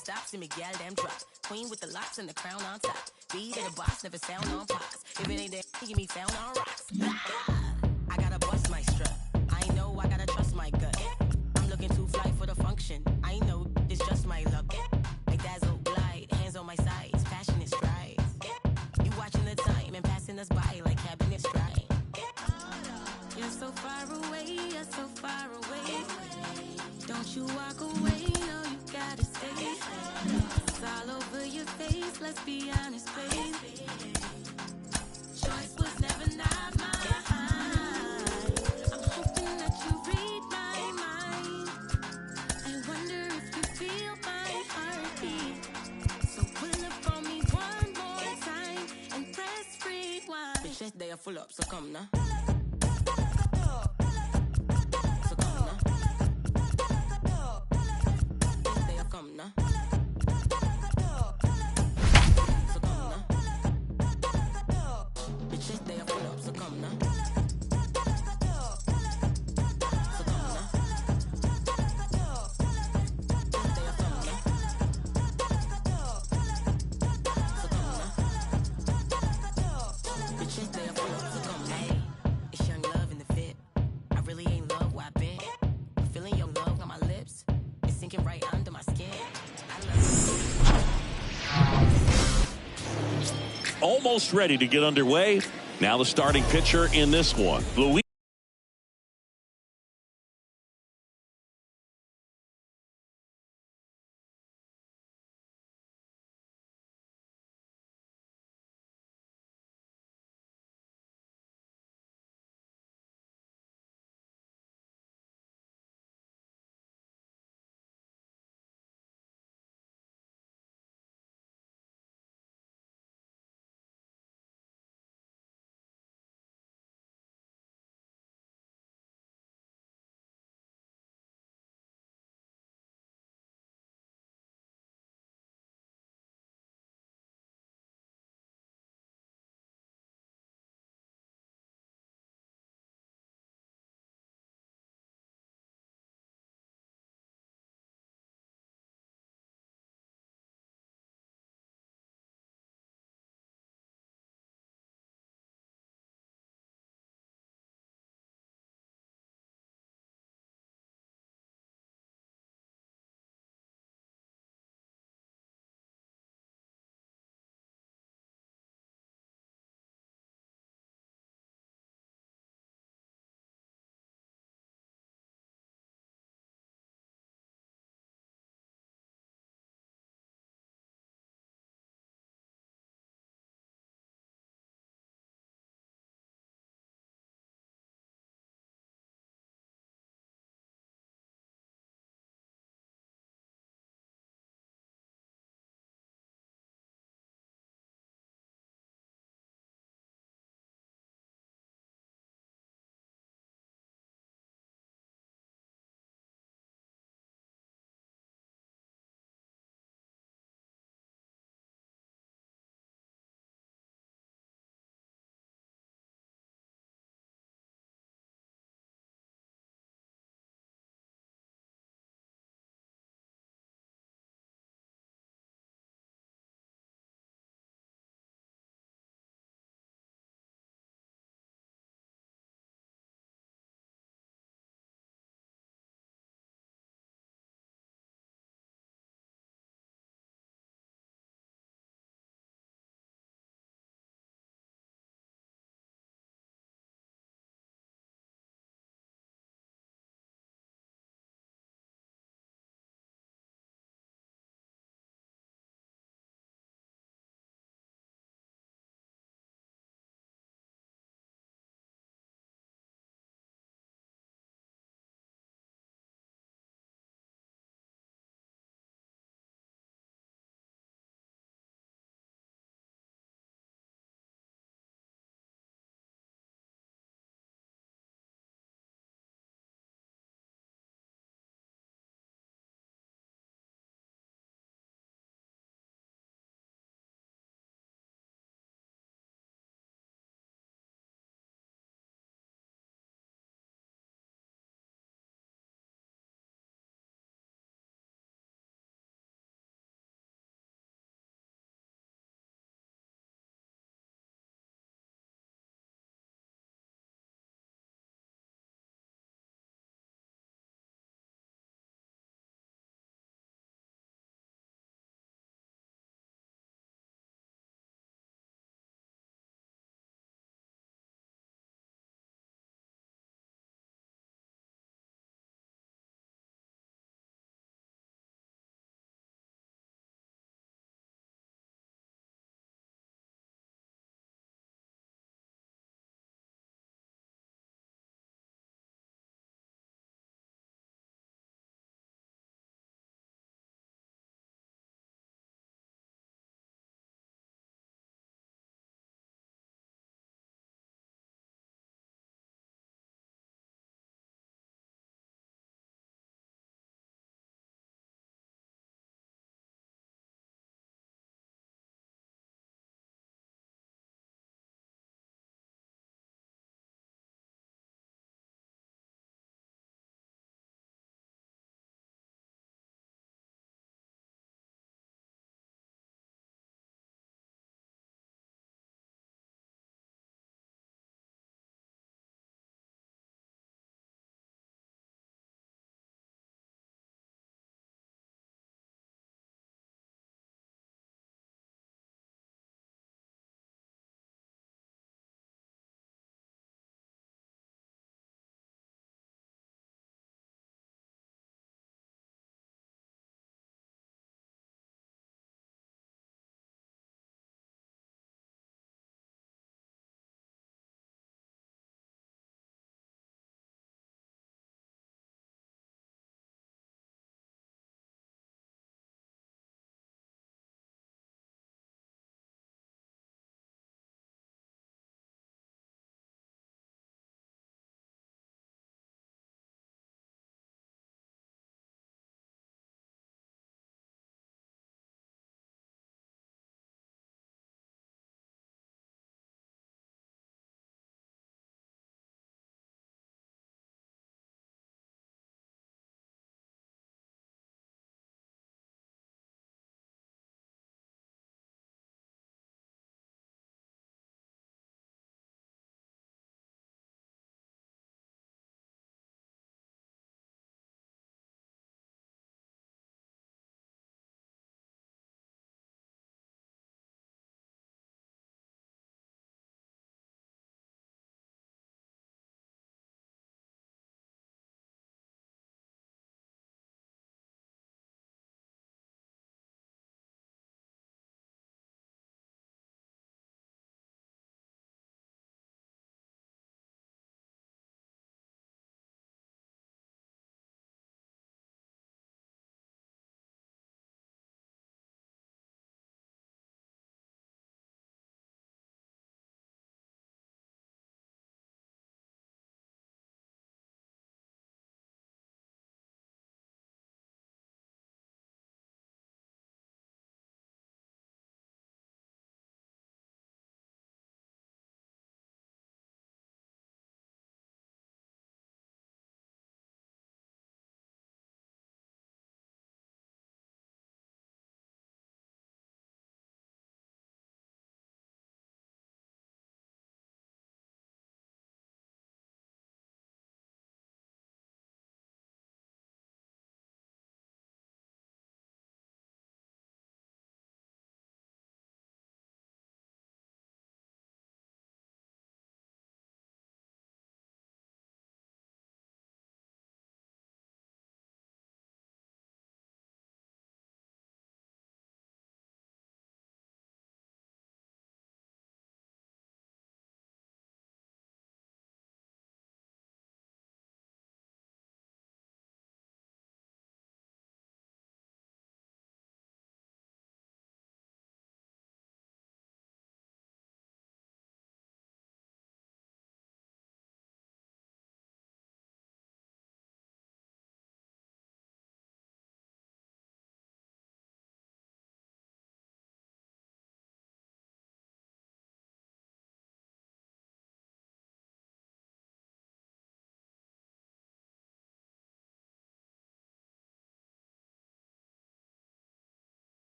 stop, see me gal them drop. Queen with the locks and the crown on top. Be to the boss, never sound on pops. If it ain't that, give me found on rocks. I gotta bust my strut. I know I gotta trust my gut. I'm looking too fly for the function. I know it's just my luck. Like dazzle, glide, hands on my sides, passionate strides. You watching the time and passing us by like cabinet stride. You're so far away, you're so far away. Don't you walk away, no, you gotta stay. It's all over your face, let's be honest, babe. Choice was never not mine. I'm hoping that you read my mind. I wonder if you feel my heartbeat. So pull up on me one more time and press rewind. The chest they are full up, so come now. So come now. They are come now. So come now. The chest they are full up, so come now. So come now. They are come now. So come now. The chest they are full up, so come now. It's young love in the fit. I really ain't love where I been. Feeling your love on my lips. It's sinking right under my skin. I love Almost ready to get underway. Now the starting pitcher in this one, Louis.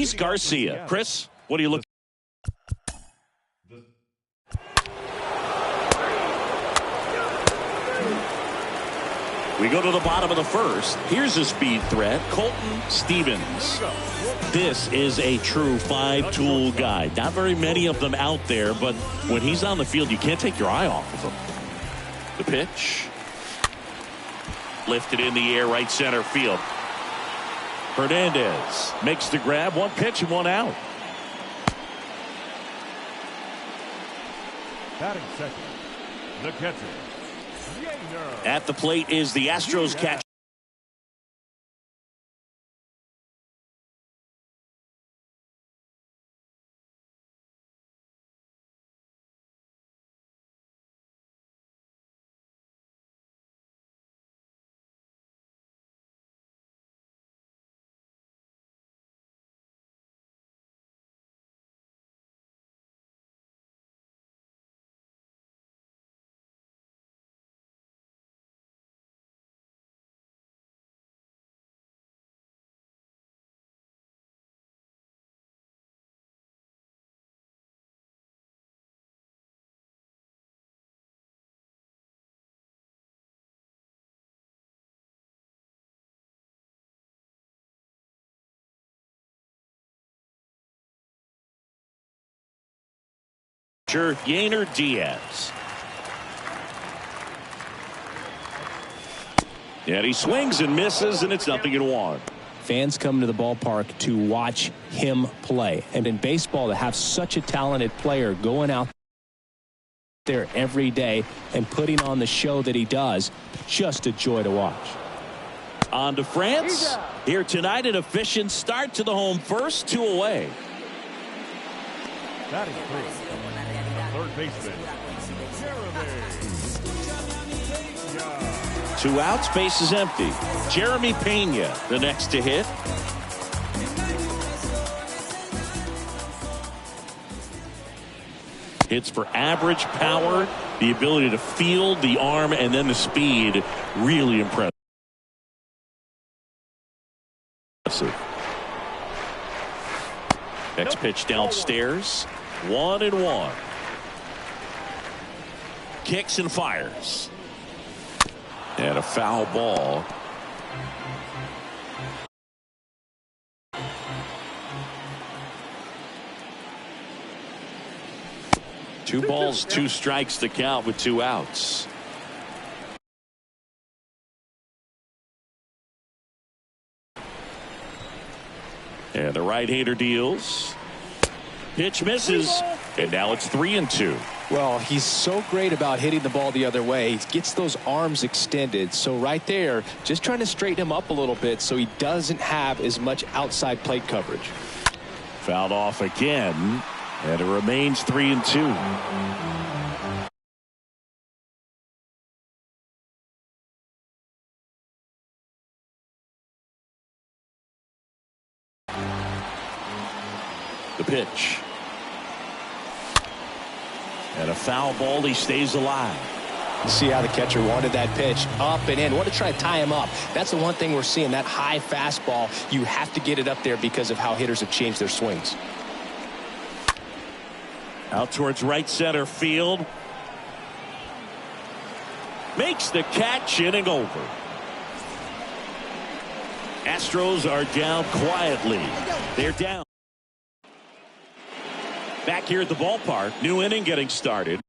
He's Garcia. Chris, what do you look? We go to the bottom of the first. Here's a speed threat, Colton Stevens. This is a true five-tool guy. Not very many of them out there, but when he's on the field, you can't take your eye off of him. The pitch. Lifted in the air, right center field. Hernandez makes the grab. One pitch and one out. Batting second, the catcher. At the plate is the Astros catcher. Yainer Diaz. And he swings and misses, and it's 0-1. Fans come to the ballpark to watch him play. And in baseball, to have such a talented player going out there every day and putting on the show that he does, just a joy to watch. On to France. Here tonight, an efficient start to the home first, 2 away. Batting first, third baseman. 2 outs, base is empty. Jeremy Pena, the next to hit. Hits for average power, the ability to field, the arm, and then the speed. Really impressive. Next pitch downstairs. 1-1. Kicks and fires. And a foul ball. Two balls, 2 strikes to count with 2 outs. And the right-hander deals. Pitch misses. And now it's 3-2. Well, he's so great about hitting the ball the other way. He gets those arms extended. So right there, just trying to straighten him up a little bit so he doesn't have as much outside plate coverage. Fouled off again. And it remains 3-2. The pitch. And a foul ball. He stays alive. You see how the catcher wanted that pitch up and in. Want to try to tie him up. That's the one thing we're seeing. That high fastball, you have to get it up there because of how hitters have changed their swings. Out towards right center field. Makes the catch, inning over. Astros are down quietly. They're down. Back here at the ballpark, new inning getting started.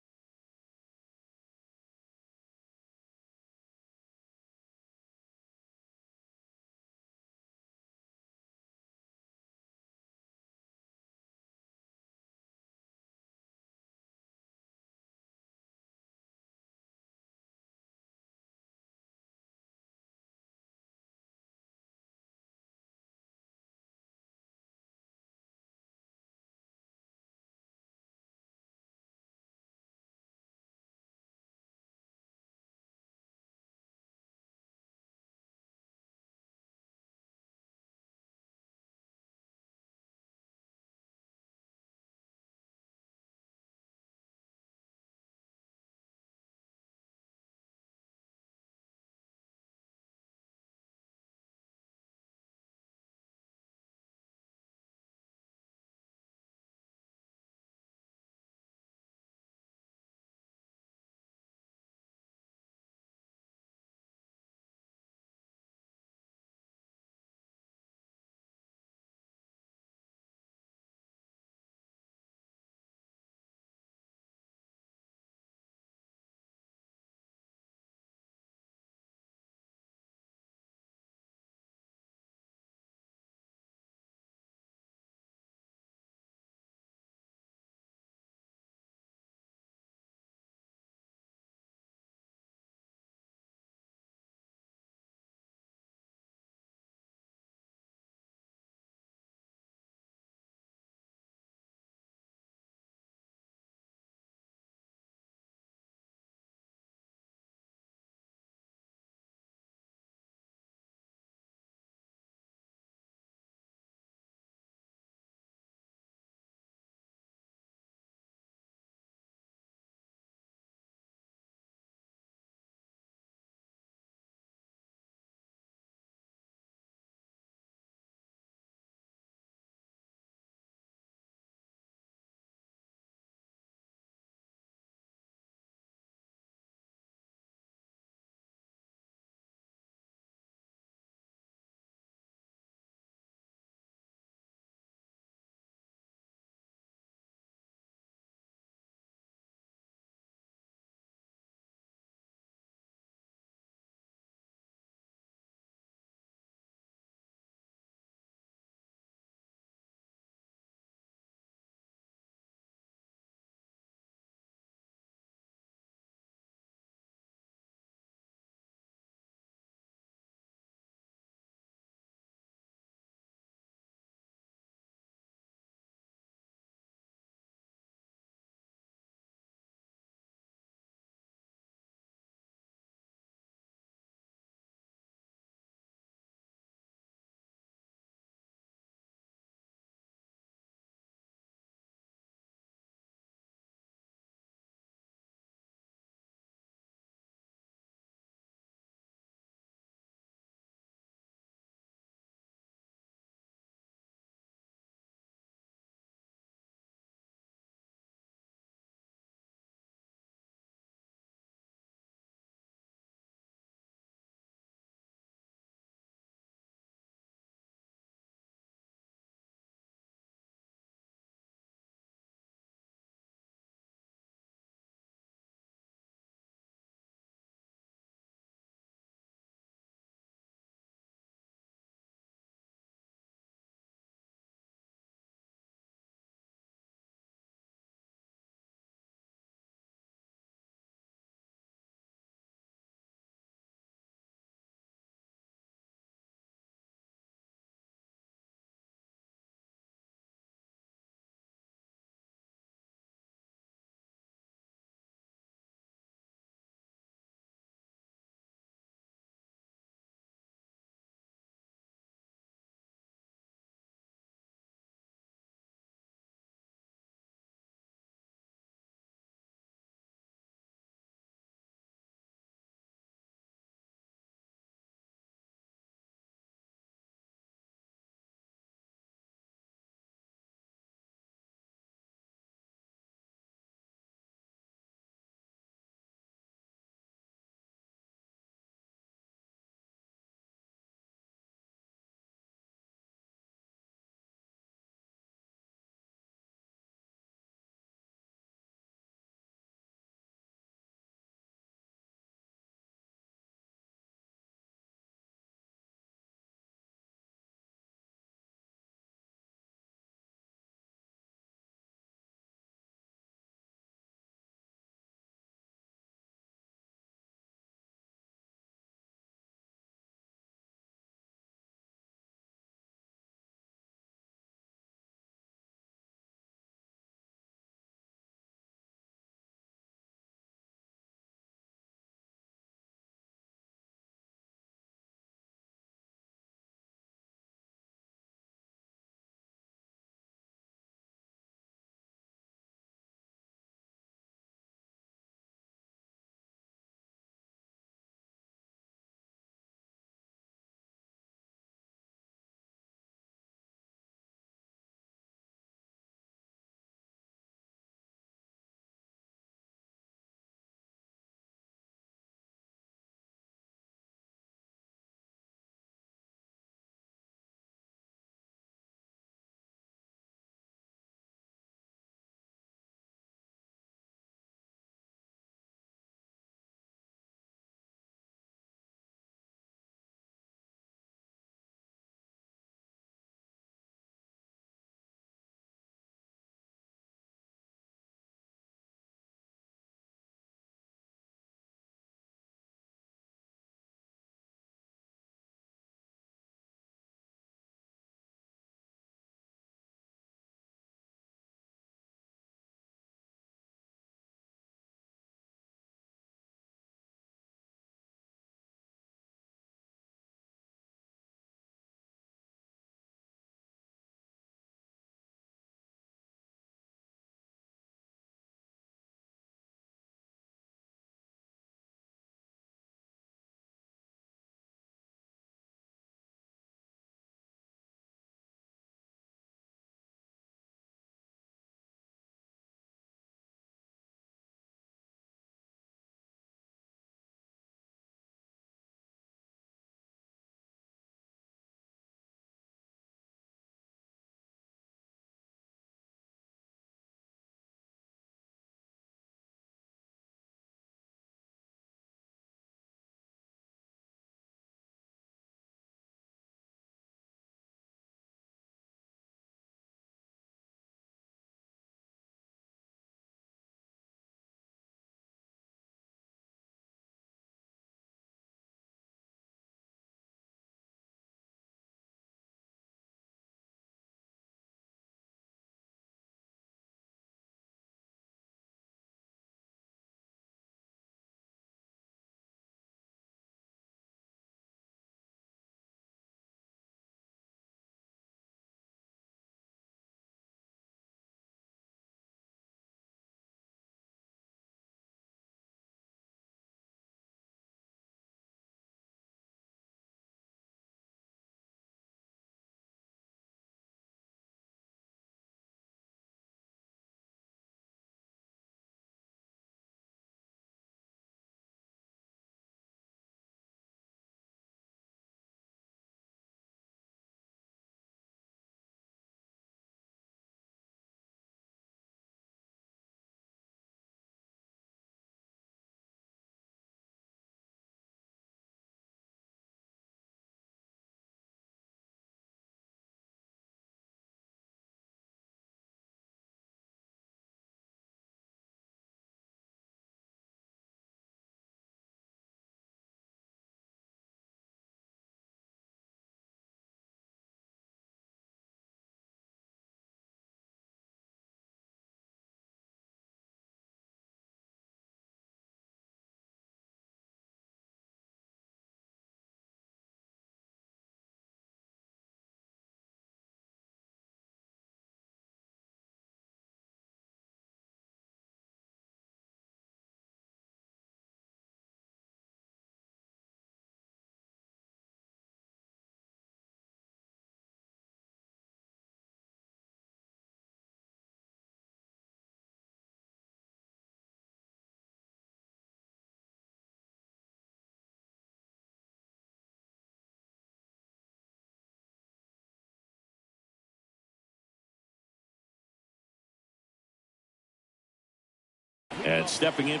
And stepping in,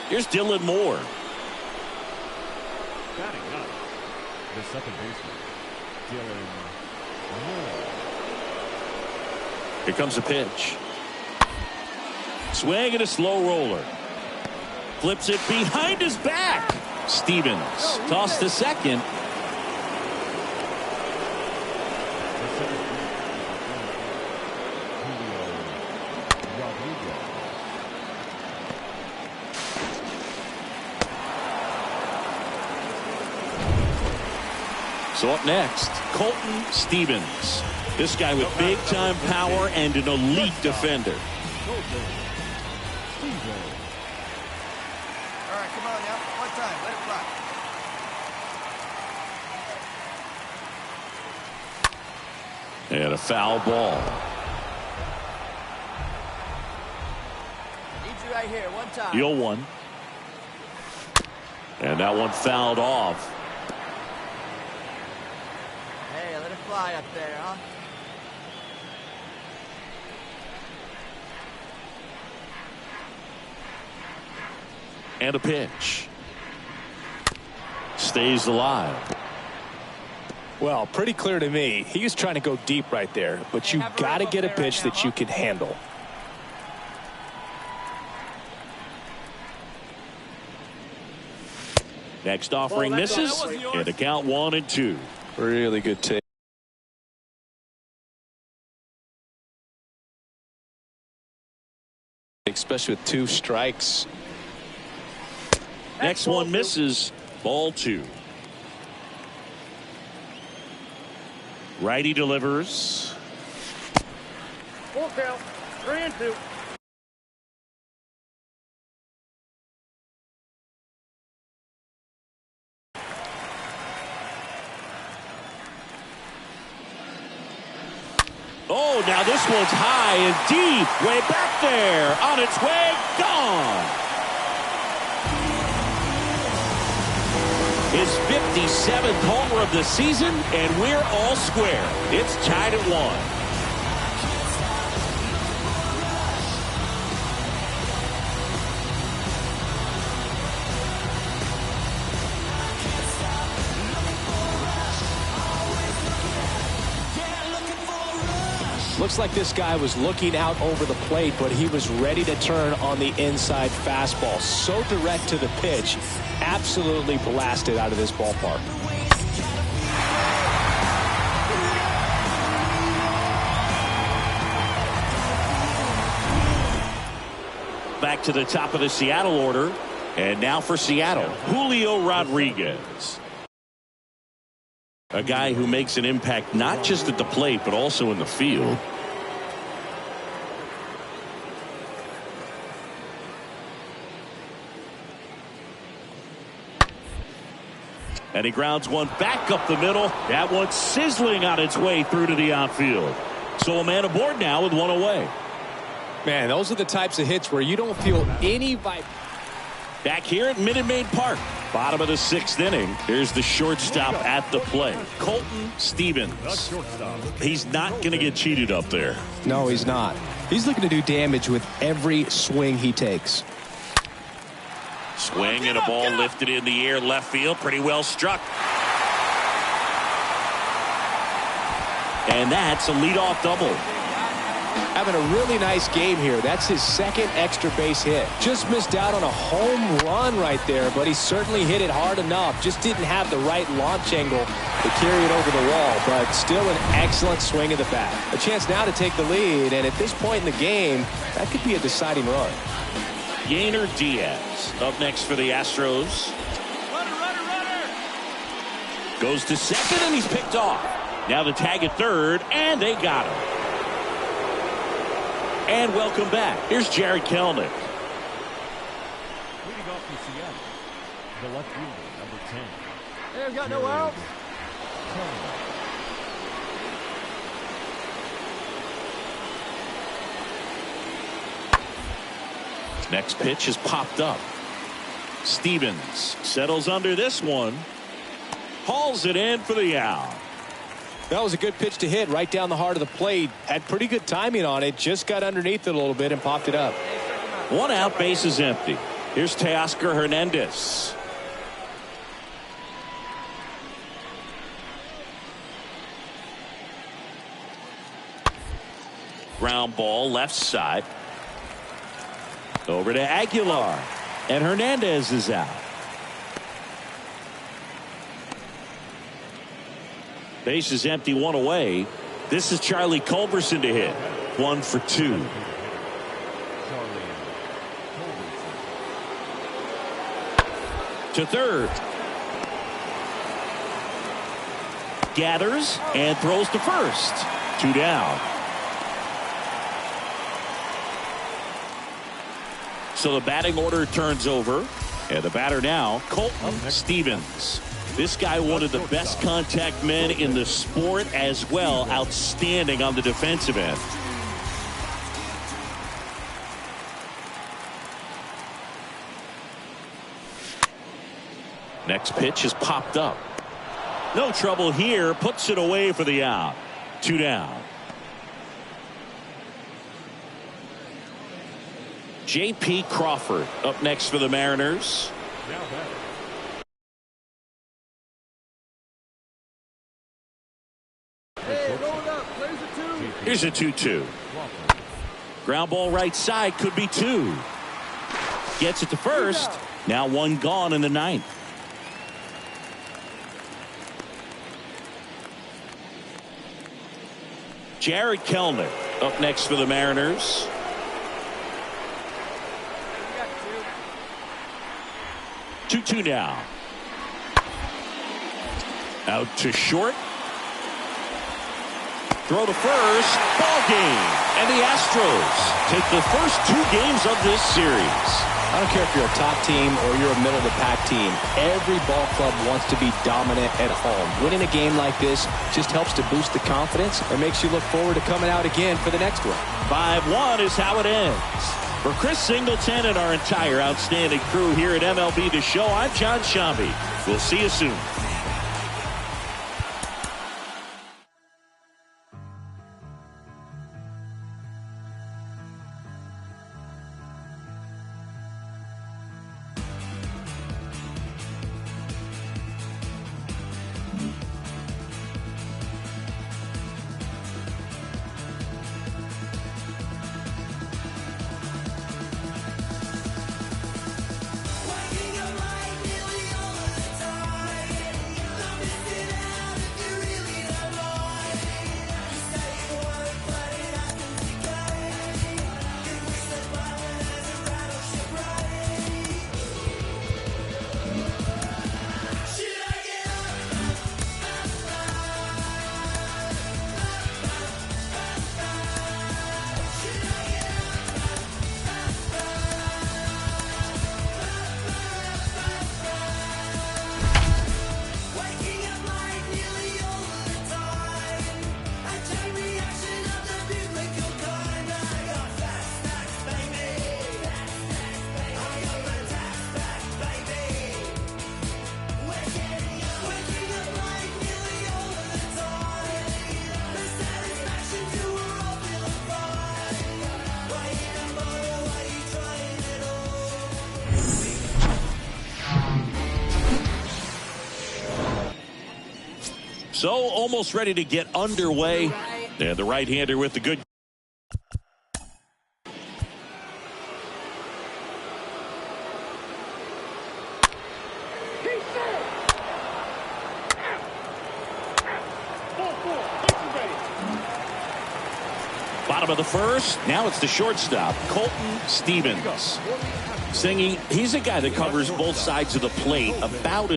here's Dylan Moore. Batting up, the second baseman, Dylan Moore. Here comes a pitch. Swing and a slow roller. Flips it behind his back. Stevens tossed to second. So up next, Colton Stevens. This guy with big-time power and an elite defender. All right, come on now. One time. Let it fly. And a foul ball. Need you right here. One time. 0-1. And that one fouled off. Hey, let it fly up there, huh? And a pitch. Stays alive. Well, pretty clear to me. He was trying to go deep right there, but you got to get a pitch that you can handle. Next offering misses, and a count 1-2. Really good take. Especially with 2 strikes. Next one misses. Ball 2. Righty delivers. Full count, 3-2. Oh, now this one's high and deep. Way back there. On its way. Gone. His 57th homer of the season, and we're all square. It's tied at 1. Looks like this guy was looking out over the plate, but he was ready to turn on the inside fastball. So direct to the pitch. Absolutely blasted out of this ballpark. Back to the top of the Seattle order. And now for Seattle, Julio Rodriguez. A guy who makes an impact not just at the plate, but also in the field. And he grounds one back up the middle. That one's sizzling on its way through to the outfield. So a man aboard now with 1 away. Man, those are the types of hits where you don't feel any vibe. Back here at Minute Maid Park, bottom of the 6th inning. Here's the shortstop at the plate, Colton Stevens. He's not going to get cheated up there. No, he's not. He's looking to do damage with every swing he takes. Swing and a ball lifted in the air, left field, pretty well struck. And that's a leadoff double. Having a really nice game here. That's his 2nd extra base hit. Just missed out on a home run right there, but he certainly hit it hard enough. Just didn't have the right launch angle to carry it over the wall, but still an excellent swing of the bat. A chance now to take the lead, and at this point in the game, that could be a deciding run. Yainer Diaz up next for the Astros. Runner. Goes to second, and he's picked off. Now the tag at third, and they got him. And welcome back. Here's Jared Kelnick. Leading off for Seattle, the left fielder, number 10. Hey, we got no out. Next pitch has popped up. Stevens settles under this one. Hauls it in for the out. That was a good pitch to hit right down the heart of the plate. Had pretty good timing on it. Just got underneath it a little bit and popped it up. One out, base is empty. Here's Teoscar Hernandez. Ground ball left side. Over to Aguilar. And Hernandez is out. Base is empty, one away. This is Charlie Culberson to hit. 1 for 2. To third. Gathers and throws to first. 2 down. So the batting order turns over. And the batter now, Colton Stevens. This guy, one of the best contact men in the sport as well. Outstanding on the defensive end. Next pitch is popped up. No trouble here. Puts it away for the out. 2 down. J.P. Crawford up next for the Mariners. Here's a 2-2. Ground ball right side, could be 2. Gets it to first. Now 1 gone in the 9th. Jared Kelnick up next for the Mariners. Two now. Out to short. Throw to first. Ball game. And the Astros take the first 2 games of this series. I don't care if you're a top team or you're a middle-of-the-pack team. Every ball club wants to be dominant at home. Winning a game like this just helps to boost the confidence and makes you look forward to coming out again for the next one. 5-1 is how it ends. For Chris Singleton and our entire outstanding crew here at MLB The Show, I'm John Shambi. We'll see you soon. So almost ready to get underway. And the right-hander with the good. Bottom of the first. Now it's the shortstop, Colton Stevens. Singing, he's a guy that covers both sides of the plate about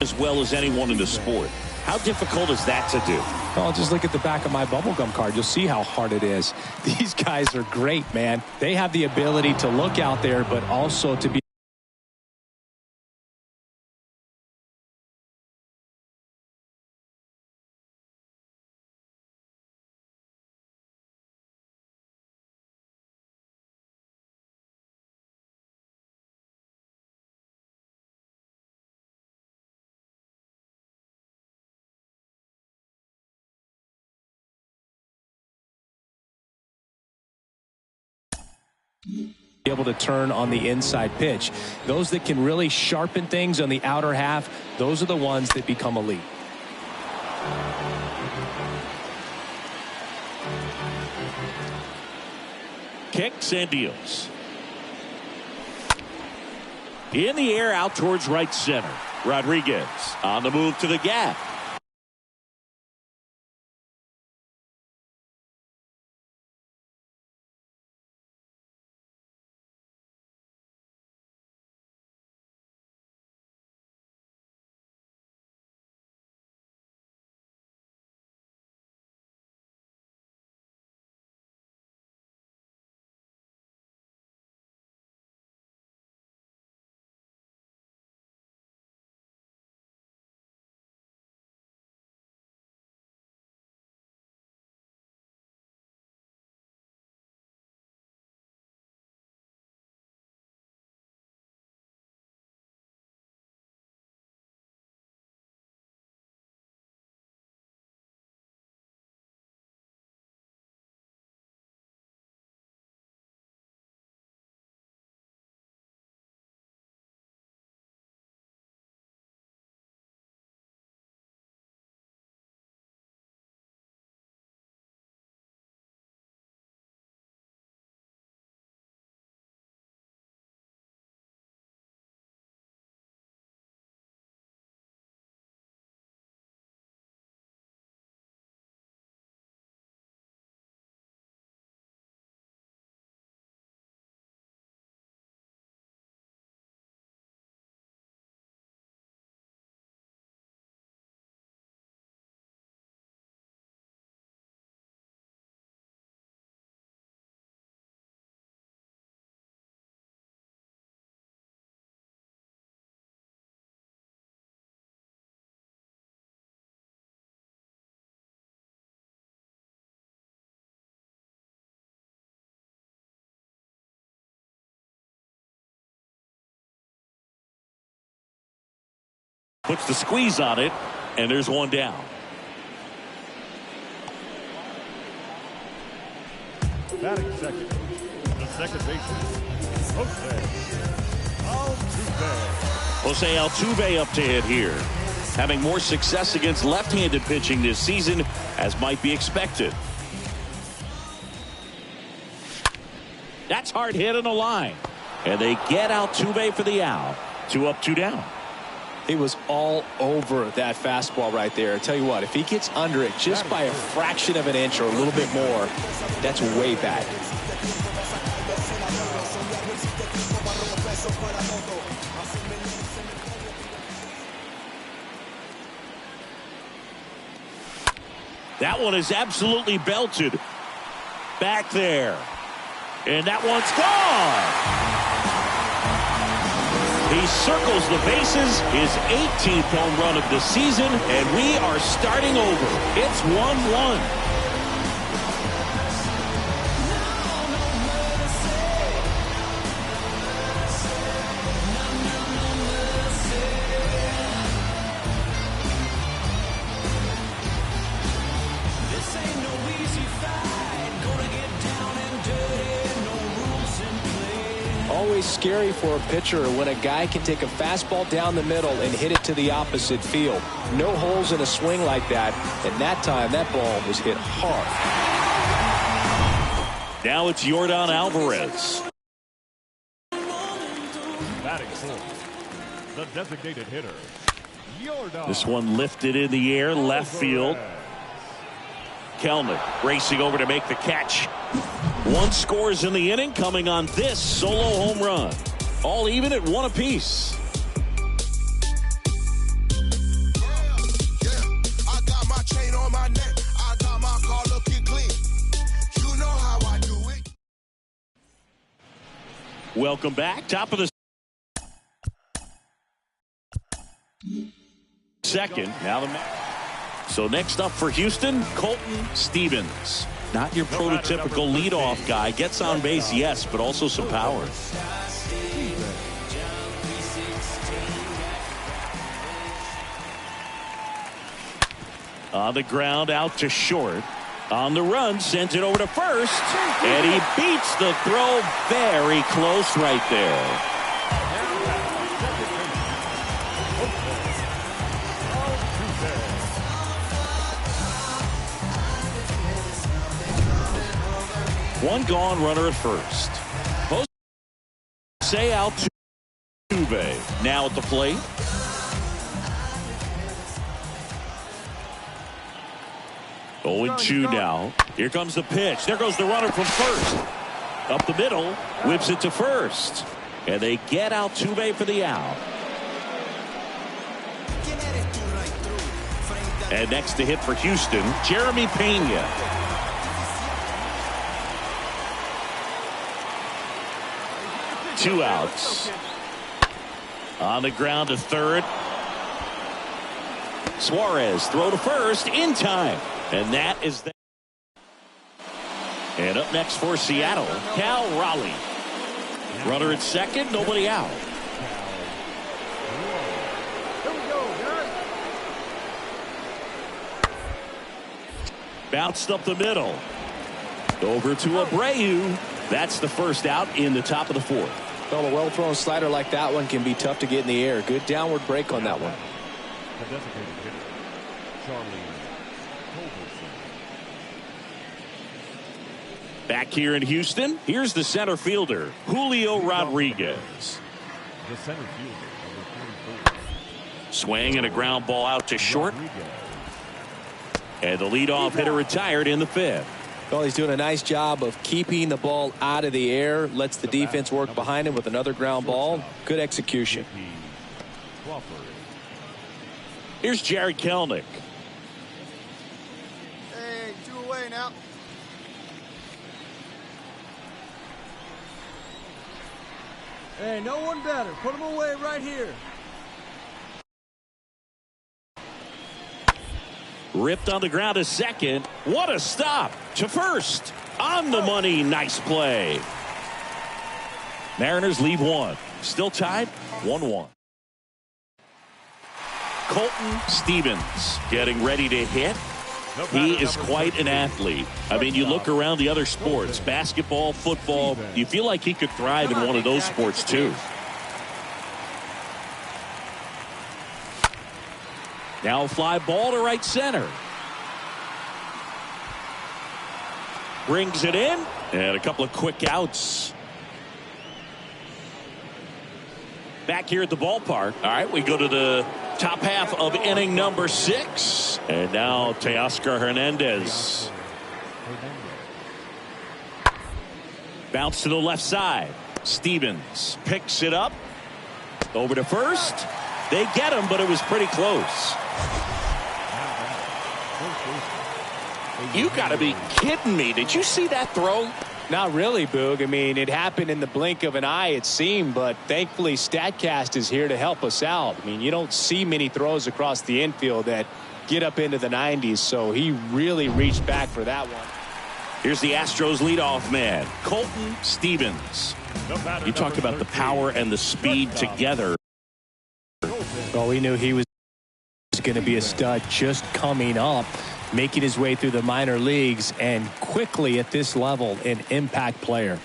as well as anyone in the sport. How difficult is that to do? Oh, just look at the back of my bubblegum card. You'll see how hard it is. These guys are great, man. They have the ability to look out there, but also to be able to turn on the inside pitch. Those that can really sharpen things on the outer half, those are the ones that become elite. Kicks and deals. In the air out towards right center. Rodriguez on the move to the gap. Puts the squeeze on it, and there's one down. Batting second, the second baseman, Jose Altuve up to hit here. Having more success against left-handed pitching this season, as might be expected. That's hard hit in a line. And they get Altuve for the out. 2 up, 2 down. He was all over that fastball right there. I tell you what, if he gets under it just by a fraction of an inch or a little bit more, that's way back. That one is absolutely belted. Back there. And that one's gone. He circles the bases, his 18th home run of the season, and we are starting over. It's 1-1. Always scary for a pitcher when a guy can take a fastball down the middle and hit it to the opposite field. No holes in a swing like that, and that time that ball was hit hard. Now it's Yordan Alvarez. batting fourth, the designated hitter, Yordan. This one lifted in the air, left field. Kelnick racing over to make the catch. One scores in the inning, coming on this solo home run. All even at 1 apiece. I got my chain on my neck. I got my car looking clean. You know how I do it. Welcome back. Top of the second. Now so next up for Houston, Colton Stevens. Not your prototypical leadoff guy. Gets on base, yes, but also some power. On the ground, out to short. On the run, sends it over to first, and he beats the throw very close right there. One gone, runner at first. Jose Altuve now at the plate. Going 2 now. Here comes the pitch. There goes the runner from first. Up the middle, whips it to first. And they get Altuve for the out. And next to hit for Houston, Jeremy Pena. Two outs. On the ground to third. Suarez throw to first in time. And that is that. And up next for Seattle, Cal Raleigh. Runner at second, nobody out. Here we go, guys. Bounced up the middle. Over to Abreu. That's the first out in the top of the fourth. Well, a well-thrown slider like that one can be tough to get in the air. Good downward break on that one. The designated hitter, Charlie Culberson. Back here in Houston, here's the center fielder, Julio Rodriguez. The center fielder, number 44. Swing and a ground ball out to short. And the leadoff hitter retired in the fifth. Well, he's doing a nice job of keeping the ball out of the air. Lets the defense work behind him with another ground ball. Good execution. Here's Jared Kelenic. Hey, 2 away now. Hey, no one better. Put him away right here. Ripped on the ground to second. What a stop to first. On the money. Nice play. Mariners leave one. Still tied 1-1. Colton Stevens getting ready to hit. He is quite an athlete. I mean, you look around the other sports, basketball, football, you feel like he could thrive in one of those sports too. Now a fly ball to right center. Brings it in, and a couple of quick outs. Back here at the ballpark. All right, we go to the top half of inning number 6. And now Teoscar Hernandez. Bounce to the left side. Stevens picks it up. Over to first. They get him, but it was pretty close. You got to be kidding me. Did you see that throw? Not really, Boog. I mean, it happened in the blink of an eye, it seemed, but thankfully StatCast is here to help us out. I mean, you don't see many throws across the infield that get up into the 90s, so he really reached back for that one. Here's the Astros leadoff man, Colton Stevens. You talked about the power and the speed together. Well, we knew he was going to be a stud just coming up, making his way through the minor leagues, and quickly at this level, an impact player.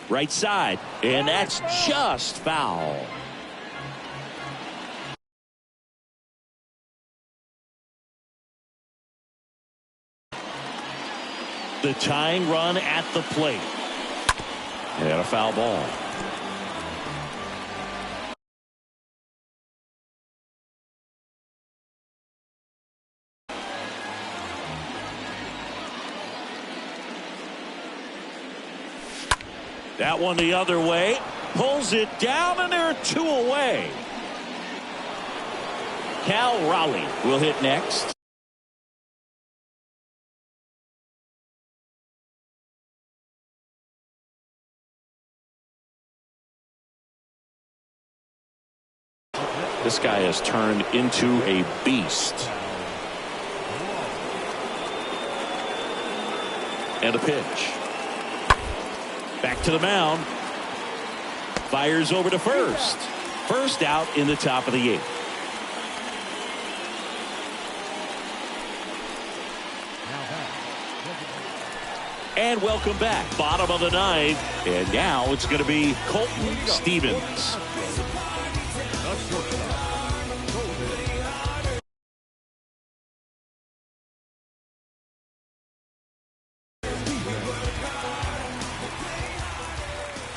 Right side, and that's just foul. The tying run at the plate. And a foul ball. That one the other way. Pulls it down, and there are 2 away. Cal Raleigh will hit next. This guy has turned into a beast. And a pitch. Back to the mound. Fires over to first. First out in the top of the 8th. And welcome back. Bottom of the ninth. And now it's going to be Colton Stevens.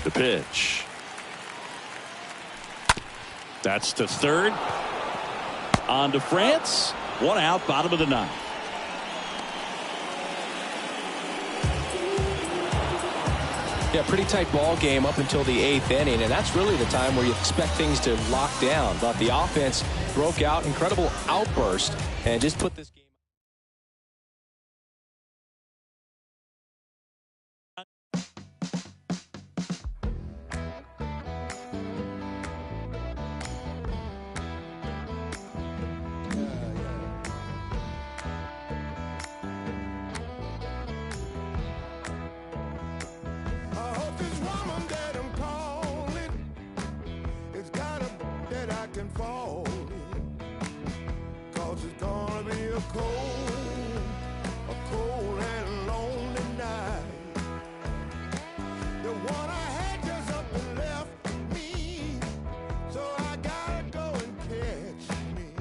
The pitch. That's to third. On to France. One out, bottom of the ninth. Yeah, pretty tight ball game up until the 8th inning, and that's really the time where you expect things to lock down. But the offense broke out, incredible outburst, and just put this game. A cold and lonely night. The one I had just up and left me, so I gotta go and catch me.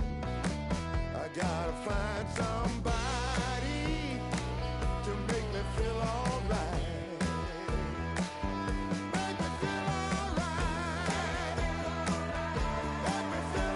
I gotta find somebody to make me feel alright. Make me feel alright. Make me feel alright.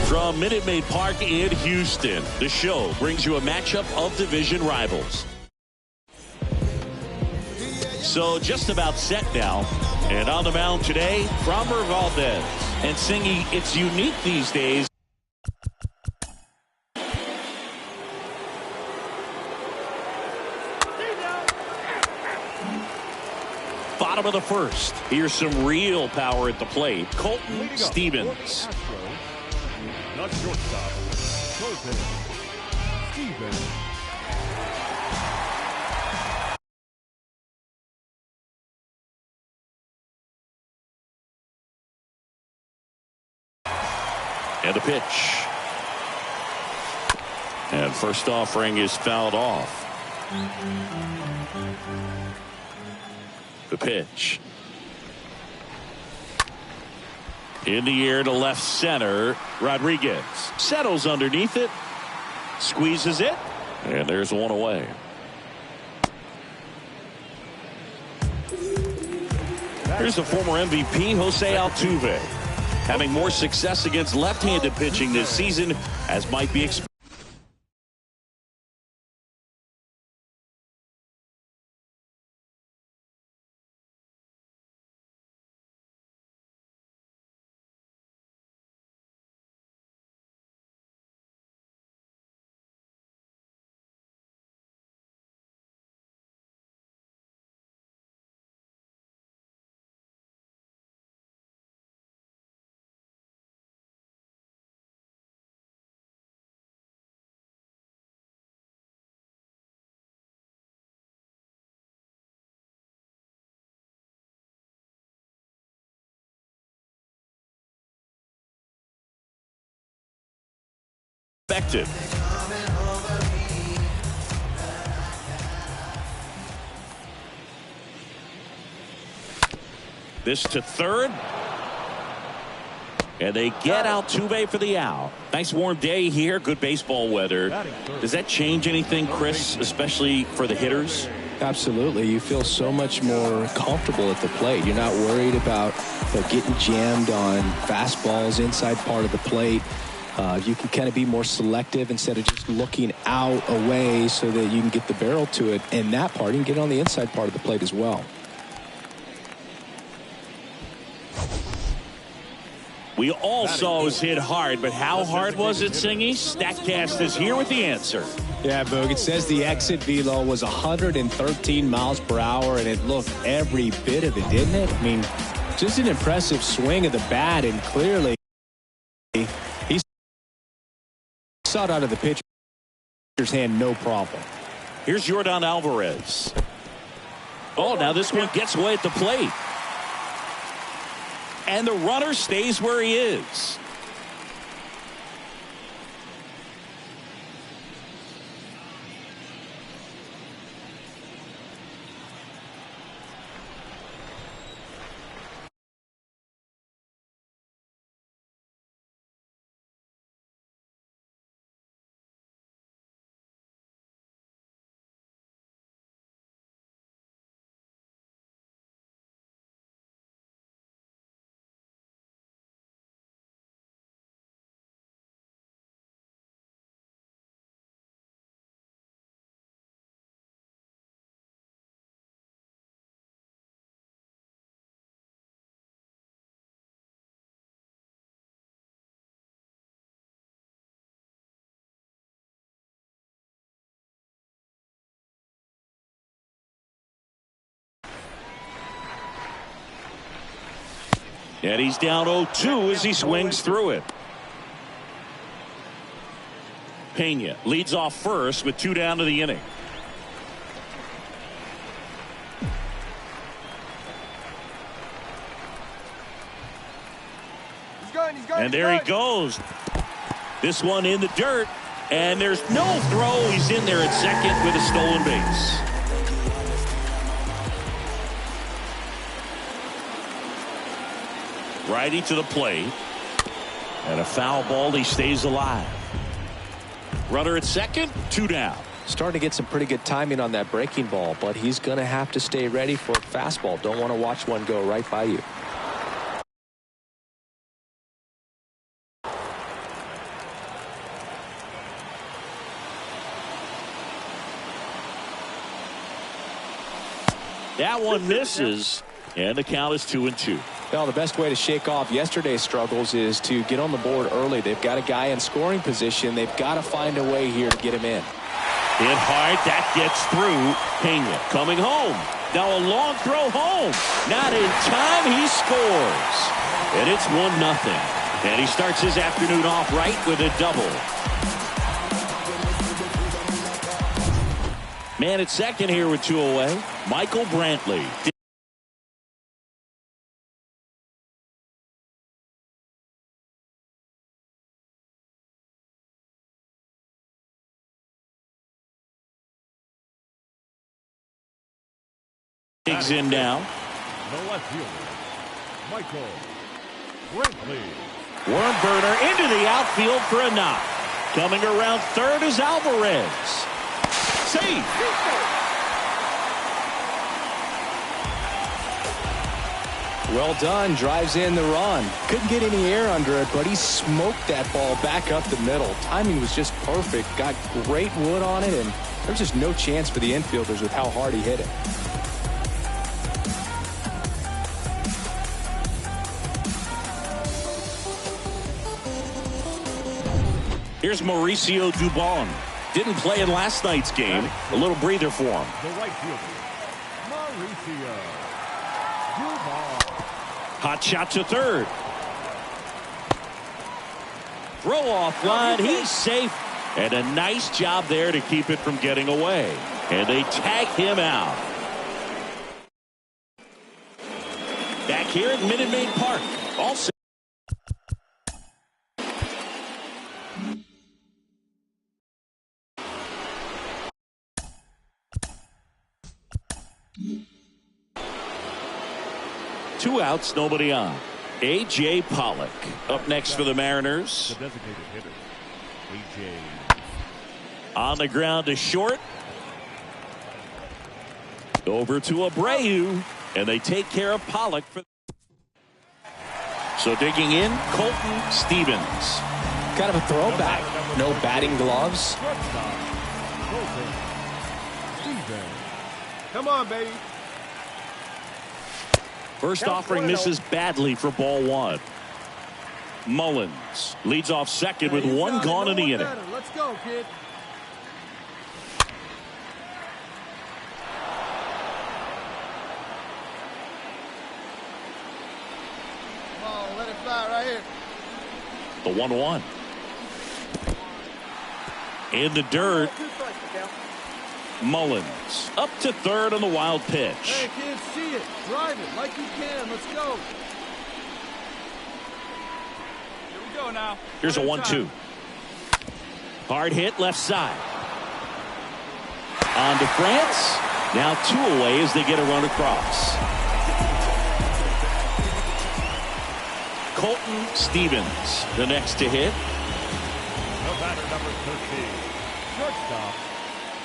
From Minute Maid Park in Houston, the show brings you a matchup of division rivals. So just about set now. And on the mound today, Framber Valdez. And singing It's Unique These Days. Bottom of the first. Here's some real power at the plate. Colton Stevens. Not shortstop, Colton Stevens. And the pitch. And first offering is fouled off. The pitch. In the air to left center. Rodriguez settles underneath it. Squeezes it. And there's one away. Here's the former MVP, Jose Altuve. Having more success against left-handed pitching this season as might be expected. Expected. This to third. And they get Altuve for the out. Nice warm day here. Good baseball weather. Does that change anything, Chris, especially for the hitters? Absolutely. You feel so much more comfortable at the plate. You're not worried about getting jammed on fastballs inside part of the plate. You can kind of be more selective instead of just looking out away so that you can get the barrel to it. And that part, you can get on the inside part of the plate as well. We all saw it was hit hard, but how hard was it, Singy? StatCast is here with the answer. Yeah, Boog, it says the exit velo was 113 miles per hour, and it looked every bit of it, didn't it? I mean, just an impressive swing of the bat, and clearly he saw it out of the pitcher's hand, no problem. Here's Yordan Alvarez. Oh, now this one gets away at the plate. And the runner stays where he is. And he's down 0-2 as he swings through it. Pena leads off first with 2 down to the inning. And there he goes. This one in the dirt. And there's no throw. He's in there at second with a stolen base. Righty to the plate. And a foul ball. He stays alive. Runner at second, 2 down. Starting to get some pretty good timing on that breaking ball, but he's going to have to stay ready for a fastball. Don't want to watch one go right by you. That one misses, and the count is 2-2. Well, the best way to shake off yesterday's struggles is to get on the board early. They've got a guy in scoring position. They've got to find a way here to get him in. Hit hard. That gets through. Pena coming home. Now a long throw home. Not in time. He scores. And it's 1-0. And he starts his afternoon off right with a double. Man at second here with 2 away. Michael Brantley. Digs in now. The left fielder, Michael Brantley. Worm burner into the outfield for a knock. Coming around third is Alvarez. Safe. Well done. Drives in the run. Couldn't get any air under it, but he smoked that ball back up the middle. Timing was just perfect. Got great wood on it, and there's just no chance for the infielders with how hard he hit it. Here's Mauricio Dubon. Didn't play in last night's game. A little breather for him. The right fielder, Mauricio Dubon. Hot shot to third. Throw off line. He's safe. And a nice job there to keep it from getting away. And they tag him out. Back here at Minute Maid Park. Also 2 outs, nobody on. A.J. Pollock up next for the Mariners. The designated hitter, A.J. On the ground to short. Over to Abreu, and they take care of Pollock. So digging in, Colton Stevens. Kind of a throwback. No batting gloves. Come on, baby. First offering misses badly for ball 1. Mullins leads off second with 1 gone in the inning. Let's go, kid. Come on, let it fly right here. The 1-1. In the dirt. Mullins up to third on the wild pitch. Hey, kids, see it. Drive it like you can. Let's go. Here we go now. Here's a 1-2. Hard hit left side. On to France. Now 2 away as they get a run across. Colton Stevens, the next to hit. The batter, number 13. Shortstop,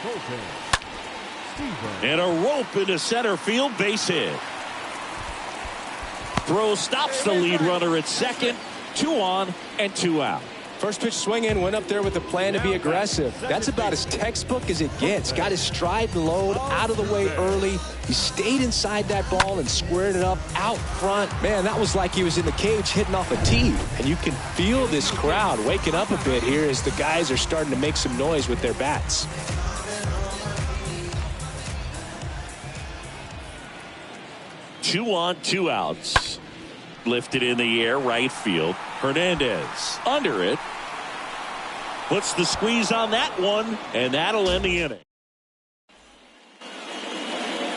Colton Stevens. And a rope into center field, base hit. Throw stops the lead runner at second. 2 on and 2 out. First pitch swing in, went up there with a plan to be aggressive. That's about as textbook as it gets. Got his stride and load out of the way early. He stayed inside that ball and squared it up out front. Man, that was like he was in the cage hitting off a tee. And you can feel this crowd waking up a bit here as the guys are starting to make some noise with their bats. Two on, 2 outs. Lifted in the air, right field. Hernandez under it. Puts the squeeze on that one, and that'll end the inning.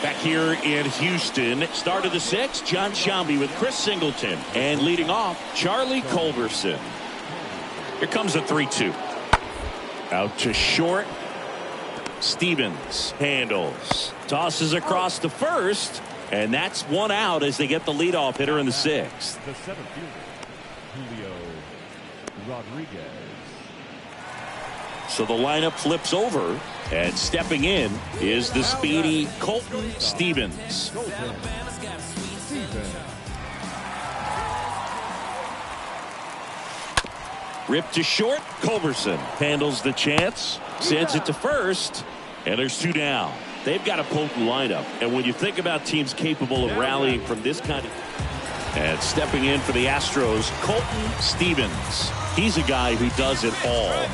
Back here in Houston, start of the 6th, John Shambi with Chris Singleton. And leading off, Charlie Culberson. Here comes a 3-2. Out to short. Stevens handles. Tosses across to first. And that's 1 out as they get the leadoff hitter in the 6th. The center fielder, Julio Rodriguez. So the lineup flips over, and stepping in is the speedy Colton Stevens. Ripped to short. Culberson handles the chance, sends it to first, and there's 2 down. They've got a potent lineup, and when you think about teams capable of rallying from this kind of... And stepping in for the Astros, Colton Stevens. He's a guy who does it all.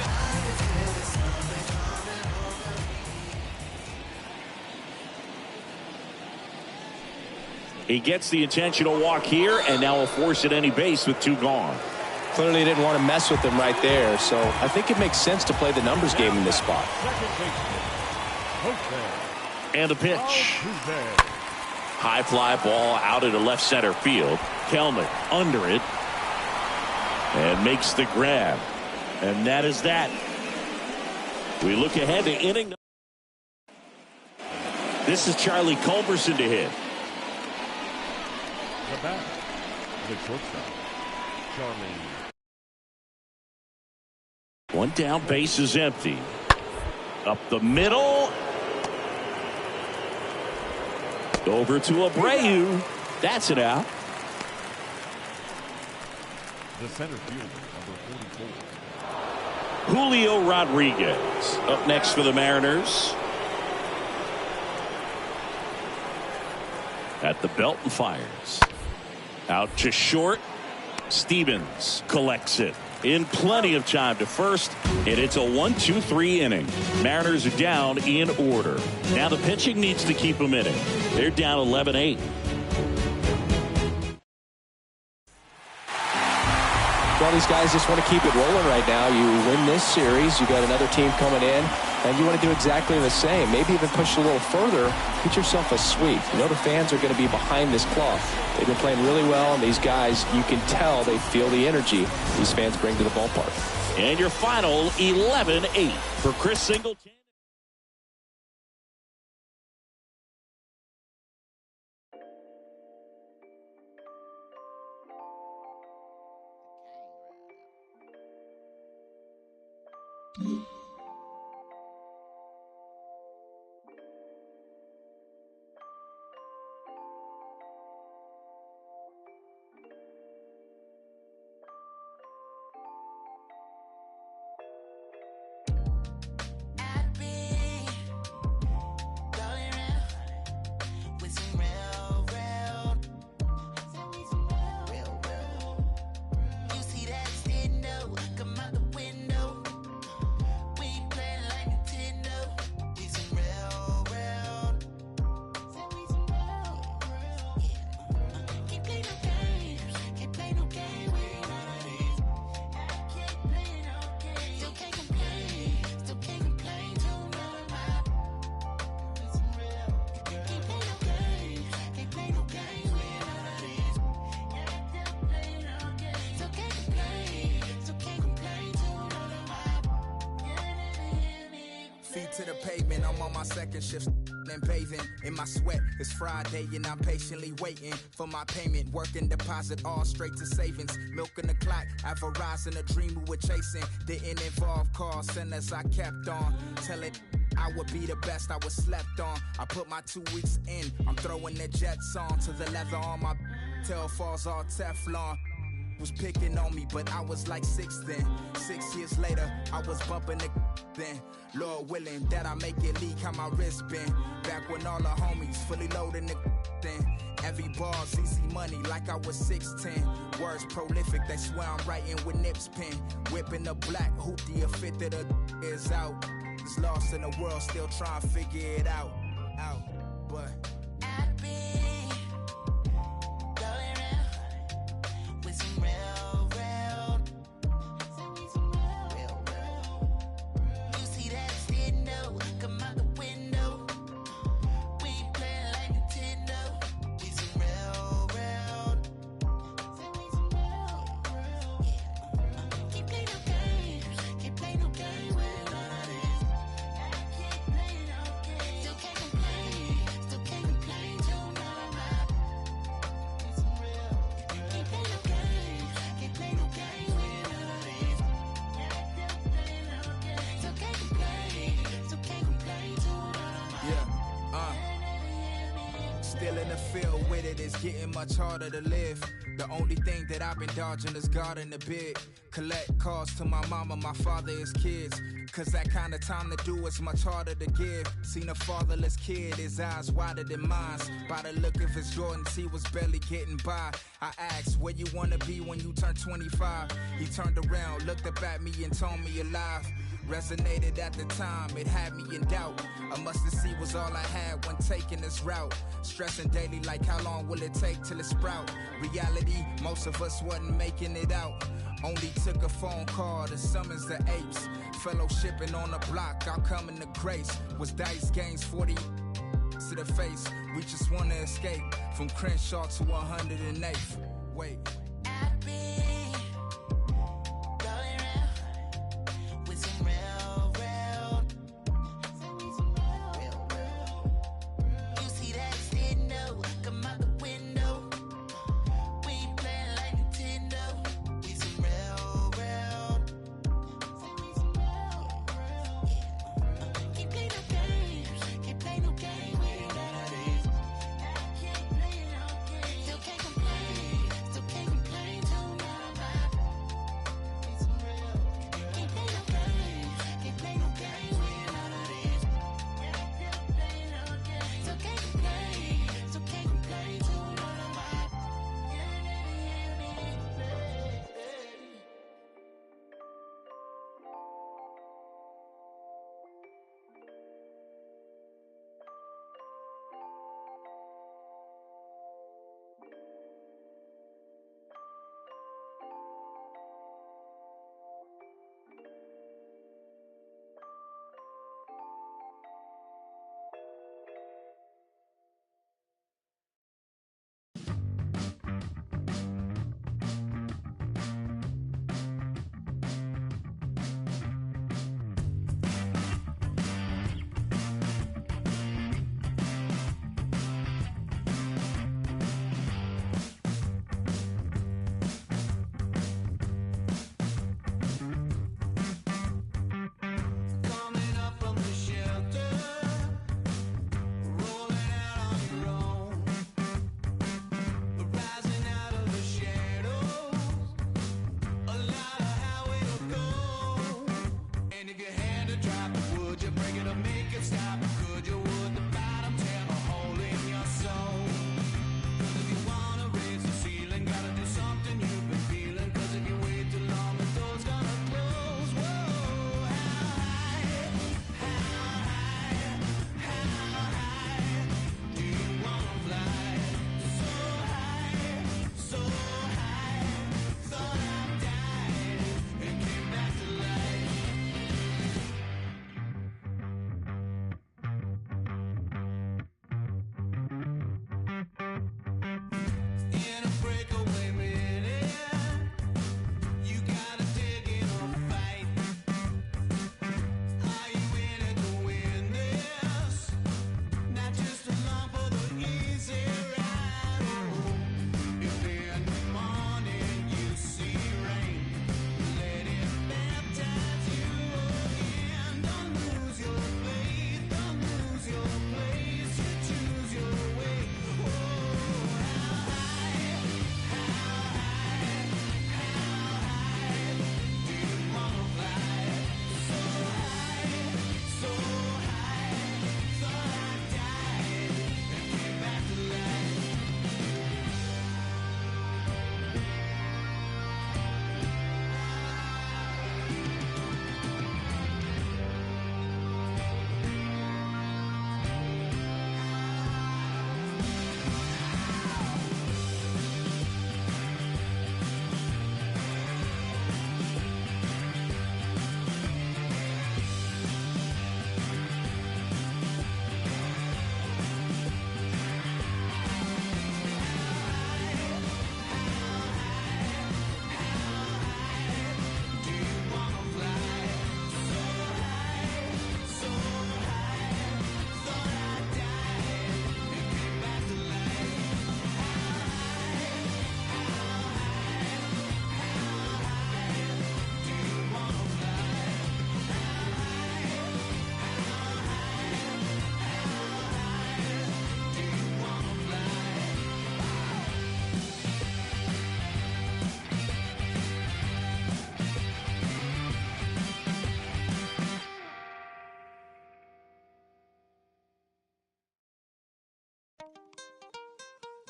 He gets the intentional walk here, and now a force at any base with 2 gone. Clearly didn't want to mess with him right there, so I think it makes sense to play the numbers game in this spot. And a pitch. High fly ball out into left center field. Kelman under it. And makes the grab. And that is that. We look ahead to inning. This is Charlie Culberson to hit. The bat, the shortstop, Charlie. 1 down, base is empty. Up the middle. Over to Abreu. That's it out. The center fielder, number 44. Julio Rodriguez up next for the Mariners. At the belt and fires. Out to short. Stevens collects it in plenty of time to first, and it's a 1-2-3 inning. Mariners are down in order. Now the pitching needs to keep them in it. They're down 11-8. Well, these guys just want to keep it rolling right now. You win this series, you got another team coming in, and you want to do exactly the same. Maybe even push a little further. Get yourself a sweep. You know the fans are going to be behind this club. They've been playing really well, and these guys, you can tell they feel the energy these fans bring to the ballpark. And your final 11-8 for Chris Singleton. To the pavement, I'm on my second shift and bathing in my sweat. It's Friday and I'm patiently waiting for my payment. Working deposit all straight to savings. Milking the clock, advertising a dream we were chasing. Didn't involve call centers, I kept on telling I would be the best I was slept on. I put my 2 weeks in, I'm throwing the jets on to the leather on my tail falls all Teflon. Was picking on me, but I was like 6 then. 6 years later, I was bumping the then. Lord willing that I make it leak how my wrist been. Back when all the homies fully loading the then. Every ball's easy money like I was 6'10". Words prolific, they swear I'm writing with Nip's pen. Whipping the black hoopty, a fit that the is out. Is lost in the world, still trying to figure it out. But I've been going around with some real. You see that stereo come out the window. We ain't playing like Nintendo. We some real. Can't play no games. Can't play no games with none of this. Can't play no games. Still can't complain to none of my. We some real. Can't play no games. Can't play no games with none of this. Still can't complain to none of my. Still in the field with it, it's getting much harder to live. The only thing that I've been dodging is God in the bid. Collect calls to my mama, my father, his kids. Cause that kind of time to do is much harder to give. Seen a fatherless kid, his eyes wider than mine. By the look of his Jordans, he was barely getting by. I asked, where you wanna be when you turn 25? He turned around, looked up at me and told me alive. Resonated at the time, it had me in doubt. A mustard seed was all I had when taking this route. Stressing daily like how long will it take till it sprout? Reality, most of us wasn't making it out. Only took a phone call to summons the apes. Fellowshipping on the block, outcoming the grace. Was dice games 40 to the face. We just wanna escape from Crenshaw to 108th. Wait. I've been going around with some real. You see that stereo come out the window. We ain't playing like Nintendo. We some real. Can't play no games. Can't play no games with none of this. Can't play no games. Still can't complain.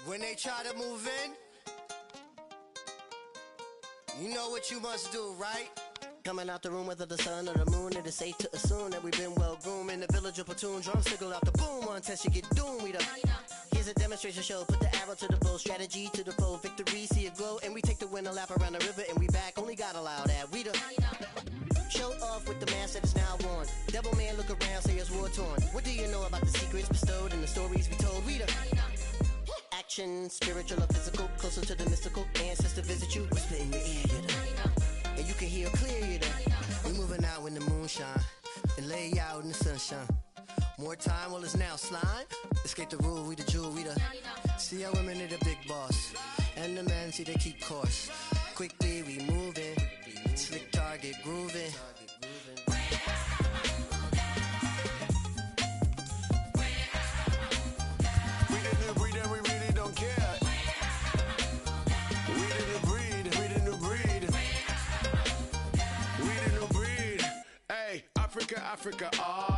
When they try to move in, you know what you must do, right? Coming out the room, whether the sun or the moon, it is safe to assume that we've been well groomed. In the village of platoon, drums signal out the boom. One test, you get doomed. We the here's a demonstration show. Put the arrow to the bow, strategy to the foe. Victory, see it glow, and we take the winner lap around the river, and we back. Only God allowed that. We the show off with the mask that is now worn. Devil man, look around, say it's war torn. What do you know about the secrets bestowed and the stories we told? We the action, spiritual or physical, closer to the mystical. Ancestor visit you, whisper in your ear, you know. And you can hear clear, you know. We moving out when the moon shine and lay out in the sunshine. More time, well it's now slime. Escape the rule, we the jewel, we the. See our women are the big boss, and the men see they keep course. Quickly we moving, slick target grooving. We the new breed and we really don't care. We the new breed, we the new breed. We the new breed. Hey, Africa, Africa,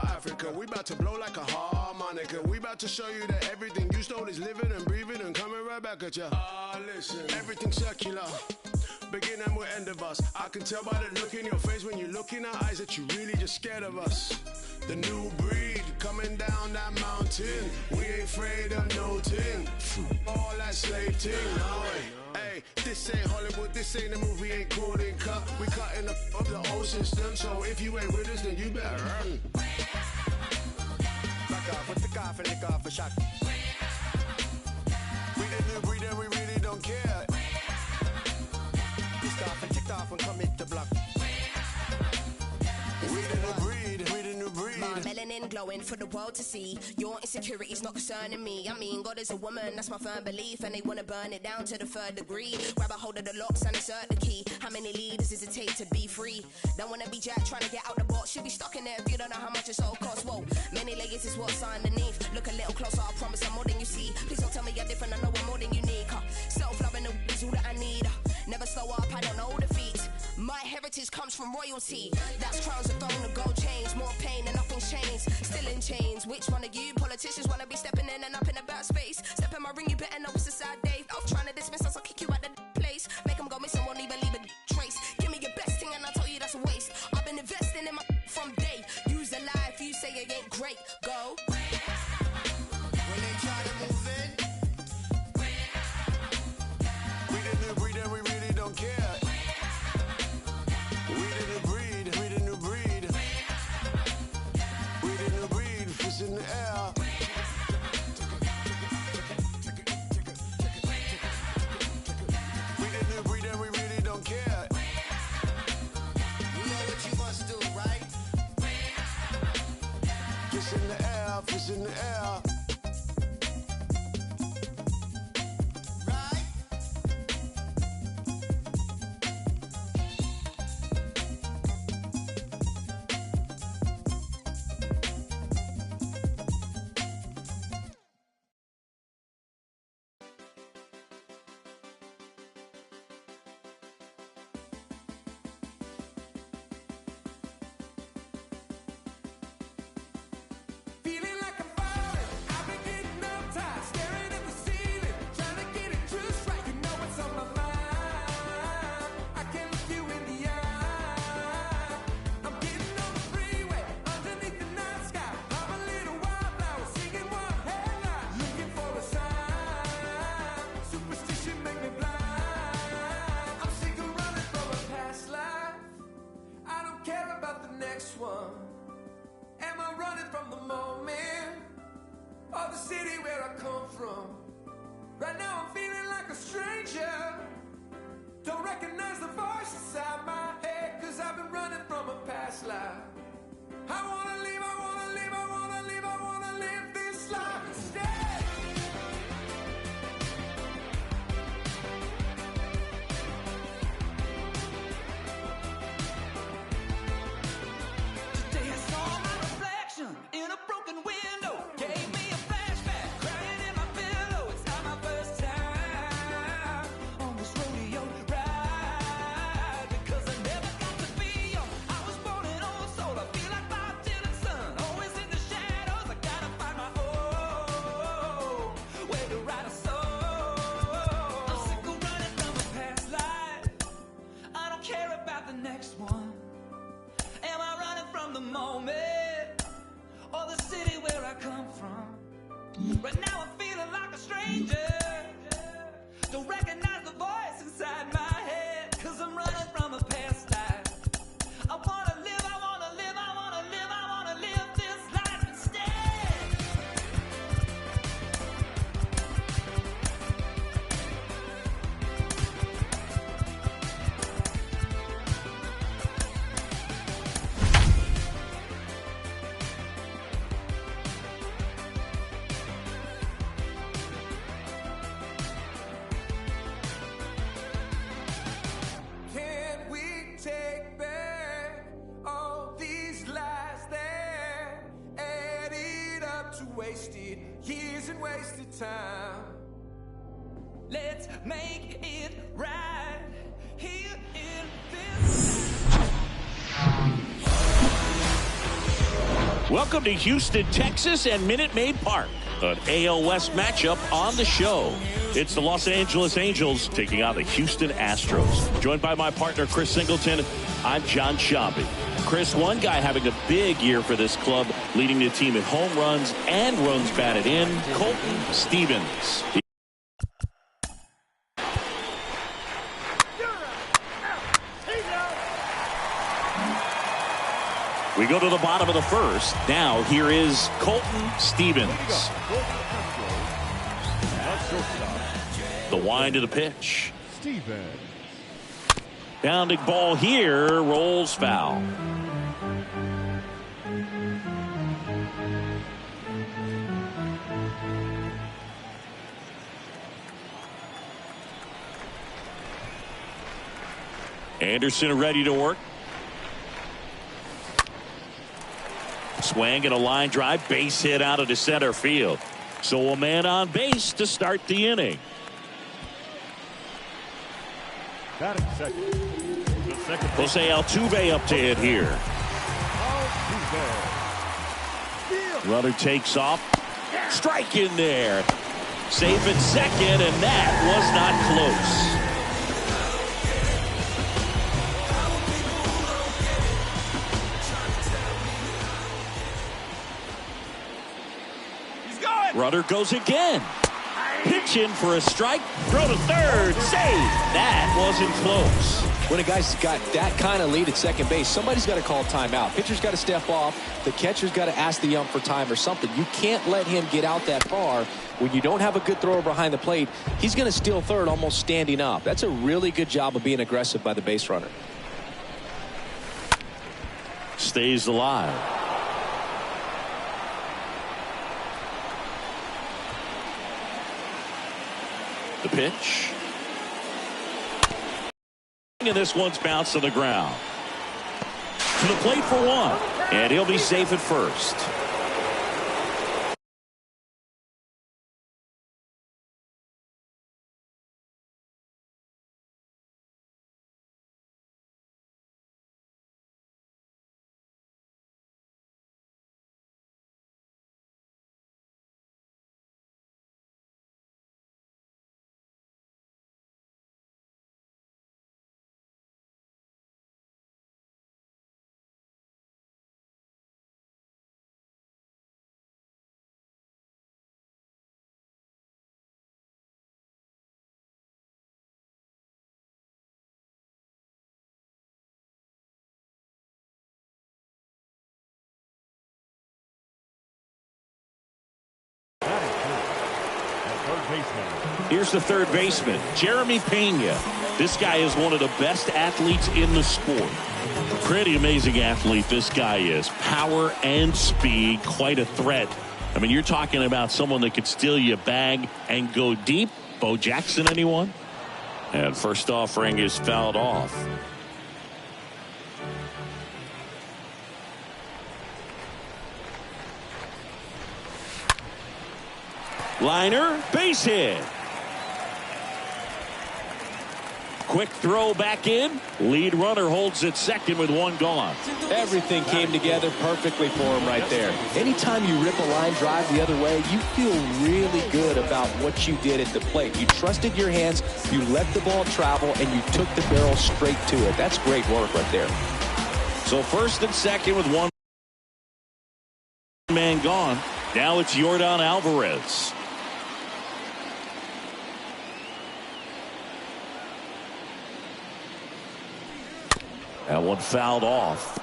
Africa. We about to blow like a harmonica. We about to show you that everything you stole is living and breathing and coming right back at ya. Listen, everything's circular. Beginning with end of us. I can tell by the look in your face when you look in our eyes that you really just scared of us. The new breed coming down that mountain. We ain't afraid of no thing. All that slave thing, no way. Hey, this ain't Hollywood, this ain't a movie, ain't called in cut. We cutting up the old system, so if you ain't with us, then you better run. Back off with the cough and lick off a shot. We the new breed and we really don't care. Pissed off and ticked off and commit the block. We the new breed, we the new breed. My melanin glowing for the world to see. Your insecurities not concerning me. I mean, God is a woman, that's my firm belief. And they wanna burn it down to the third degree. Grab a hold of the locks and insert the key. How many leaders does it take to be free? Don't wanna be Jack trying to get out the box. Should be stuck in there if you don't know how much it's all costs. Whoa, many layers is what's underneath. Look a little closer, I promise I'm more than you see. Please don't tell me you're different, I know I'm more than unique. Self-loving is all that I need. Never slow up, I don't know defeat. My heritage comes from royalty. That's crowns and throne and gold chains. More pain and nothing's changed. Still in chains. Which one of you politicians wanna be stepping in and up in a bad space? Step in my ring, you better know it's a sad day. I'm trying to dismiss us, I'll kick you out the place. Make them go missing, won't even leave a trace. Give me your best thing and I'll tell you that's a waste. I've been investing in my from day. Use the life, you say it ain't great. Go. When they try to move in, we the new breed and we really don't care. We the new breed, we the new breed. We the new breed, fists in the air. We the new breed and we really don't care. You know what you must do, right? Fists in the air, fists in the air. Feeling like I'm falling, I've been getting uptight, staring at the ceiling, trying to get it just right. You know what's on my mind. I can look you in the eye. I'm getting on the freeway, underneath the night sky. I'm a little wildflower, singing one headline, looking for a sign. Superstition make me blind. I'm sick of running from a past life. I don't care about the next one. Am I running from the moment or the city where I come from? Right now I'm feeling like a stranger. Don't recognize the voice inside my head, 'cause I've been running from a past life. I wanna live, I wanna live, I wanna live, I wanna live this life instead. Today I saw my reflection in a broken window. Gave me a flashback, crying in my pillow. It's not my first time on this rodeo ride. wasted years and wasted time. Let's make it right here in this. Welcome to Houston, Texas and Minute Maid Park. An AL West matchup on the show. It's the Los Angeles Angels taking on the Houston Astros. Joined by my partner, Chris Singleton, I'm John Shabby. Chris, one guy having a big year for this club, leading the team in home runs and runs batted in, Colton Stevens. We go to the bottom of the first. Now here is Colton Stevens. The wind to the pitch. Stevens. Bounding ball here, rolls foul. Anderson ready to work. Swing and a line drive, base hit out of the center field. So a man on base to start the inning. Batting second. The second Jose Altuve up to hit here. Altuve. Runner takes off. Strike in there. Safe at second, and that was not close. Runner goes again. Pitch in for a strike. Throw to third. Save. That wasn't close. When a guy's got that kind of lead at second base, somebody's got to call timeout. Pitcher's got to step off. The catcher's got to ask the ump for time or something. You can't let him get out that far. When you don't have a good thrower behind the plate, he's going to steal third almost standing up. That's a really good job of being aggressive by the base runner. Stays alive. The pitch. And this one's bounced to the ground. To the plate for one. And he'll be safe at first. Here's the third baseman, Jeremy Pena. This guy is one of the best athletes in the sport. Pretty amazing athlete this guy is. Power and speed, quite a threat. I mean, you're talking about someone that could steal your bag and go deep. Bo Jackson, anyone? And first offering is fouled off. Liner, base hit. Quick throw back in. Lead runner holds at second with one gone. Everything came together perfectly for him right there. Anytime you rip a line drive the other way, you feel really good about what you did at the plate. You trusted your hands, you let the ball travel, and you took the barrel straight to it. That's great work right there. So first and second with one man gone. Now it's Yordan Alvarez. That one fouled off.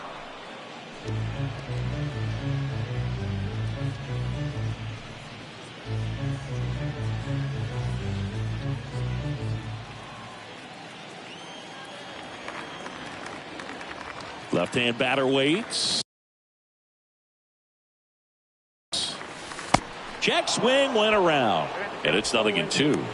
Left-hand batter waits. Check swing went around. And it's 0-2.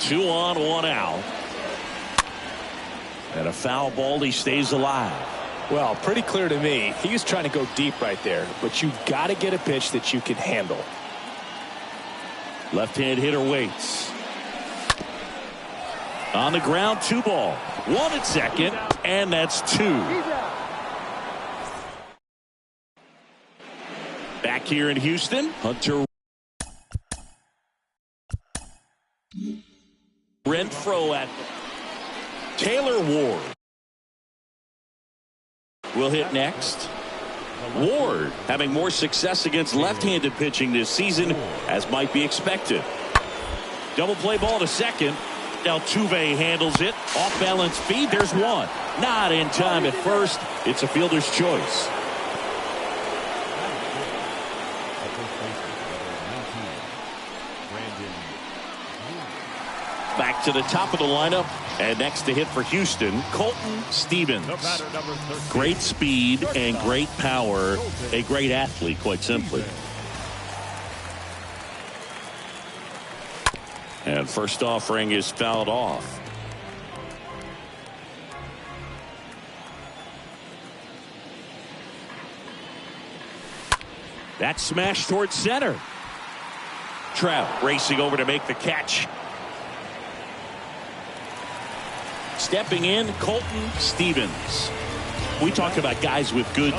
Two on, one out. And a foul ball, he stays alive. Well, pretty clear to me. He was trying to go deep right there, but you got to get a pitch that you can handle. Left-hand hitter waits. On the ground, 2 ball. 1 at second, and that's 2. Back here in Houston, Hunter Renfroe at Taylor Ward will hit next. Ward having more success against left-handed pitching this season, as might be expected. Double play ball to second. Altuve handles it. Off-balance feed. There's 1. Not in time at first. It's a fielder's choice. Back to the top of the lineup, and next to hit for Houston, Colton Stevens. Great speed and great power. A great athlete, quite simply. And first offering is fouled off. That smash towards center. Trout racing over to make the catch. Stepping in, Colton Stevens. We talk about guys with good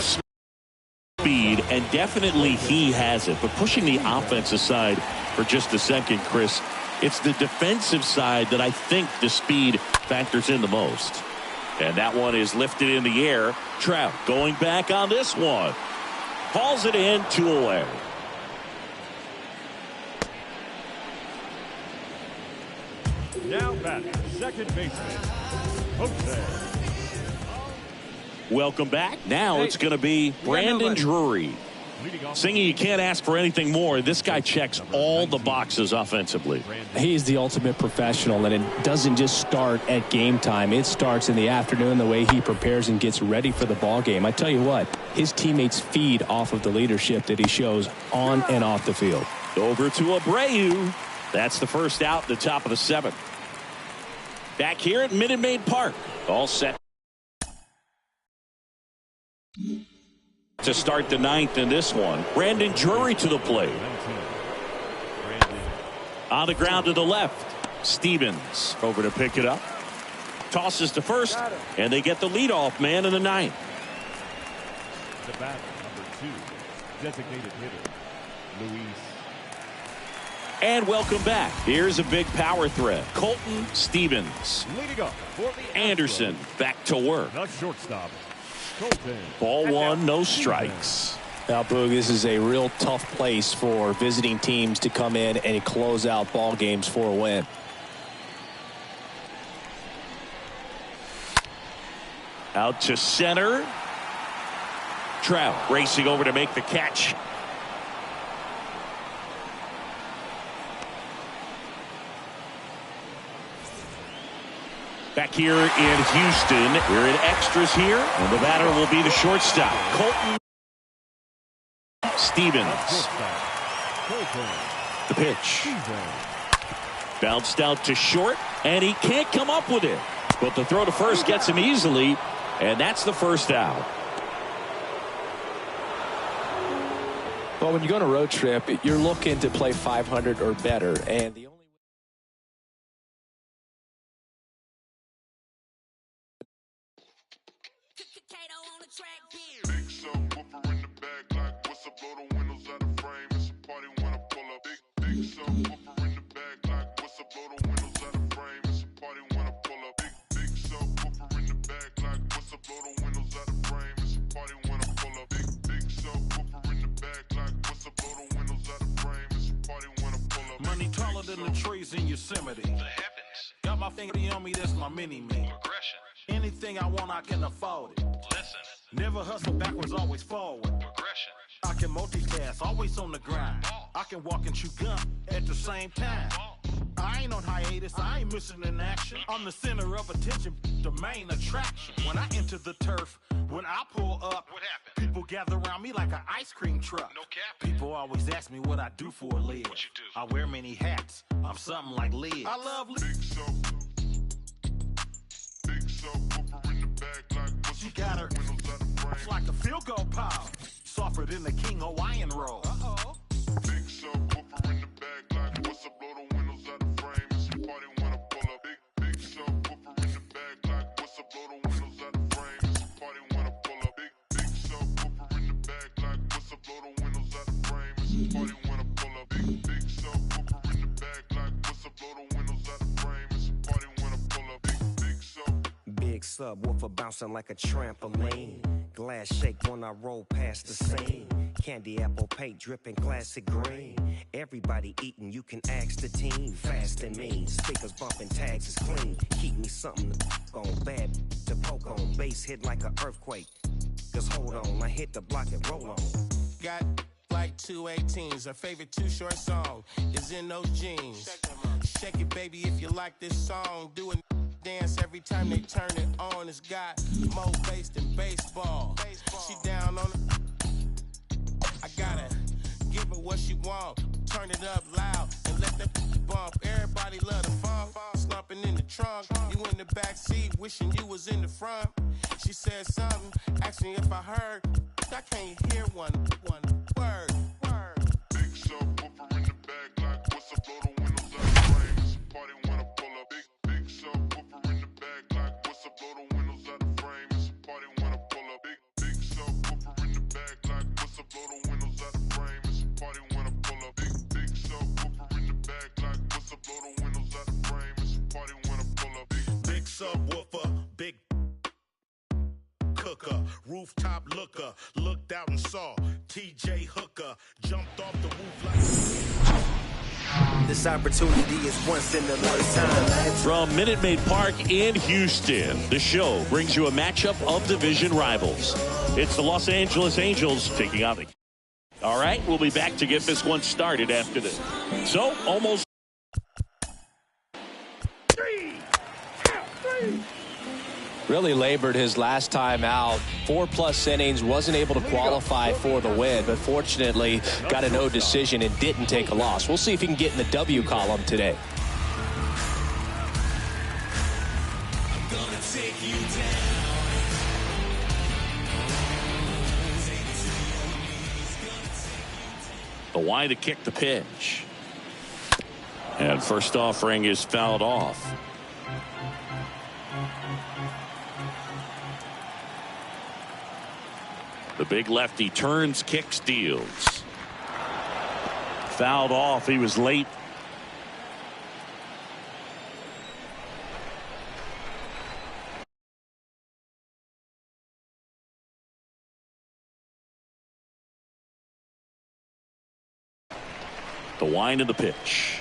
speed, and definitely he has it. But pushing the offense aside for just a second, Chris, it's the defensive side that I think the speed factors in the most. And that one is lifted in the air. Trout going back on this one. Hauls it in, 2 away. Now batting, second baseman, Jose. Welcome back. Now it's going to be Brandon Drury. Singy, you can't ask for anything more. This guy checks all the boxes offensively. He's the ultimate professional, and it doesn't just start at game time. It starts in the afternoon, the way he prepares and gets ready for the ball game. I tell you what, his teammates feed off of the leadership that he shows on and off the field. Over to Abreu. That's the first out, the top of the 7th. Back here at Minute Maid Park. All set to start the 9th in this one. Brandon Drury to the plate. On the ground to the left. Stevens over to pick it up. Tosses to first, and they get the leadoff man in the 9th. The batter, number 2, designated hitter, Luis. And welcome back. Here's a big power threat. Colton Stevens. Leading up for the Anderson back to work. The shortstop, Colton. Ball 1, no strikes. Now, Boog, this is a real tough place for visiting teams to come in and close out ball games for a win. Out to center. Trout racing over to make the catch. Back here in Houston, we're in extras here, and the batter will be the shortstop, Colton Stevens. The pitch. Bounced out to short, and he can't come up with it. But the throw to first gets him easily, and that's the first out. Well, when you go on a road trip, you're looking to play 500 or better, and the only Money taller than the trees in Yosemite. The heavens. Got my finger on me, that's my mini-me. Progression. Anything I want, I can afford it. Listen. Never hustle backwards, always forward. Progression. I can multitask, always on the grind. I can walk and chew gum at the same time. I ain't on hiatus, I ain't missing in action. I'm the center of attention, the main attraction. When I enter the turf, when I pull up, what happened? People gather around me like an ice cream truck. No cap. People always ask me what I do for a live. What you do? I wear many hats, I'm something like Liz. I love Liz. Big soap, She got her like a field goal pile. Softer than the King Hawaiian roll. Big subwoofer in the back, like what's up? Blow the windows out the frame. It's a party when I pull up. Big subwoofer in the back, like what's up? Blow the windows out the frame. It's a party when I pull up. Big subwoofer in the back, like what's up? Blow the windows out the frame. It's a party when I pull up. Big subwoofer in the back, like what's up? Blow the windows out the frame. It's a party when I pull up. Big subwoofer bouncing like a trampoline. Glass shake when I roll past the scene. Candy apple paint dripping classic green. Everybody eating, you can ask the team. Fast and mean, speakers bumping, tags is clean. Keep me something to on, bad to poke on. Bass hit like an earthquake. Cause hold on, I hit the block and roll on. Got like 218s. Her favorite Too Short song is In Those Jeans. Shake it, baby, if you like this song. Do it. Dance every time they turn it on. It's got more bass than baseball. She down on it. I gotta give her what she want. Turn it up loud and let that bump. Everybody love the funk. Slumping in the trunk. You in the back seat, wishing you was in the front. She said something, asked me if I heard. I can't hear one word. Big subwoofer in the back, like what's up? Blow the windows out the frame. It's a party when I pull up. Big subwoofer in the back, like what's up? Blow the windows out the frame. It's a party when I pull up. Big subwoofer in the back, like what's up? Blow the windows out the frame. It's a party when I pull up. Big subwoofer in the back, like what's up? Blow the windows out the frame. It's a party when I pull up. Big subwoofer, big cooker, rooftop looker, looked out and saw TJ Hooker, jumped off the roof like. This opportunity is once in a lifetime. From Minute Maid Park in Houston, the show brings you a matchup of division rivals. It's the Los Angeles Angels taking on the. All right, we'll be back to get this one started after this. So, almost. Really labored his last time out. 4+ innings, wasn't able to qualify for the win, but fortunately got a no decision and didn't take a loss. We'll see if he can get in the W column today. The Y to kick the pitch. And first offering is fouled off. The big lefty turns, kicks, deals. Fouled off. He was late. The wind of the pitch.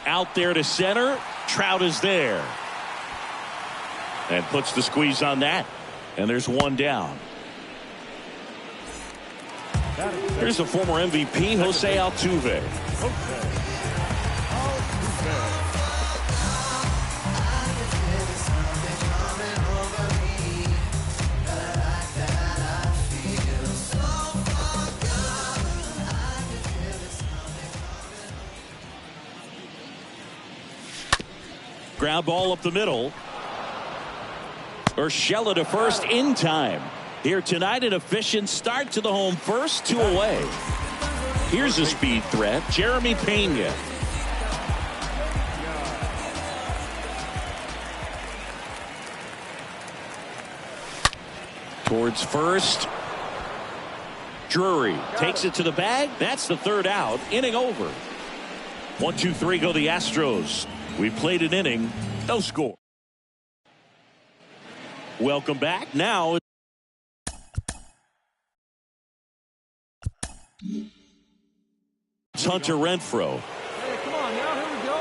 Out there to center. Trout is there. And puts the squeeze on that. And there's one down. Here's the former MVP, Jose Altuve. Ground ball up the middle. Urshela to first in time. Here tonight, an efficient start to the home first, 2 away. Here's a speed threat, Jeremy Pena. Towards first. Drury takes it to the bag. That's the third out. Inning over. 1, 2, 3 go the Astros. We played an inning. No score. Welcome back. Now it's Hunter Renfroe. Hey, come on now. Here we go.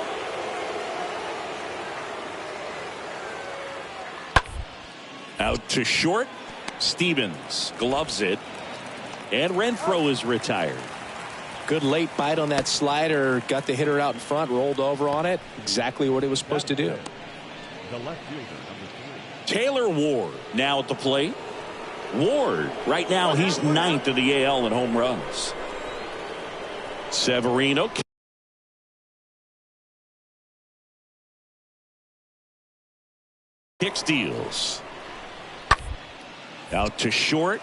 Out to short. Stevens gloves it. And Renfroe is retired. Good late bite on that slider. Got the hitter out in front. Rolled over on it. Exactly what he was supposed to do. The left fielder, number 3. Taylor Ward now at the plate. Ward, right now, he's 9th in the AL in home runs. Severino. Hicks deals. Out to short.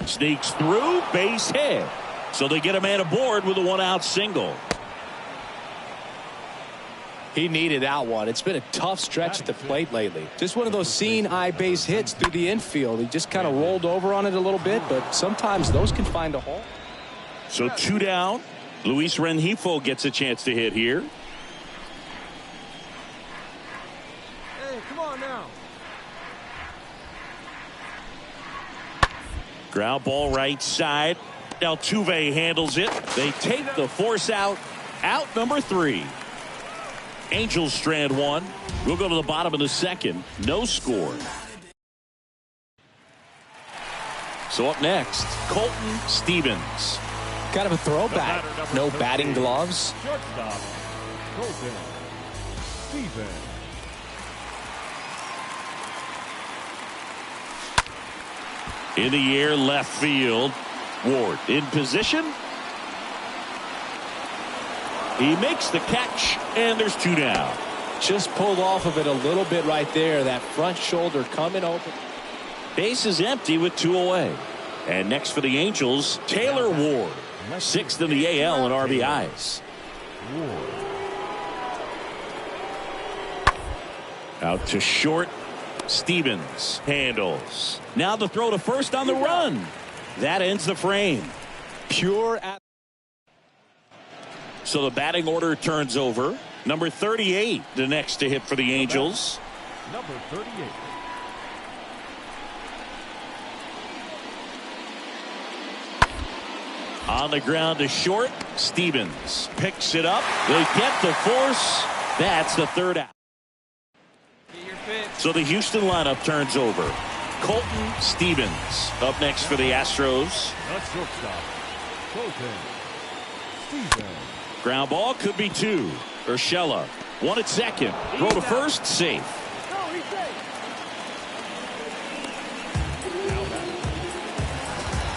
Sneaks through. Base hit. So they get a man aboard with a one-out single. He needed that one. It's been a tough stretch at the plate lately. Just one of those seeing eye base hits through the infield. He just kind of rolled over on it a little bit, but sometimes those can find a hole. So 2 down. Luis Rengifo gets a chance to hit here. Hey, come on now. Ground ball right side. Altuve handles it. They take the force out. Out number 3. Angels strand 1. We'll go to the bottom of the second. No score. So up next, Colton Stevens. Kind of a throwback. No batting gloves. Shortstop, Colton Stevens. In the air, left field. Ward in position. He makes the catch, and there's 2 down. Just pulled off of it a little bit right there. That front shoulder coming open. Base is empty with 2 away. And next for the Angels, Taylor Ward. 6th in the AL in RBIs. Out to short. Stevens handles. Now the throw to first on the run. That ends the frame. Pure. So the batting order turns over. Number 38, the next to hit for the Angels. Number 38. On the ground to short. Stevens picks it up. They get the force. That's the 3rd out. So the Houston lineup turns over. Colton Stevens up next for the Astros. That's shortstop, Colton Stevens. Ground ball could be 2. Urshela. 1 at second. Throw to first. Safe.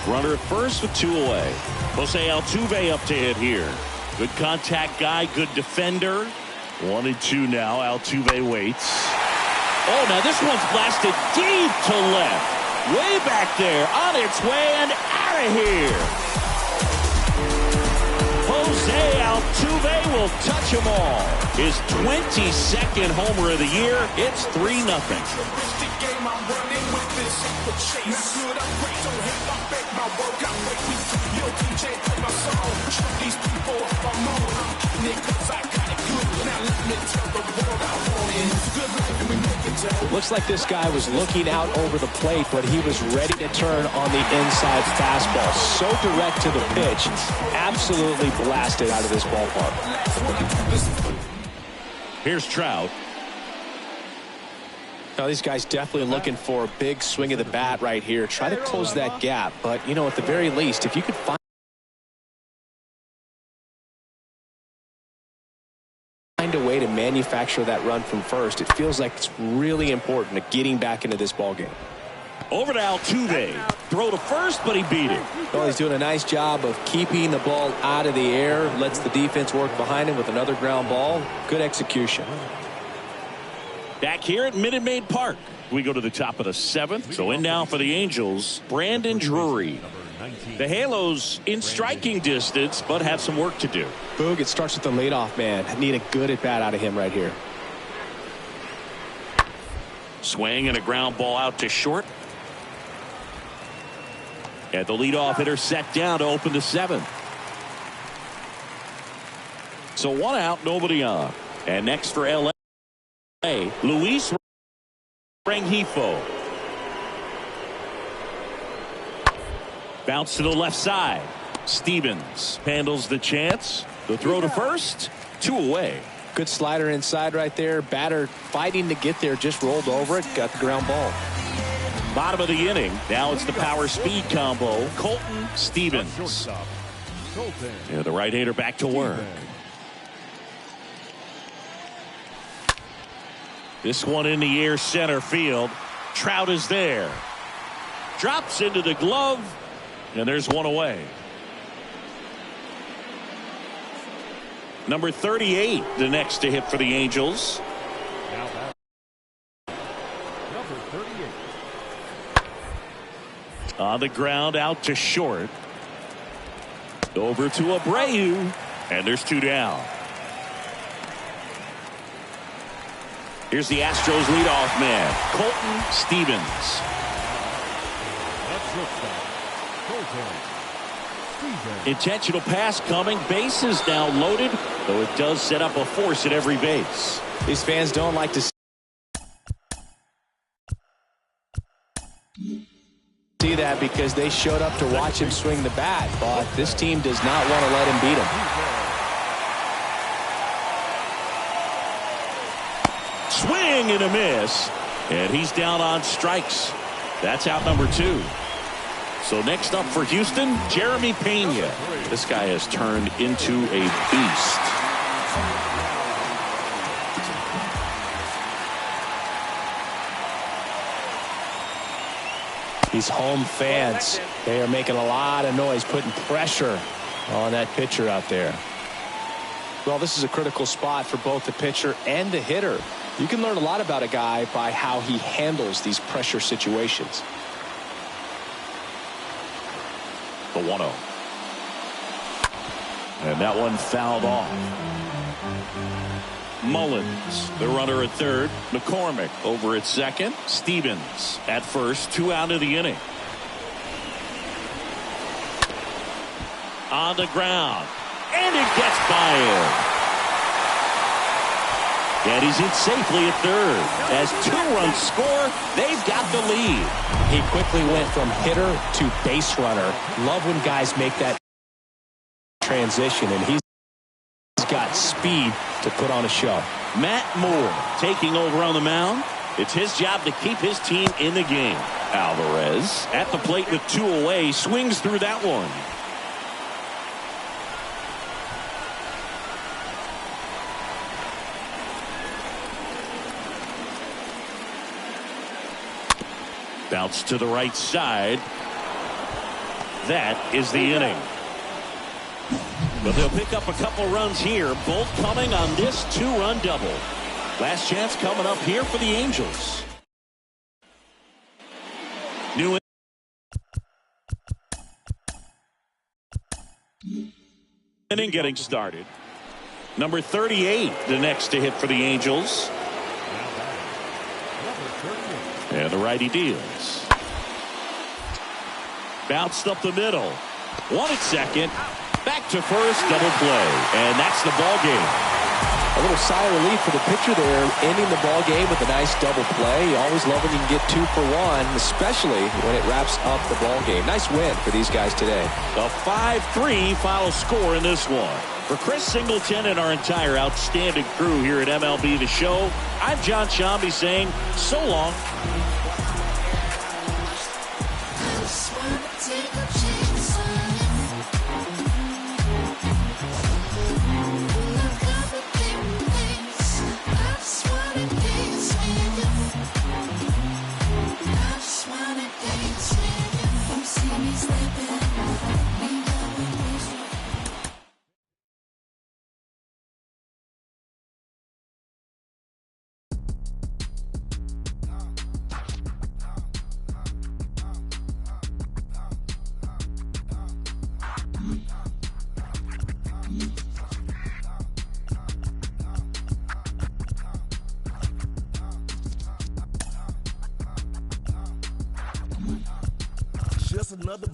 Runner at first with 2 away. Jose Altuve up to hit here. Good contact guy. Good defender. 1 and 2 now. Altuve waits. Oh, now this one's blasted deep to left. Way back there. On its way and out of here. Jose Altuve will touch them all. His 22nd homer of the year. It's 3-0. Looks like this guy was looking out over the plate, but he was ready to turn on the inside fastball. So direct to the pitch. Absolutely blasted out of this ballpark. Here's Trout. Now these guys definitely looking for a big swing of the bat right here. Try to close that gap. But, you know, at the very least, if you could find a way to manufacture that run from first, it feels like it's really important to getting back into this ball game. Over to Altuve. Throw to first, but he beat it. Well, he's doing a nice job of keeping the ball out of the air. Lets the defense work behind him with another ground ball. Good execution. Back here at Minute Maid Park. We go to the top of the 7th. So in now for the Angels, Brandon Drury. The Halos in striking distance, but have some work to do. Boog, it starts with the leadoff man. Need a good at bat out of him right here. Swing and a ground ball out to short. And the leadoff hitter set down to open the 7th. So 1 out, nobody on. And next for LA, Luis Rengifo. Bounce to the left side. Stevens handles the chance. The throw to first. 2 away. Good slider inside right there. Batter fighting to get there. Just rolled over it. Got the ground ball. Bottom of the inning. Now it's the power speed combo. Colton Stevens. Yeah, the right-hander back to work. This one in the air center field. Trout is there. Drops into the glove. And there's 1 away. Number 38, the next to hit for the Angels. On the ground, out to short. Over to Abreu. And there's 2 down. Here's the Astros leadoff man, Colton Stevens. Intentional pass coming. Bases now loaded, though it does set up a force at every base. These fans don't like to see that because they showed up to watch him swing the bat, but this team does not want to let him beat him. Swing and a miss, and he's down on strikes. That's out number 2. So next up for Houston, Jeremy Pena. This guy has turned into a beast. These home fans, they are making a lot of noise, putting pressure on that pitcher out there. Well, this is a critical spot for both the pitcher and the hitter. You can learn a lot about a guy by how he handles these pressure situations. The 1-0. And that one fouled off. Mullins, the runner at third. McCormick over at second. Stevens at first. 2 out of the inning. On the ground. And it gets by him. And he's in safely at third. As 2 runs score, they've got the lead. He quickly went from hitter to base runner. Love when guys make that transition, and he's got speed to put on a show. Matt Moore taking over on the mound. It's his job to keep his team in the game. Alvarez at the plate with 2 away, swings through that one. Bounce to the right side. That is the inning. But they'll pick up a couple runs here, both coming on this 2-run double. Last chance coming up here for the Angels. New inning getting started. Number 38, the next to hit for the Angels. And the righty deals. Bounced up the middle. 1 at second. Back to first, double play. And that's the ball game. A little sigh of relief for the pitcher there, ending the ball game with a nice double play. You always love when you can get 2 for 1, especially when it wraps up the ball game. Nice win for these guys today. A 5-3 final score in this one. For Chris Singleton and our entire outstanding crew here at MLB The Show, I'm John Shambi saying so long.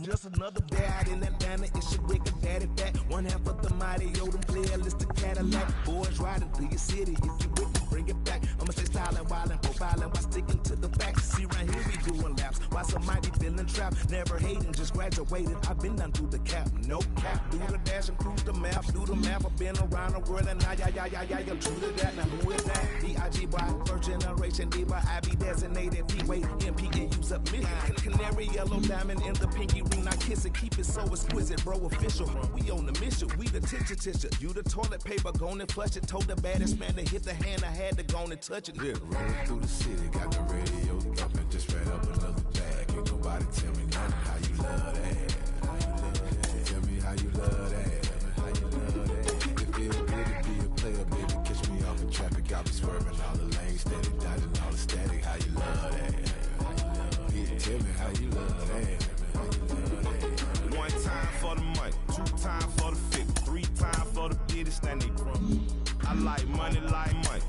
Just another day out in Atlanta. It's your big daddy back. One half of the mighty Odom playlist, the Cadillac. Boys riding through your city. If you with me, bring it back. I'ma stay styling, wildin', profiling while sticking to the facts. See right here we doing laps. Why somebody feeling trapped? Never hating, just graduated. I've been done through the cap, no cap. Do the dash and cruise the map. Do the map. I've been around the world and now, I'm true to that. Now who is that? B.I.G. boy, first generation diva. I be designated P-Way, MP, and use up million. Canary yellow diamond in the pinky ring. I kiss it, keep it so exquisite, bro. Official, we on the mission. We the tissue. You the toilet paper, gone and flush it. Told the baddest man to hit the hand. I had to go and touch it. Yeah, rolling through the city, got the radio thumping, just ran up another bag. Ain't nobody tell me nothing. How you love that? How you love that? Tell me how you love that. How you love that? It feel good to be a player, baby. Catch me off in traffic, got me swerving all the lanes, steady dodging all the static. How you love that? How you love that? Tell me how you love that. money. 2 times for the figure, 3 times for the business that they from. I like money like money.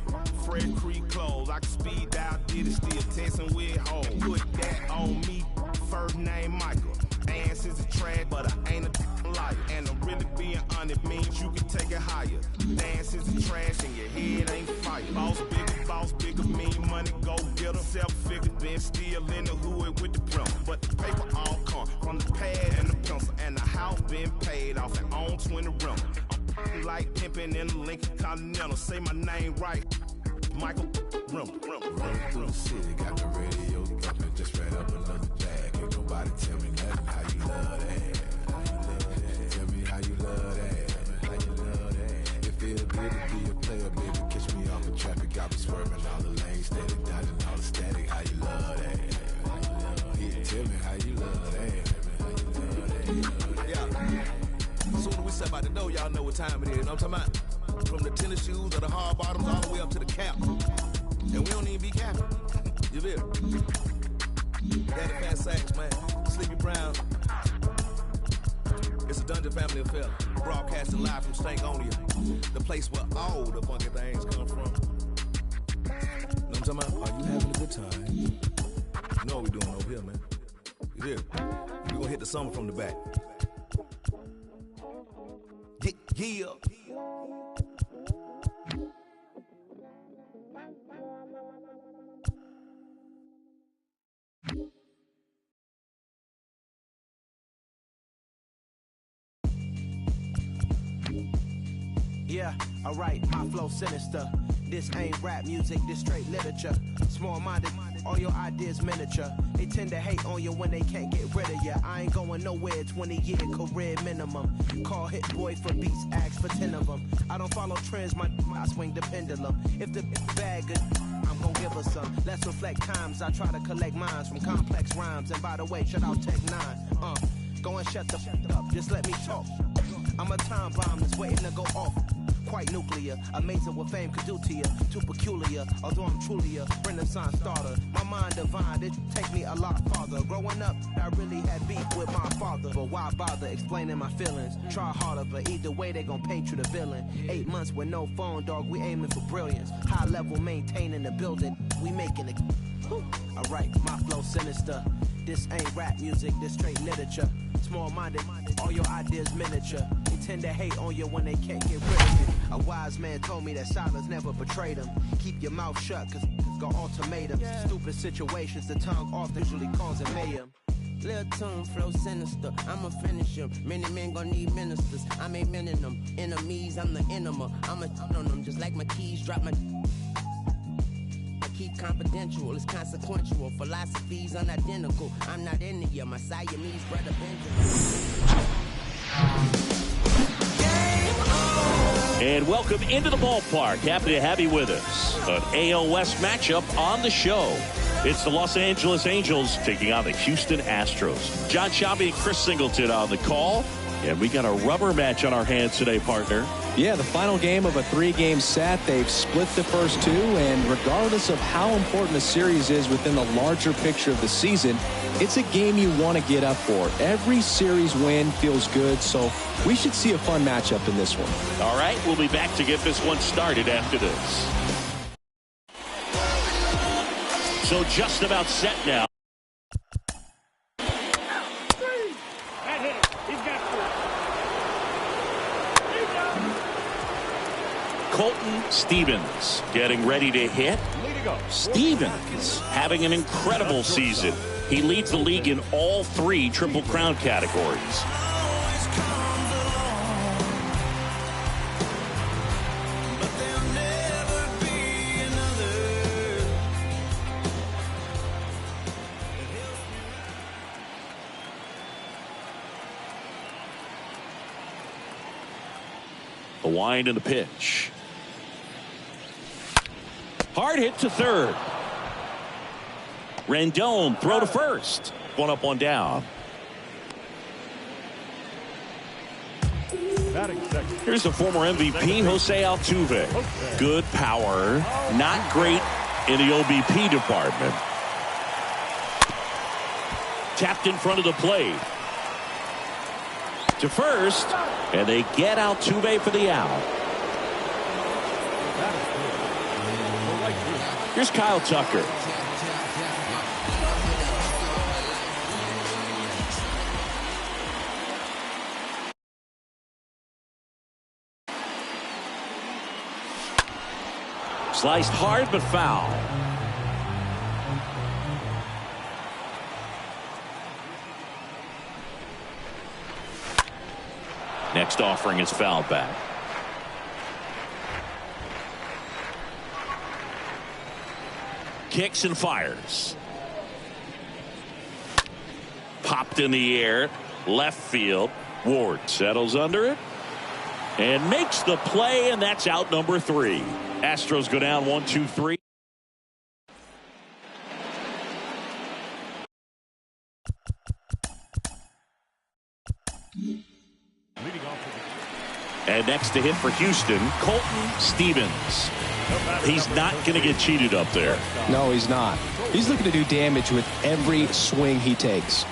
Fresh Creek clothes, I can speed down, did it still testing with hoes. Put that on me, first name Michael. Ass is a trash, but I ain't a liar. And I'm really being honest, means you can take it higher. Dance is a trash and your head ain't fire. Boss bigger, mean money, go get 'em. 7-figure, been still in the hood with the printer. But the paper all come from the pad and the pencil. And the house been paid off and on 20 rental. I'm like pimping in the Lincoln Continental. Say my name right, Michael Rim. Through the city, got the radio jumping, just ran up another bag. Ain't nobody tell me nothing. How you love that? Tell me how you love that. How you love that? It feel good to be a player, baby. Catch me off the traffic, got me swerving all the lanes, steady dodging all the static. How you love that? Yeah, tell me how you love that. Yeah. As soon as we step out the door, y'all know what time it is. You know what I'm talking about? From the tennis shoes or the hard bottoms all the way up to the cap. And we don't even be capping. You feel? Daddy Fat Sacks, man. Sleepy Brown. It's a Dungeon Family affair. Broadcasting live from Stankonia, the place where all the funky things come from. You know what I'm talking about? Are you having a good time? You know what we doing over here, man. You feel? We gonna hit the summer from the back. Yeah. Yeah, alright, my flow sinister. This ain't rap music, this straight literature. Small-minded, all your ideas miniature. They tend to hate on you when they can't get rid of you. I ain't going nowhere, 20-year career minimum. Call Hit Boy for beats, ask for 10 of them. I don't follow trends, I swing the pendulum. If the bag good, I'm gon' give her some. Let's reflect times, I try to collect minds from complex rhymes. And by the way, shout out Tech 9. Go and shut the up, just let me talk. I'm a time bomb that's waiting to go off. Quite nuclear, amazing what fame could do to you. Too peculiar, although I'm truly a renaissance starter. My mind divine, it take me a lot farther. Growing up, I really had beef with my father. But why bother explaining my feelings? Try harder, but either way they gon' paint you the villain. 8 months with no phone, dog, we aiming for brilliance. High level maintaining the building, we making it. Alright, my flow sinister. This ain't rap music, this straight literature. Small-minded, all your ideas miniature. They tend to hate on you when they can't get rid of you. A wise man told me that silence never betrayed him. Keep your mouth shut, cause it's got ultimatums. Stupid situations, the tongue off usually causing mayhem. Lil' tune, flow sinister, I'ma finish him. Many men gon' need ministers, I'm a men in them. Enemies, I'm the enema. I'ma on them, just like my keys, drop my... Keep confidential, it's consequential. Philosophies unidentical. I'm not into you, my Siamese brother Benjamin. And welcome into the ballpark. Happy to have you with us. An AL West matchup on the show. It's the Los Angeles Angels taking on the Houston Astros. John Shabby and Chris Singleton on the call. And we got a rubber match on our hands today, partner. Yeah, the final game of a 3-game set. They've split the first 2, and regardless of how important the series is within the larger picture of the season, it's a game you want to get up for. Every series win feels good, so we should see a fun matchup in this one. All right, we'll be back to get this one started after this. So just about set now. Colton Stevens getting ready to hit. Stevens having an incredible season. He leads the league in all 3 Triple Crown categories. The wind and the pitch. Hard hit to third. Rendon throw to first. One up, one down. Here's the former MVP, Jose Altuve. Good power. Not great in the OBP department. Tapped in front of the plate. to first, and they get Altuve for the out. Here's Kyle Tucker. Sliced hard but foul. Next offering is fouled back. Kicks and fires. Popped in the air. Left field. Ward settles under it and makes the play, and that's out number 3. Astros go down 1-2-3. And next to hit for Houston, Colton Stevens. He's not going to get cheated up there. No, he's not. He's looking to do damage with every swing he takes.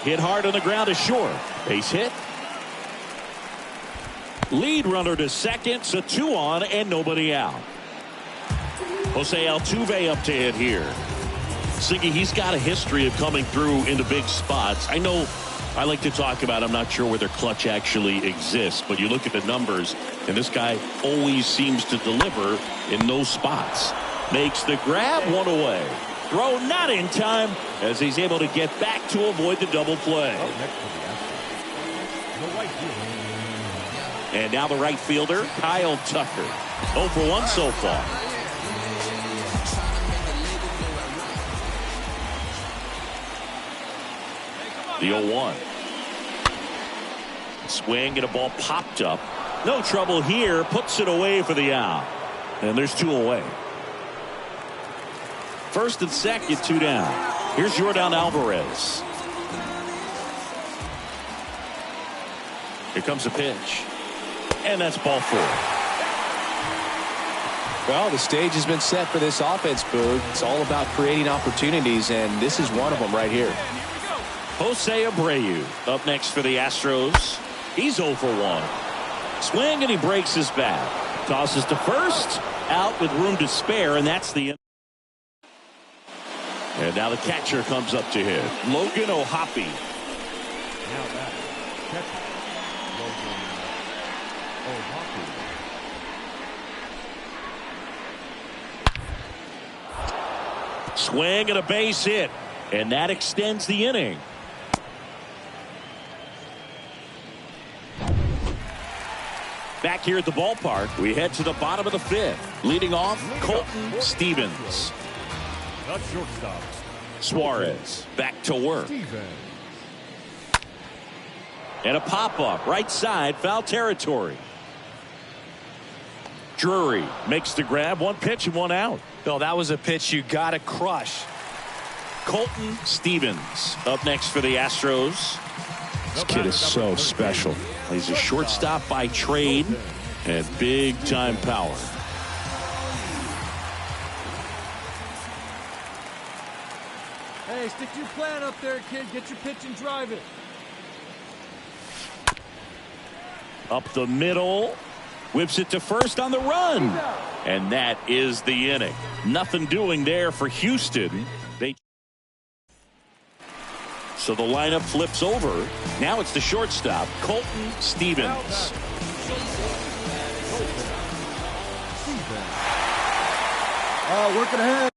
Hit hard on the ground is short. Base hit. Lead runner to second, so 2 on and nobody out. Jose Altuve up to hit here. Siggy, he's got a history of coming through into big spots. I know I like to talk about, I'm not sure whether clutch actually exists, but you look at the numbers, and this guy always seems to deliver in those spots. Makes the grab, 1 away. Throw not in time as he's able to get back to avoid the double play. And now the right fielder, Kyle Tucker. 0 for 1 so far. The 0-1. Swing and a ball popped up. No trouble here. Puts it away for the out. And there's 2 away. First and second, 2 down. Here's Yordan Alvarez. Here comes a pitch. And that's ball 4. Well, the stage has been set for this offense, Boog. It's all about creating opportunities, and this is one of them right here. Jose Abreu up next for the Astros. He's 0 for 1. Swing and he breaks his bat. Tosses to first. Out with room to spare, and that's the end. And now the catcher comes up to hit. Logan O'Hoppe. Now that catcher, Logan O'Hoppe. Swing and a base hit. And that extends the inning. Back here at the ballpark, we head to the bottom of the 5th. Leading off, Colton Stevens. The shortstop. Suarez back to work. And a pop-up right side, foul territory. Drury makes the grab. 1 pitch and 1 out. Bill, that was a pitch you got to crush. Colton Stevens up next for the Astros. This kid is so special. He's a shortstop by trade and big-time power. Hey, stick to your plan up there, kid. Get your pitch and drive it. Up the middle. Whips it to first on the run. And that is the inning. Nothing doing there for Houston. So the lineup flips over. Now it's the shortstop, Colton Stevens. Working ahead.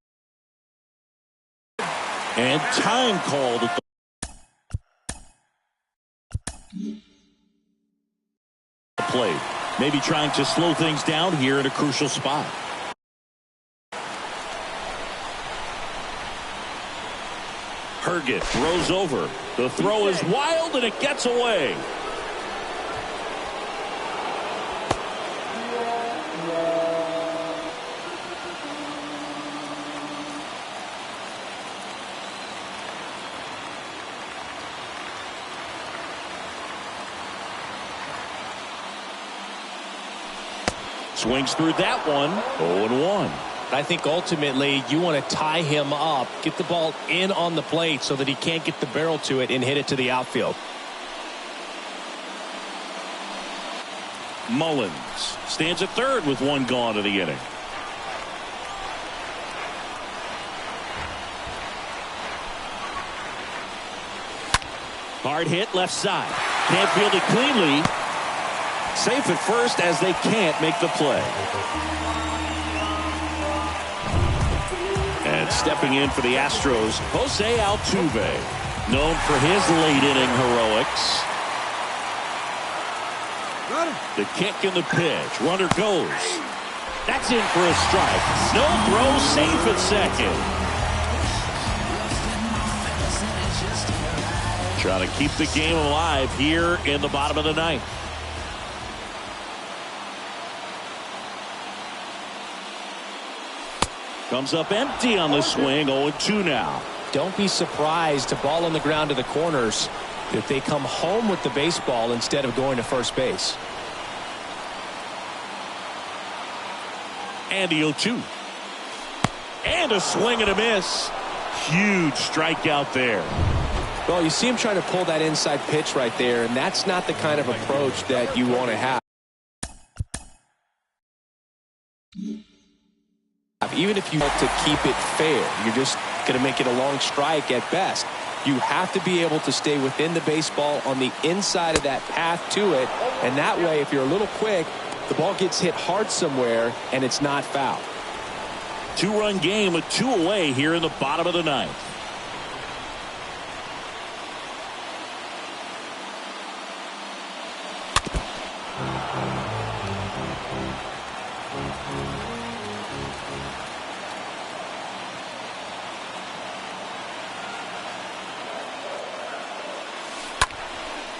And time called at the plate. Maybe trying to slow things down here in a crucial spot. Herget throws over. The throw is wild and it gets away. Swings through that one. 0-1. I think ultimately you want to tie him up, get the ball in on the plate so that he can't get the barrel to it and hit it to the outfield. Mullins stands at third with one gone to the inning. Hard hit left side. Can't field it cleanly. Safe at first as they can't make the play. And stepping in for the Astros, Jose Altuve, known for his late inning heroics. The kick and the pitch. Runner goes. That's in for a strike. No throw, safe at second. Trying to keep the game alive here in the bottom of the ninth. Comes up empty on the swing. 0-2 now. Don't be surprised to ball on the ground to the corners if they come home with the baseball instead of going to first base. And the 0-2. And a swing and a miss. Huge strikeout there. Well, you see him trying to pull that inside pitch right there, and that's not the kind of approach that you want to have. Even if you want to keep it fair, you're just going to make it a long strike at best. You have to be able to stay within the baseball on the inside of that path to it, and that way, if you're a little quick, the ball gets hit hard somewhere, and it's not foul. Two-run game with two away here in the bottom of the ninth.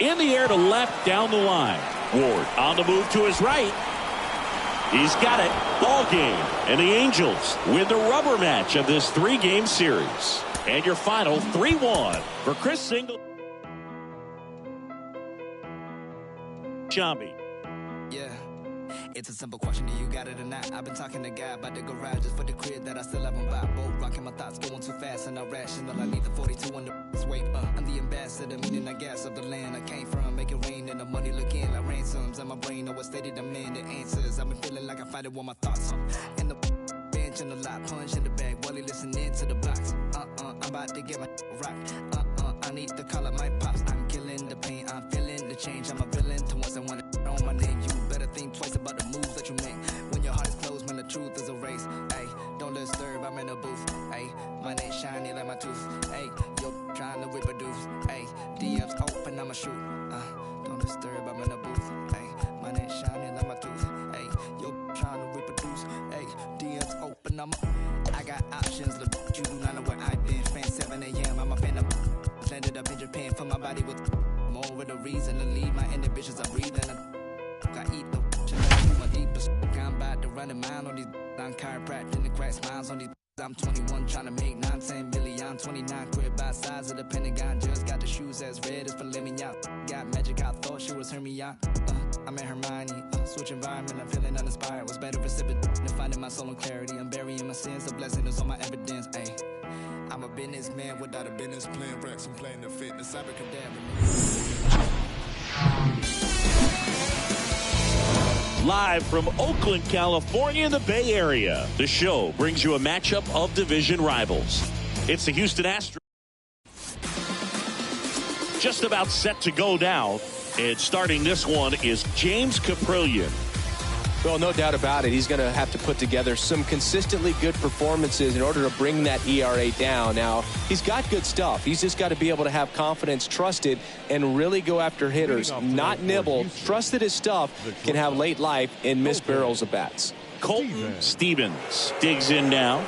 In the air to left down the line. Ward on the move to his right. He's got it. Ball game. And the Angels win the rubber match of this three-game series. And your final 3-1 for Chris Single. Shambi. Yeah. It's a simple question, do you got it or not? I've been talking to God about the garage just for the crib that I still haven't bought. Both rocking my thoughts, going too fast and irrational. I need the 42 on the weight. I'm the ambassador, meaning I gas of the land I came from. Make it rain and the money looking like ransoms. And my brain know what state of man the answers. I've been feeling like I fight it with my thoughts. And the bench and the lot, punch in the bag, while he listening to the box. I'm about to get my rock. I need to call up my pops. I'm killing the pain, I'm feeling the change. I'm a villain to once I want it on my name. You better think twice about the moves that you make. When your heart is closed, when the truth is erased. Ayy, don't disturb, I'm in a booth. Ayy, my name shiny like my tooth. Ayy, you're trying to reproduce. Ayy, DMs open, I'ma shoot. Don't disturb, I'm in a booth. Ayy, my name shiny like my tooth. Ayy, you're trying to reproduce. Ayy, DMs open, I got options. Look, you do not know where I've been. Fan 7 a.m. I'm a fan of. Landed up in Japan for my body with more of a reason to leave. My inhibitions are breathing. I eat the my deepest. I'm about to run a mile on these. I'm chiropractic the crack smiles on these. I'm 21 trying to make 9-10 million. I'm 29 quit by size of the Pentagon. Just got the shoes as red as filet mignon. Got magic, I thought she was Hermione. I'm in Hermione. Switch environment, I'm feeling uninspired. Was better recipient than finding my soul and clarity. I'm burying my sins. The blessing is on my evidence. Ayy. I'm a businessman without a business plan. Rex, I'm playing the fitness. Live from Oakland, California in the Bay Area, the show brings you a matchup of division rivals. It's the Houston Astros. Just about set to go now. And starting this one is James Caprillion. Well, no doubt about it. He's going to have to put together some consistently good performances in order to bring that ERA down. Now, he's got good stuff. He's just got to be able to have confidence, trust it, and really go after hitters, not nibble. Trust that his stuff can have late life and miss barrels of bats. Colton Stevens digs in now.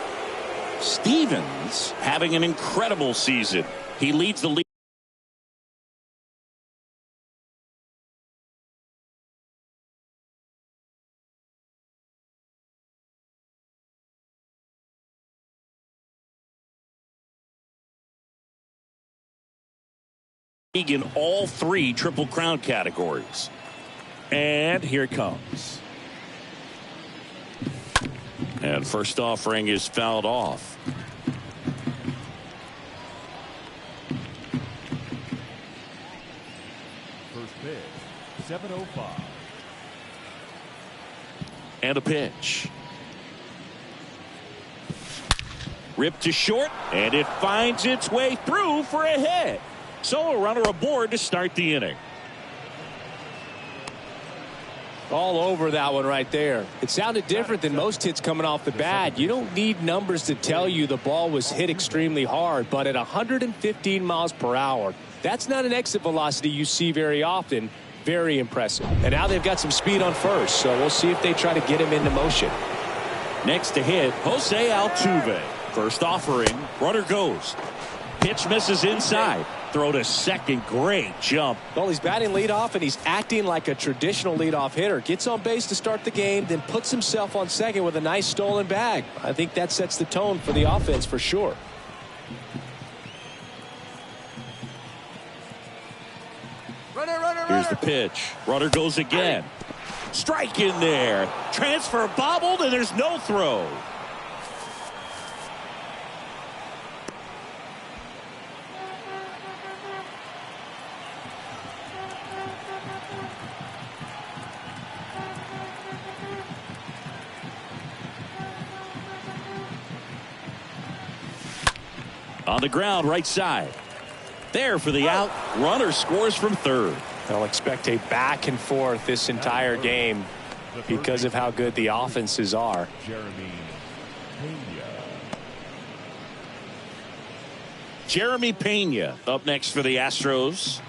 Stevens having an incredible season. He leads the league. In all three Triple Crown categories. And here it comes. And first offering is fouled off. First pitch, 7:05. And a pitch. Ripped to short, and it finds its way through for a hit. So a runner aboard to start the inning. All over that one right there. It sounded different than most hits coming off the bat. You don't need numbers to tell you the ball was hit extremely hard, but at 115 miles per hour, that's not an exit velocity you see very often. Very impressive. And now they've got some speed on first, so we'll see if they try to get him into motion. Next to hit, Jose Altuve. First offering, runner goes. Pitch misses inside. Throw to second, great jump. Well, he's batting leadoff, and he's acting like a traditional leadoff hitter. Gets on base to start the game, then puts himself on second with a nice stolen bag. I think that sets the tone for the offense for sure. Here's the pitch. Runner goes again. Strike in there. Transfer bobbled, and there's no throw. On the ground, right side. There for the out. Runner scores from third. I'll expect a back and forth this entire game because of how good the offenses are. Jeremy Pena up next for the Astros.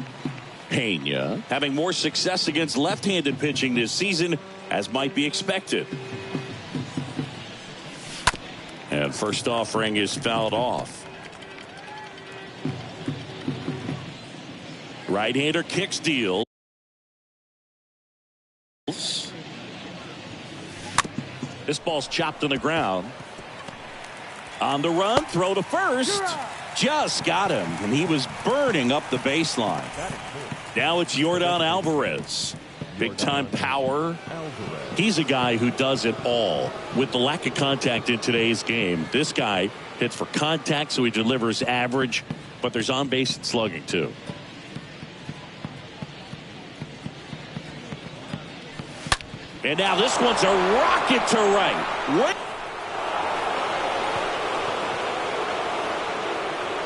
Pena having more success against left-handed pitching this season, as might be expected. And first offering is fouled off. Right-hander kicks, deal. This ball's chopped on the ground. On the run, throw to first. Just got him, and he was burning up the baseline. Now it's Yordan Alvarez. Big-time power. He's a guy who does it all. With the lack of contact in today's game, this guy hits for contact, so he delivers average, but there's on-base and slugging, too. And now this one's a rocket to right.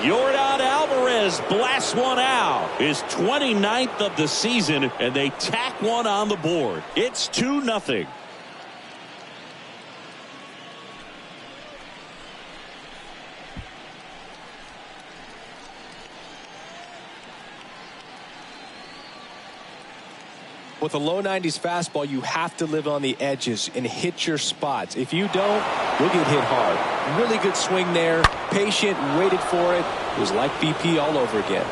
Yordan Alvarez blasts one out. His 29th of the season, and they tack one on the board. It's 2-0. With a low 90s fastball, you have to live on the edges and hit your spots. If you don't, you'll get hit hard. Really good swing there. Patient, waited for it. It was like BP all over again.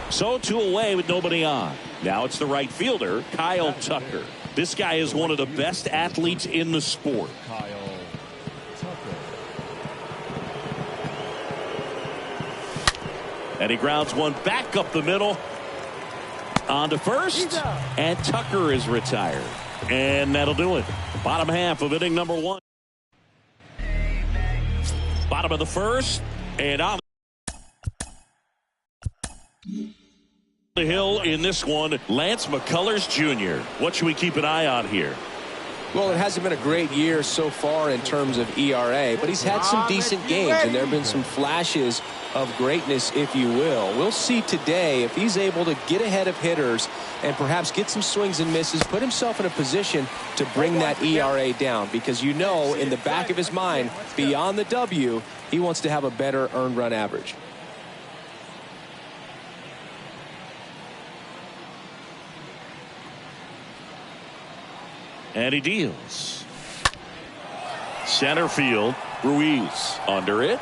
So 2 away with nobody on. Now it's the right fielder, Kyle Tucker. This guy is one of the best athletes in the sport. And he grounds one back up the middle. On to first. And Tucker is retired. And that'll do it. Bottom half of inning number 1. Bottom of the first. And on the hill in this one, Lance McCullers Jr. What should we keep an eye on here? Well, it hasn't been a great year so far in terms of ERA, but he's had some decent games, and there have been some flashes of greatness, if you will. We'll see today if he's able to get ahead of hitters and perhaps get some swings and misses, put himself in a position to bring that ERA down, because you know in the back of his mind, beyond the W, he wants to have a better earned run average. And he deals. Center field, Ruiz under it.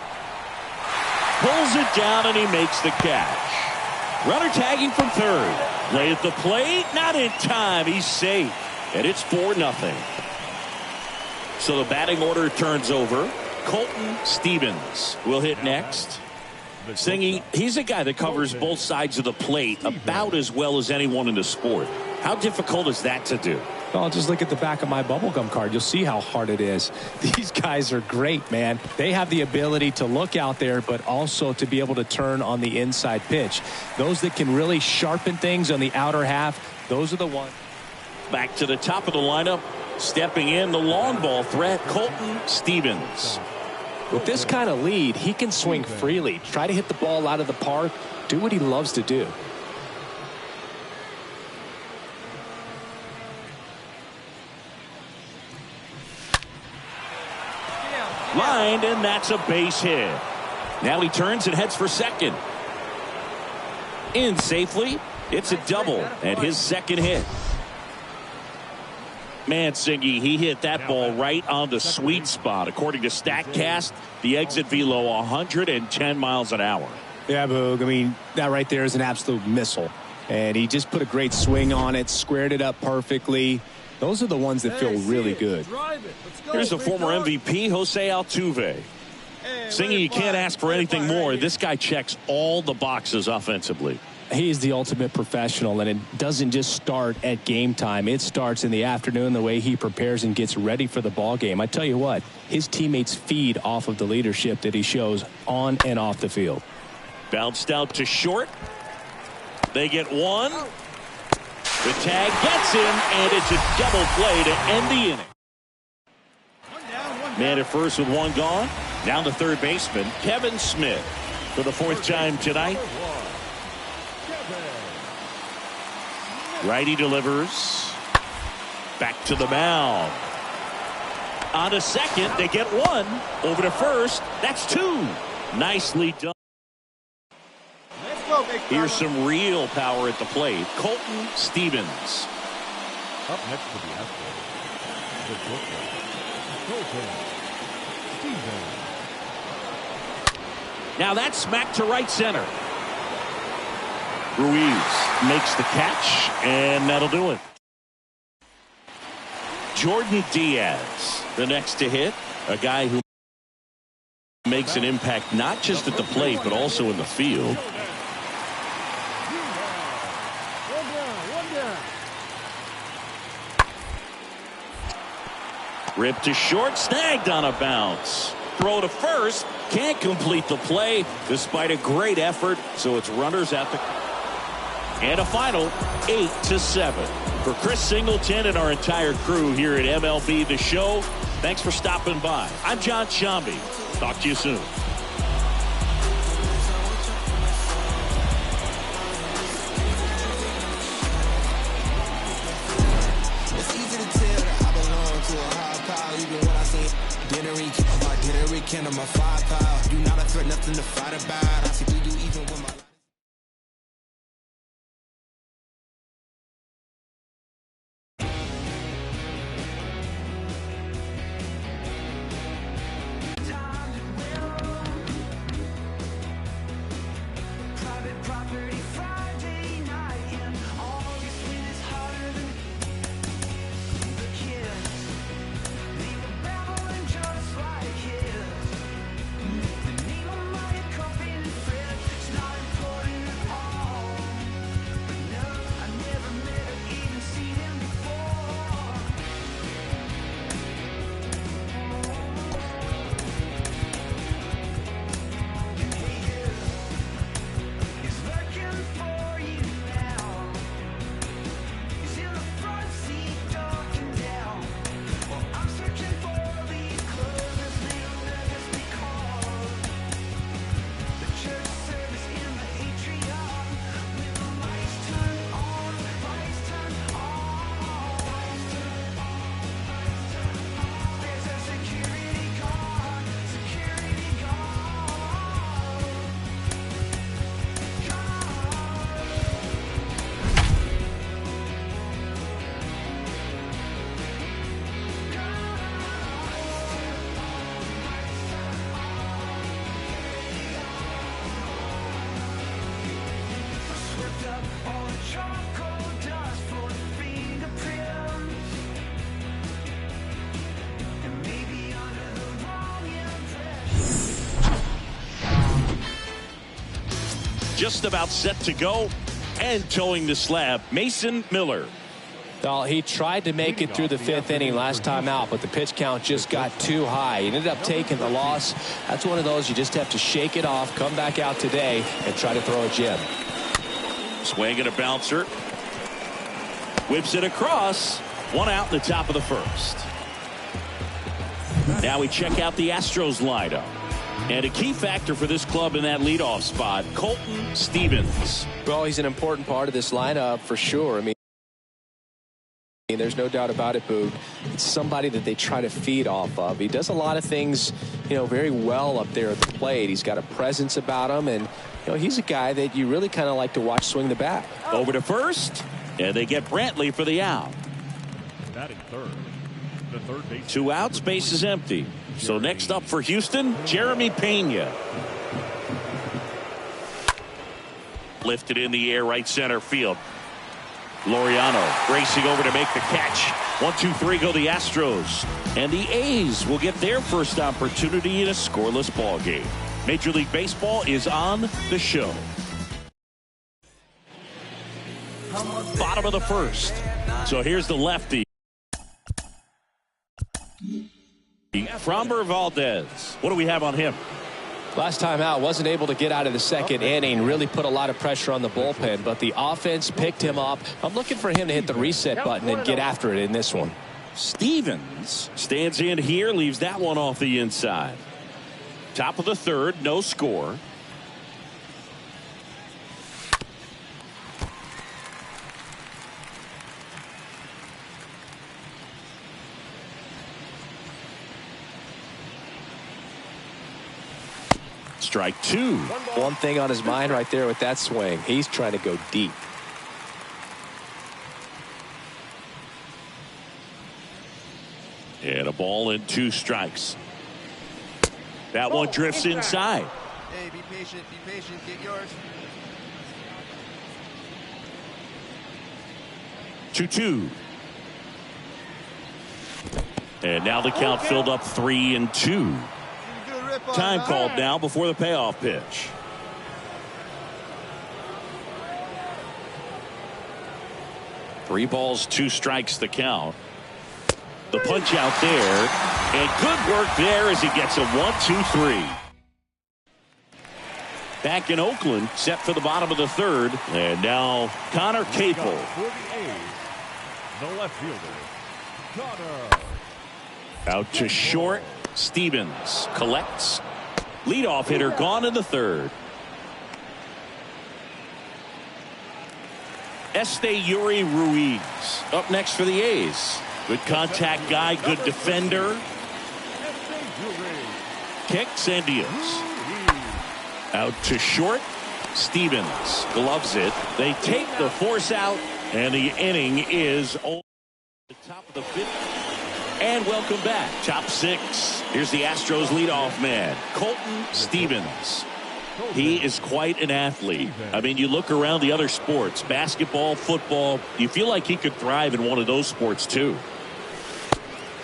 Pulls it down and he makes the catch. Runner tagging from third. Play at the plate, not in time. He's safe. And it's 4-0. So the batting order turns over. Colton Stevens will hit next. Singy, he's a guy that covers both sides of the plate about as well as anyone in the sport. How difficult is that to do? Well, just look at the back of my bubblegum card. You'll see how hard it is. These guys are great, man. They have the ability to look out there, but also to be able to turn on the inside pitch. Those that can really sharpen things on the outer half, those are the ones. Back to the top of the lineup, stepping in, the long ball threat, Colton Stevens. With this kind of lead, he can swing freely, try to hit the ball out of the park, do what he loves to do. Lined, and that's a base hit. Now he turns and heads for second. In safely. It's a double and his second hit. Man, Singy, he hit that ball right on the sweet spot. According to StatCast, the exit velo 110 miles an hour. Yeah, Boog. I mean, that right there is an absolute missile. And he just put a great swing on it, squared it up perfectly. Those are the ones that feel really good. Here's the former MVP, Jose Altuve. Singy, you can't ask for anything more. This guy checks all the boxes offensively. He's the ultimate professional, and it doesn't just start at game time. It starts in the afternoon, the way he prepares and gets ready for the ball game. I tell you what, his teammates feed off of the leadership that he shows on and off the field. Bounced out to short. They get one. The tag gets him, and it's a double play to end the inning. Man at first with one gone. Down to third baseman, Kevin Smith, for the fourth time tonight. Righty delivers. Back to the mound. On to second, they get one. Over to first, that's two. Nicely done. Here's some real power at the plate. Colton Stevens. Up next to the Astros, the Brooklyn Colton Stevens. Now that's smacked to right center. Ruiz makes the catch, and that'll do it. Jordan Diaz, the next to hit. A guy who makes an impact not just at the plate, but also in the field. Ripped to short, snagged on a bounce. Throw to first, can't complete the play despite a great effort, so it's runners at the... And a final 8-7. For Chris Singleton and our entire crew here at MLB The Show, thanks for stopping by. I'm John Shambi. Talk to you soon. Rekindle my firepower. You not a threat, nothing to fight about. I see you even with my Just about set to go and towing the slab, Mason Miller. Well, he tried to make it through the 5th inning last time out, but the pitch count just got too high. He ended up taking the loss. That's one of those you just have to shake it off, come back out today, and try to throw a gem. Swing and a bouncer. Whips it across. 1 out in the top of the 1st. Now we check out the Astros lineup. And a key factor for this club in that leadoff spot, Colton Stevens. Well, he's an important part of this lineup for sure. I mean, there's no doubt about it, Boog. It's somebody that they try to feed off of. He does a lot of things, very well up there at the plate. He's got a presence about him, and he's a guy that you really kind of like to watch swing the bat. Over to first, and they get Brantley for the out. Batting third. The third base. 2 outs, base is empty. So next up for Houston, Jeremy Pena. Lifted in the air, right center field. Laureano racing over to make the catch. 1-2-3 go the Astros. And the A's will get their first opportunity in a scoreless ball game. Major League Baseball is on the show. Bottom of the 1st. So here's the lefty. Framber Valdez. What do we have on him? Last time out, wasn't able to get out of the 2nd inning, really put a lot of pressure on the bullpen, but the offense picked him up. I'm looking for him to hit the reset button and get after it in this one. Stevens stands in here, leaves that one off the inside. Top of the 3rd, no score. Strike 2. One thing on his mind right there with that swing. He's trying to go deep. And a ball and 2 strikes. That one drifts inside. Hey, be patient, get yours. 2-2. And now the count filled up 3-2. Time called now before the payoff pitch. Three balls, 2 strikes the count. The punch out there. And good work there as he gets a 1-2-3. Back in Oakland, set for the bottom of the 3rd. And now Connor Capel. For the A's, the left fielder, Connor. Out to short. Stevens collects. Leadoff hitter gone in the 3rd. Yuri Ruiz up next for the A's. Good contact guy, good defender. Kicks and deals. Out to short. Stevens gloves it. They take the force out, and the inning is over. The top of the 5th. And welcome back. Top 6. Here's the Astros leadoff man, Colton Stevens. He is quite an athlete. I mean, you look around the other sports, basketball, football, you feel like he could thrive in one of those sports too.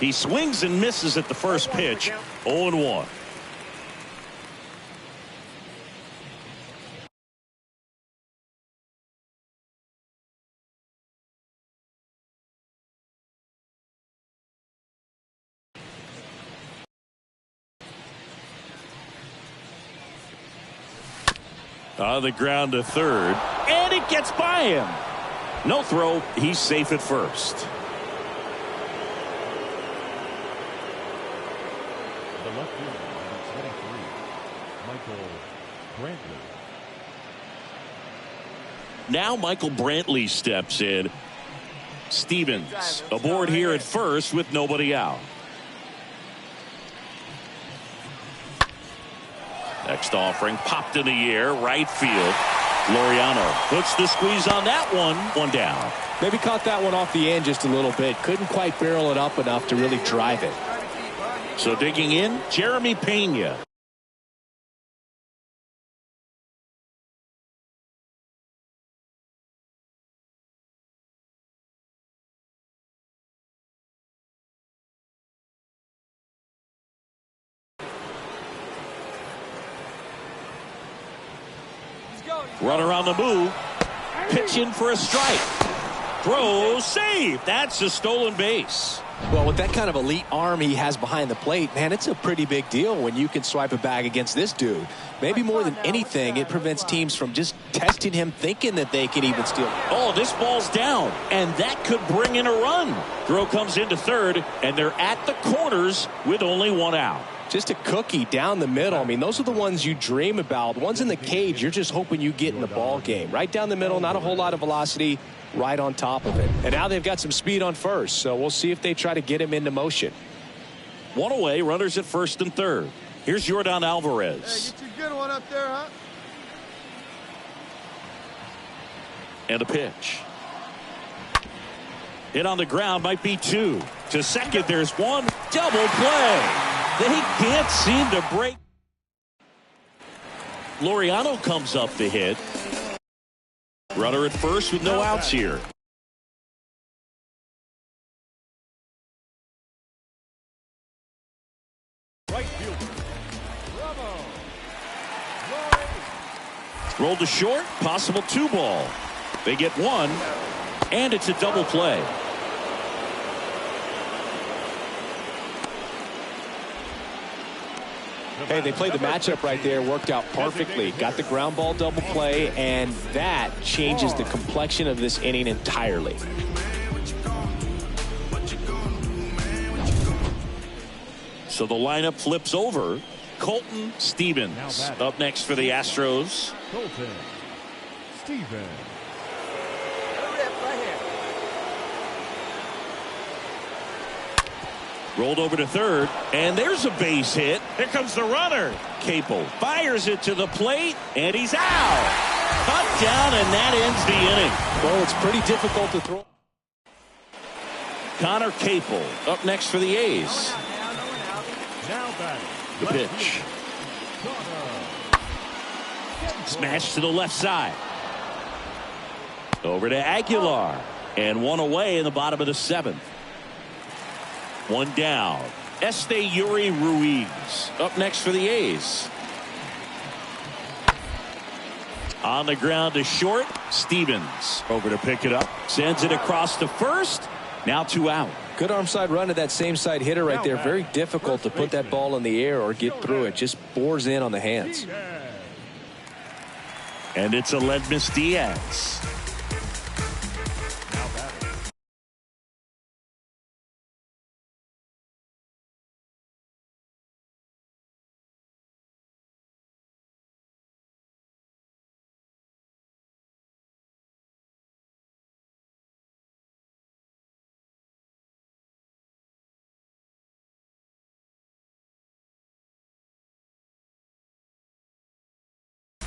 He swings and misses at the first pitch. 0-1. On the ground to 3rd, and it gets by him. No throw. He's safe at first. The left fielder, number 23, Michael Brantley. Now Michael Brantley steps in. Stevens aboard here at first with nobody out. Next offering popped in the air, right field. Laureano puts the squeeze on that one. One down. Maybe caught that one off the end just a little bit. Couldn't quite barrel it up enough to really drive it. So digging in, Jeremy Pena. Runner on the move. Pitch in for a strike. Throw, save. That's a stolen base. Well, with that kind of elite arm he has behind the plate, man, it's a pretty big deal when you can swipe a bag against this dude. Maybe more than anything, it prevents teams from just testing him, thinking that they can even steal. Oh, this ball's down, and that could bring in a run. Throw comes into third, and they're at the corners with only one out. Just a cookie down the middle. I mean, those are the ones you dream about. Ones in the cage, you're just hoping you get in the ball game. Right down the middle, not a whole lot of velocity, right on top of it. And now they've got some speed on first, so we'll see if they try to get him into motion. One away, runners at first and third. Here's Yordan Alvarez. Hey, get you a good one up there, huh? And a pitch. Hit on the ground, might be two. To second, there's one. Double play. They can't seem to break. Laureano comes up to hit. Runner at first with no outs here. Right fielder. Rolled to short, possible 2-ball. They get one, and it's a double play. Hey, they played the matchup right there, worked out perfectly. Got the ground ball double play, and that changes the complexion of this inning entirely. So the lineup flips over. Colton Stevens up next for the Astros. Colton Stevens. Rolled over to third, and there's a base hit. Here comes the runner. Capel fires it to the plate, and he's out. Cut down, and that ends the inning. Well, it's pretty difficult to throw. Connor Capel up next for the A's. Now batting. The pitch. Smash to the left side. Over to Aguilar. And one away in the bottom of the seventh. One down. Yuri Ruiz up next for the A's. On the ground to short. Stevens over to pick it up. Sends it across to first. Now 2 out. Good arm side run to that same side hitter right there. Very difficult to put that ball in the air or get through it. Just bores in on the hands. And it's Aledmys Diaz.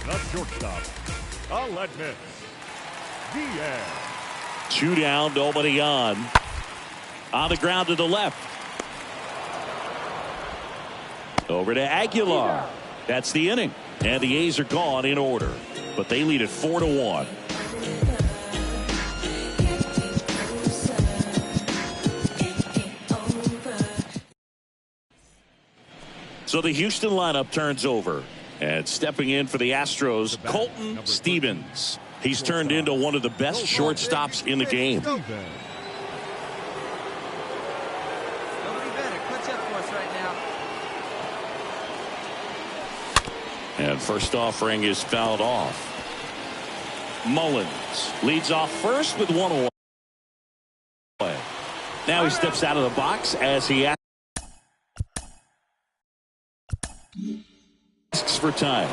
The shortstop, Aledmys Diaz. 2 down, nobody on. On the ground to the left. Over to Aguilar. That's the inning. And the A's are gone in order. But they lead it 4-1. So the Houston lineup turns over. And stepping in for the Astros, Colton Stevens. He's turned into one of the best shortstops in the game. Nobody better clutch up for us right now. And first offering is fouled off. Mullins leads off first with 1 away. Now he steps out of the box as he asks for time.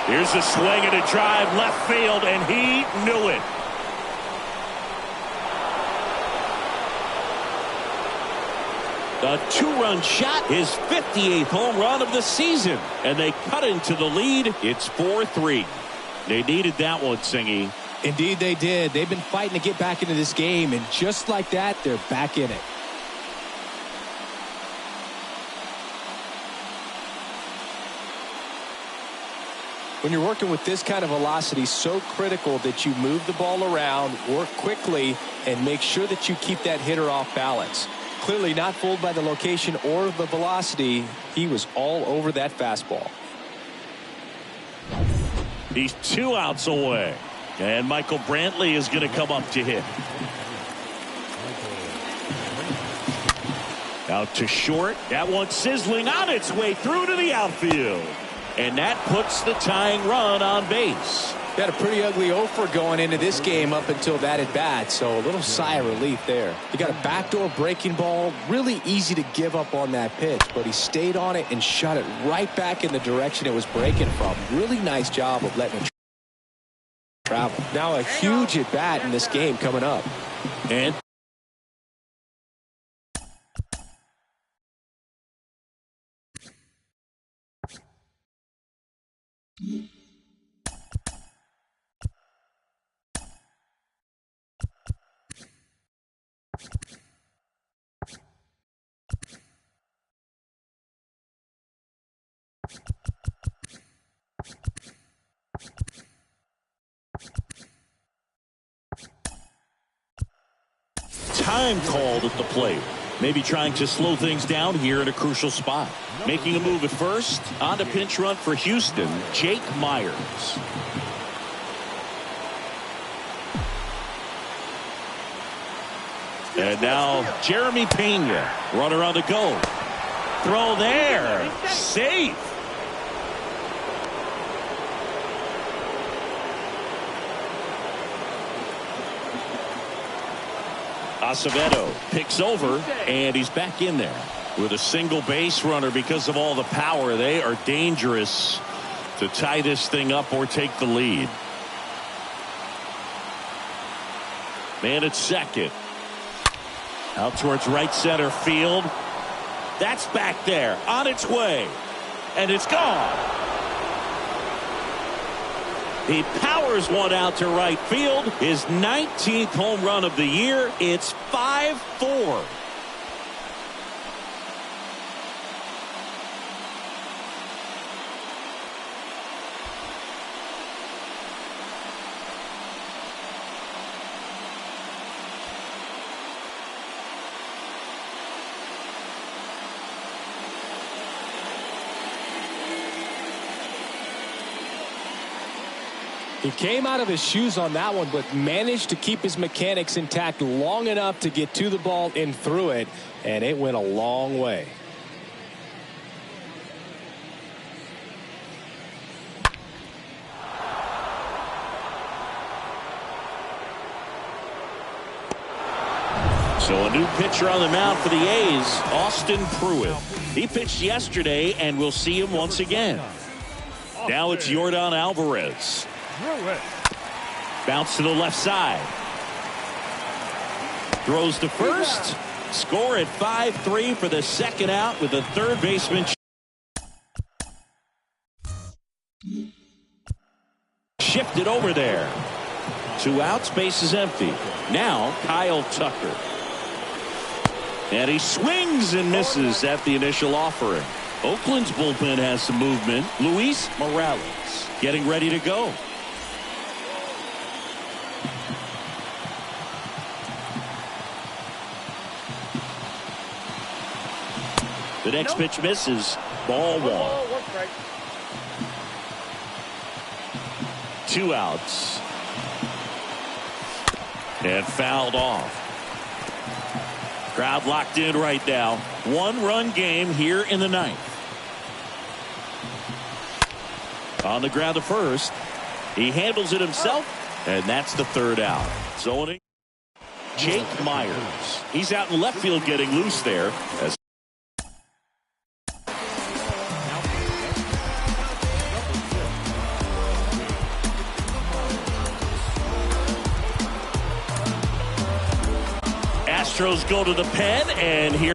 Here's a swing and a drive left field, and he knew it. A 2-run shot, his 58th home run of the season, and they cut into the lead. It's 4-3. They needed that one, Singy. Indeed they did. They've been fighting to get back into this game, and just like that, they're back in it. When you're working with this kind of velocity, so critical that you move the ball around, work quickly, and make sure that you keep that hitter off balance. Clearly not fooled by the location or the velocity. He was all over that fastball. He's 2 outs away. And Michael Brantley is going to come up to hit. Out to short. That one sizzling on its way through to the outfield. And that puts the tying run on base. Got a pretty ugly offer going into this game up until that at bat, so a little sigh of relief there. He got a backdoor breaking ball, really easy to give up on that pitch, but he stayed on it and shot it right back in the direction it was breaking from. Really nice job of letting it travel. Now a huge at bat in this game coming up. And time called at the plate. Maybe trying to slow things down here in a crucial spot. Making a move at first. On to pinch run for Houston, Jake Myers. And now Jeremy Pena. Runner on the go. Throw there. Safe. Acevedo picks over, and he's back in there with a single base runner. Because of all the power, they are dangerous to tie this thing up or take the lead. Man at second. Out towards right center field. That's back there on its way, and it's gone. He powers one out to right field. His 19th home run of the year. It's 5-4. He came out of his shoes on that one, but managed to keep his mechanics intact long enough to get to the ball and through it, and it went a long way. So a new pitcher on the mound for the A's, Austin Pruitt. He pitched yesterday, and we'll see him once again. Now it's Yordan Alvarez. Bounce to the left side. Throws to first. Score at 5-3 for the second out with the third baseman. Shifted over there. 2 outs, base is empty. Now Kyle Tucker. And he swings and misses at the initial offering. Oakland's bullpen has some movement. Luis Morales getting ready to go. The next pitch misses. Ball 1. 2 outs. And fouled off. Crowd locked in right now. 1-run game here in the 9th. On the ground to first. He handles it himself, and that's the 3rd out. Zoning. Jake Myers. He's out in left field getting loose there. As Astros go to the pen, and here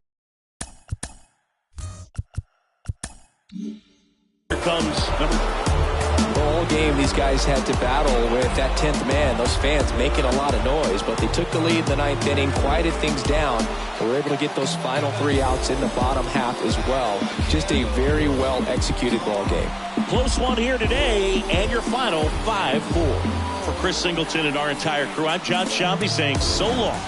comes all game these guys had to battle with that 10th man. Those fans making a lot of noise, but they took the lead in the 9th inning, quieted things down, and were able to get those final 3 outs in the bottom half as well. Just a very well executed ball game. Close one here today, and your final 5-4. For Chris Singleton and our entire crew, I'm John Shambi saying so long.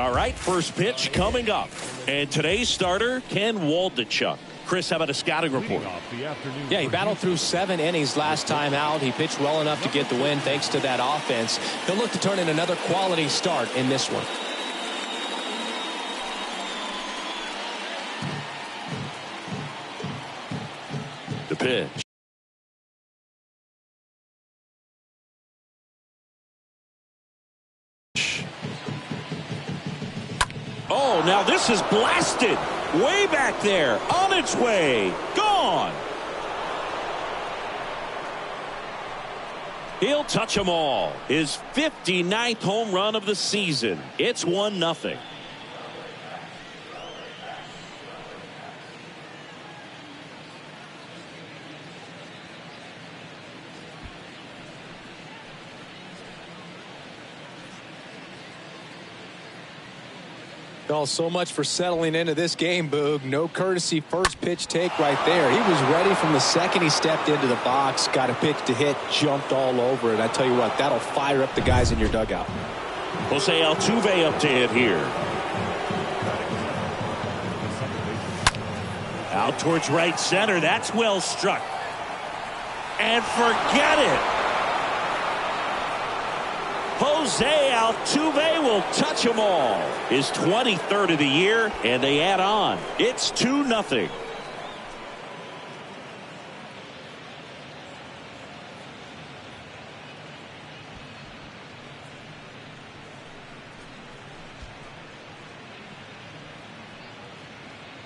All right, first pitch coming up. And today's starter, Ken Waldachuk. Chris, how about a scouting report? Yeah, he battled through 7 innings last time out. He pitched well enough to get the win thanks to that offense. He'll look to turn in another quality start in this one. The pitch. Oh, now this is blasted. Way back there. On its way. Gone. He'll touch them all. His 59th home run of the season. It's 1-0. Oh, so much for settling into this game, Boog. No courtesy first pitch take right there. He was ready from the second he stepped into the box, got a pitch to hit, jumped all over it. I tell you what, that'll fire up the guys in your dugout. Jose Altuve up to hit here. Out towards right center. That's well struck. And forget it. Jose Altuve will touch them all. His 23rd of the year, and they add on. It's 2-0.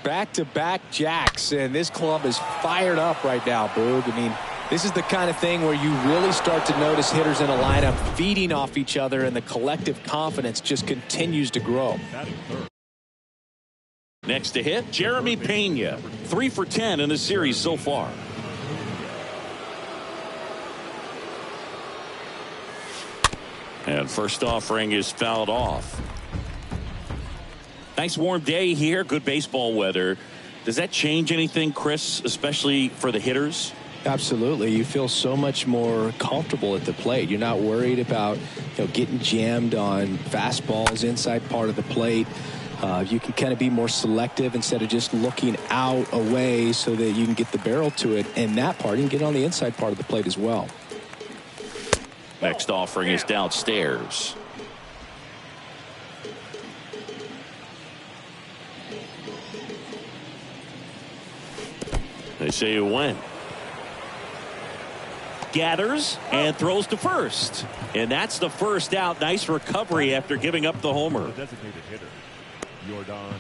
Back-to-back jacks, and this club is fired up right now, Boog. I mean, this is the kind of thing where you really start to notice hitters in a lineup feeding off each other, and the collective confidence just continues to grow. Next to hit, Jeremy Pena. 3 for 10 in the series so far. And first offering is fouled off. Nice warm day here. Good baseball weather. Does that change anything, Chris, especially for the hitters? Absolutely. You feel so much more comfortable at the plate. You're not worried about getting jammed on fastballs inside part of the plate. You can kind of be more selective instead of just looking out away so that you can get the barrel to it. And that part, you can get on the inside part of the plate as well. Next offering is downstairs. They say it went. Gathers and throws to first. And that's the first out. Nice recovery after giving up the homer. The designated hitter, Yordan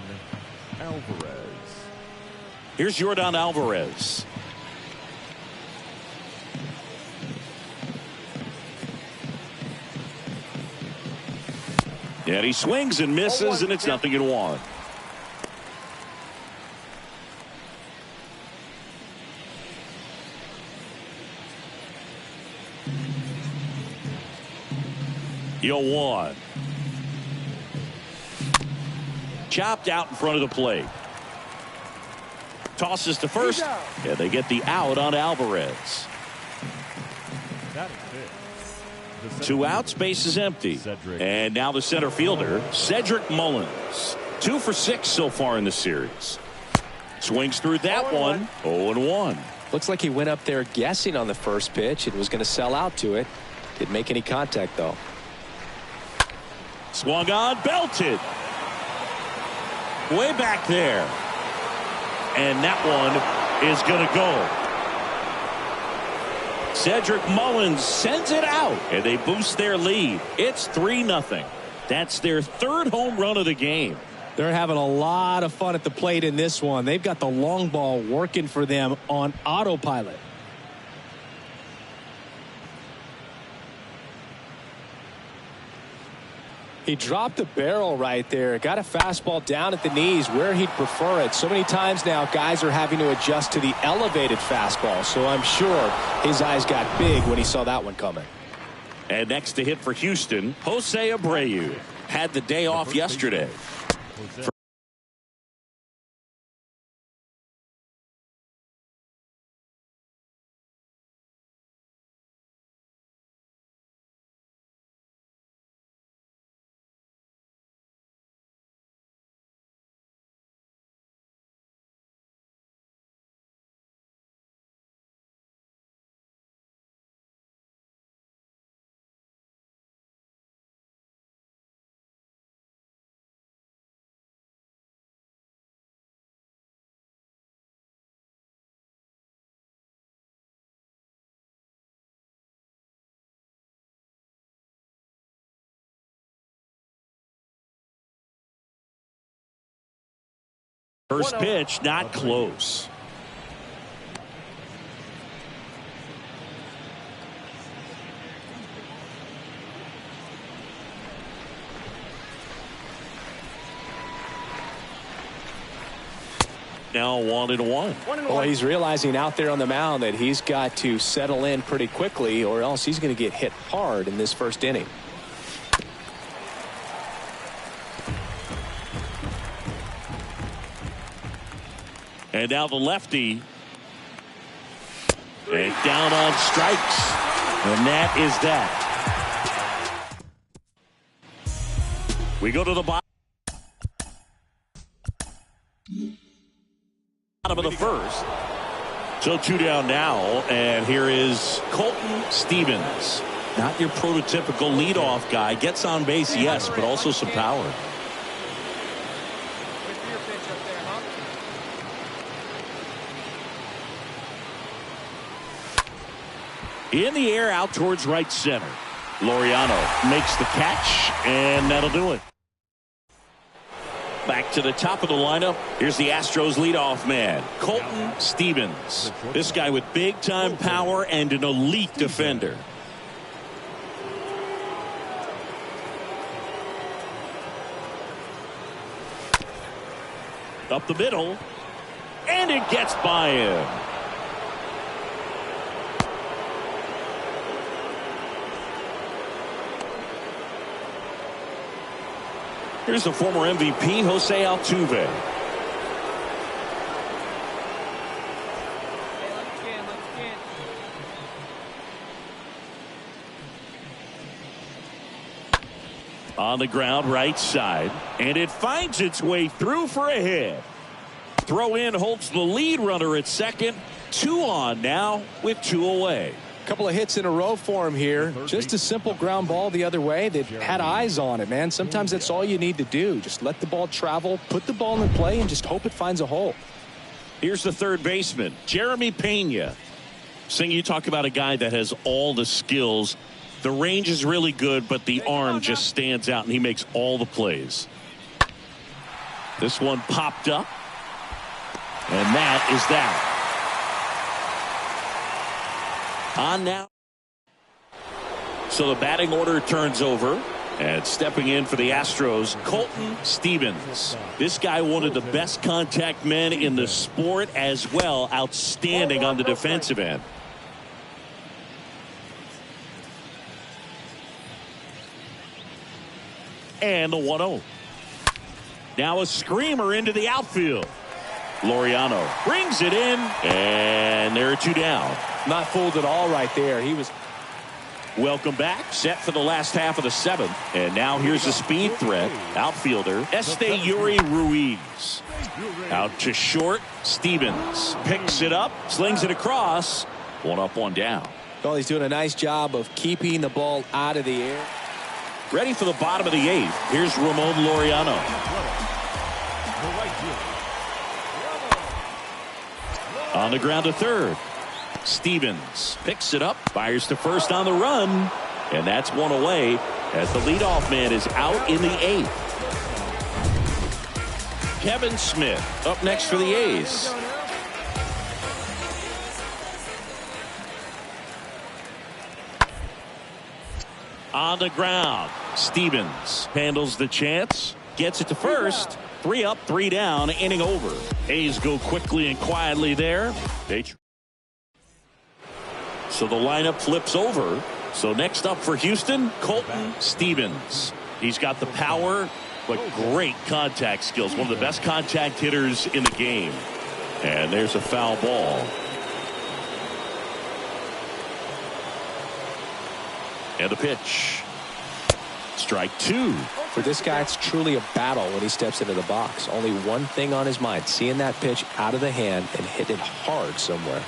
Alvarez. Here's Yordan Alvarez. And he swings and misses, and it's 0-1. Yo, 1. Chopped out in front of the plate. Tosses to first. Yeah, they get the out on Alvarez. 2 outs, base is empty. And now the center fielder, Cedric Mullins. 2 for 6 so far in the series. Swings through that one. 0-1. Looks like he went up there guessing on the first pitch and was going to sell out to it. Didn't make any contact, though. Swung on, belted. Way back there. And that one is going to go. Cedric Mullins sends it out, and they boost their lead. It's 3-0. That's their 3rd home run of the game. They're having a lot of fun at the plate in this one. They've got the long ball working for them on autopilot. He dropped the barrel right there. Got a fastball down at the knees where he'd prefer it. So many times now guys are having to adjust to the elevated fastball. So I'm sure his eyes got big when he saw that one coming. And next to hit for Houston, Jose Abreu. Had the day off yesterday. First pitch, not close. Now 1-1. Well, he's realizing out there on the mound that he's got to settle in pretty quickly or else he's going to get hit hard in this first inning. And now the lefty. And down on strikes. And that is that. We go to the bottom of the first. So 2 down now, and here is Colton Stevens. Not your prototypical leadoff guy. Gets on base, yes, but also some power. In the air out towards right center. Laureano makes the catch, and that'll do it. Back to the top of the lineup. Here's the Astros leadoff man, Colton Stevens. This guy with big-time power and an elite defender. Up the middle, and it gets by him. Here's the former MVP, Jose Altuve. On the ground, right side, and it finds its way through for a hit. Throw in holds the lead runner at second. 2 on now with 2 away. Couple of hits in a row for him here. Just a simple ground ball the other way. They've had eyes on it, man. Sometimes that's all you need to do. Just let the ball travel, put the ball in play, and just hope it finds a hole. Here's the third baseman, Jeremy Pena. Sing, you talk about a guy that has all the skills. The range is really good, but the arm just stands out, and he makes all the plays. This one popped up, and that is that. On now. So the batting order turns over, and stepping in for the Astros, Colton Stevens. This guy, one of the best contact men in the sport as well. Outstanding on the defensive end. And the 1-0. Now a screamer into the outfield. Laureano brings it in, and there are 2 down. Not fooled at all right there. He was. Welcome back. Set for the last half of the 7th. And now here's a speed threat. Outfielder Esteury Ruiz. Out to short. Stevens picks it up, slings it across. 1 up, 1 down. Well, he's doing a nice job of keeping the ball out of the air. Ready for the bottom of the 8th. Here's Ramon Laureano. On the ground to third. Stevens picks it up, fires to first on the run, and that's 1 away as the leadoff man is out in the 8th. Kevin Smith up next for the A's. On the ground, Stevens handles the chance, gets it to first. 3 up, 3 down, inning over. A's go quickly and quietly there. So the lineup flips over. So next up for Houston, Colton Stevens. He's got the power, but great contact skills. One of the best contact hitters in the game. And there's a foul ball. And the pitch. Strike 2. For this guy, it's truly a battle when he steps into the box. Only one thing on his mind, seeing that pitch out of the hand and hit it hard somewhere.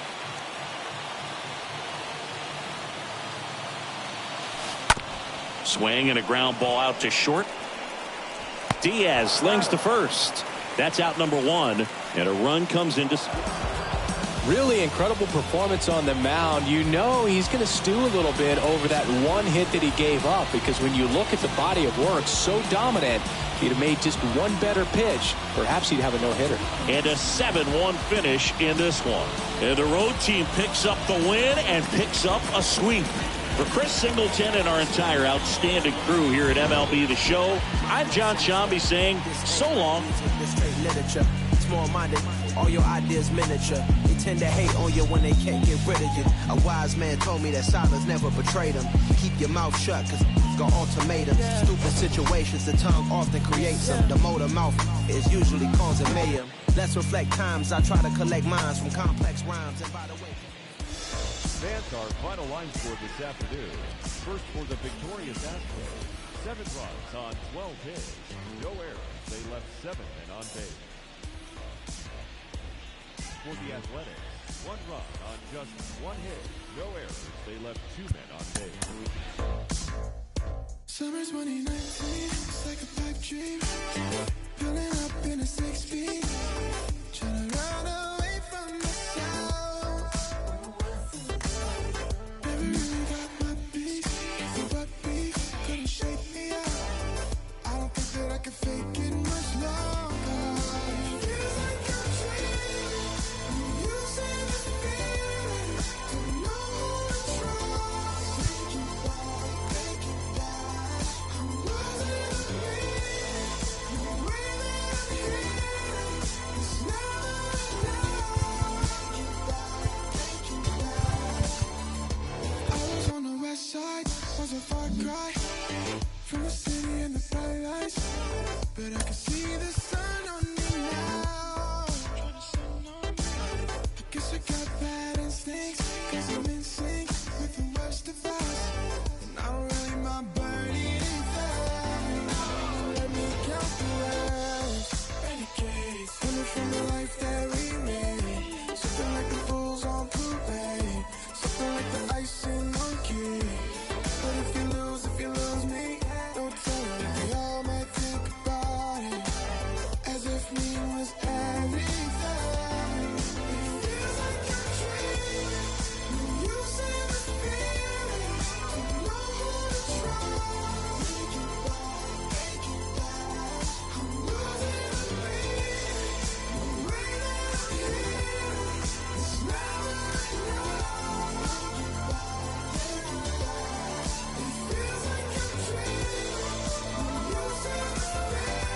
Swing and a ground ball out to short. Diaz slings to first. That's out number 1, and a run comes into. Really incredible performance on the mound. You know he's going to stew a little bit over that one hit that he gave up, because when you look at the body of work, so dominant, If he'd have made just one better pitch, perhaps he'd have a no-hitter. And a 7-1 finish in this one. And the road team picks up the win and picks up a sweep. For Chris Singleton and our entire outstanding crew here at MLB The Show, I'm John Shambi saying so long. Small-minded, all your ideas miniature. They tend to hate on you when they can't get rid of you. A wise man told me that silence never betrayed him. Keep your mouth shut, cause got ultimatums. Stupid situations, the tongue often creates them. The motor mouth is usually causing mayhem. Let's reflect times, I try to collect minds from complex rhymes. And by the way, Fans, our final line score this afternoon. First for the victorious Astros. 7 runs on 12 hits. No errors. They left 7 men on base. For the Athletics, 1 run on just 1 hit. No errors. They left 2 men on base. Summer 2019, it's like a pipe dream. Pulling up in a 6-speed. Trying to run away from myself. Never really got my peace. So what beef couldn't shake me out. I don't think that I can fake it much longer. Feels like a dream. You say this feeling. Don't know who to trust. Take it back. I'm losing the beat. The way that I'm healing is never enough. Take it back. I was on the west side, was a far cry from the city and the bright lights, but I can see the sun on me now. I guess I got bad instincts, cause I'm in sync with the worst of us, and I don't really mind burning anything. Let me count the words, renegades, coming from the life that we made. Something like the fools on parade, something like the icing on cake. But if you lose me, don't tell me. They all might think about it as if me was everything. It feels like a dream. You say the feeling. Don't know who to trust. Take it back. I'm losing the beat. The way that I'm healing is never enough. It feels like a dream. You say the feeling.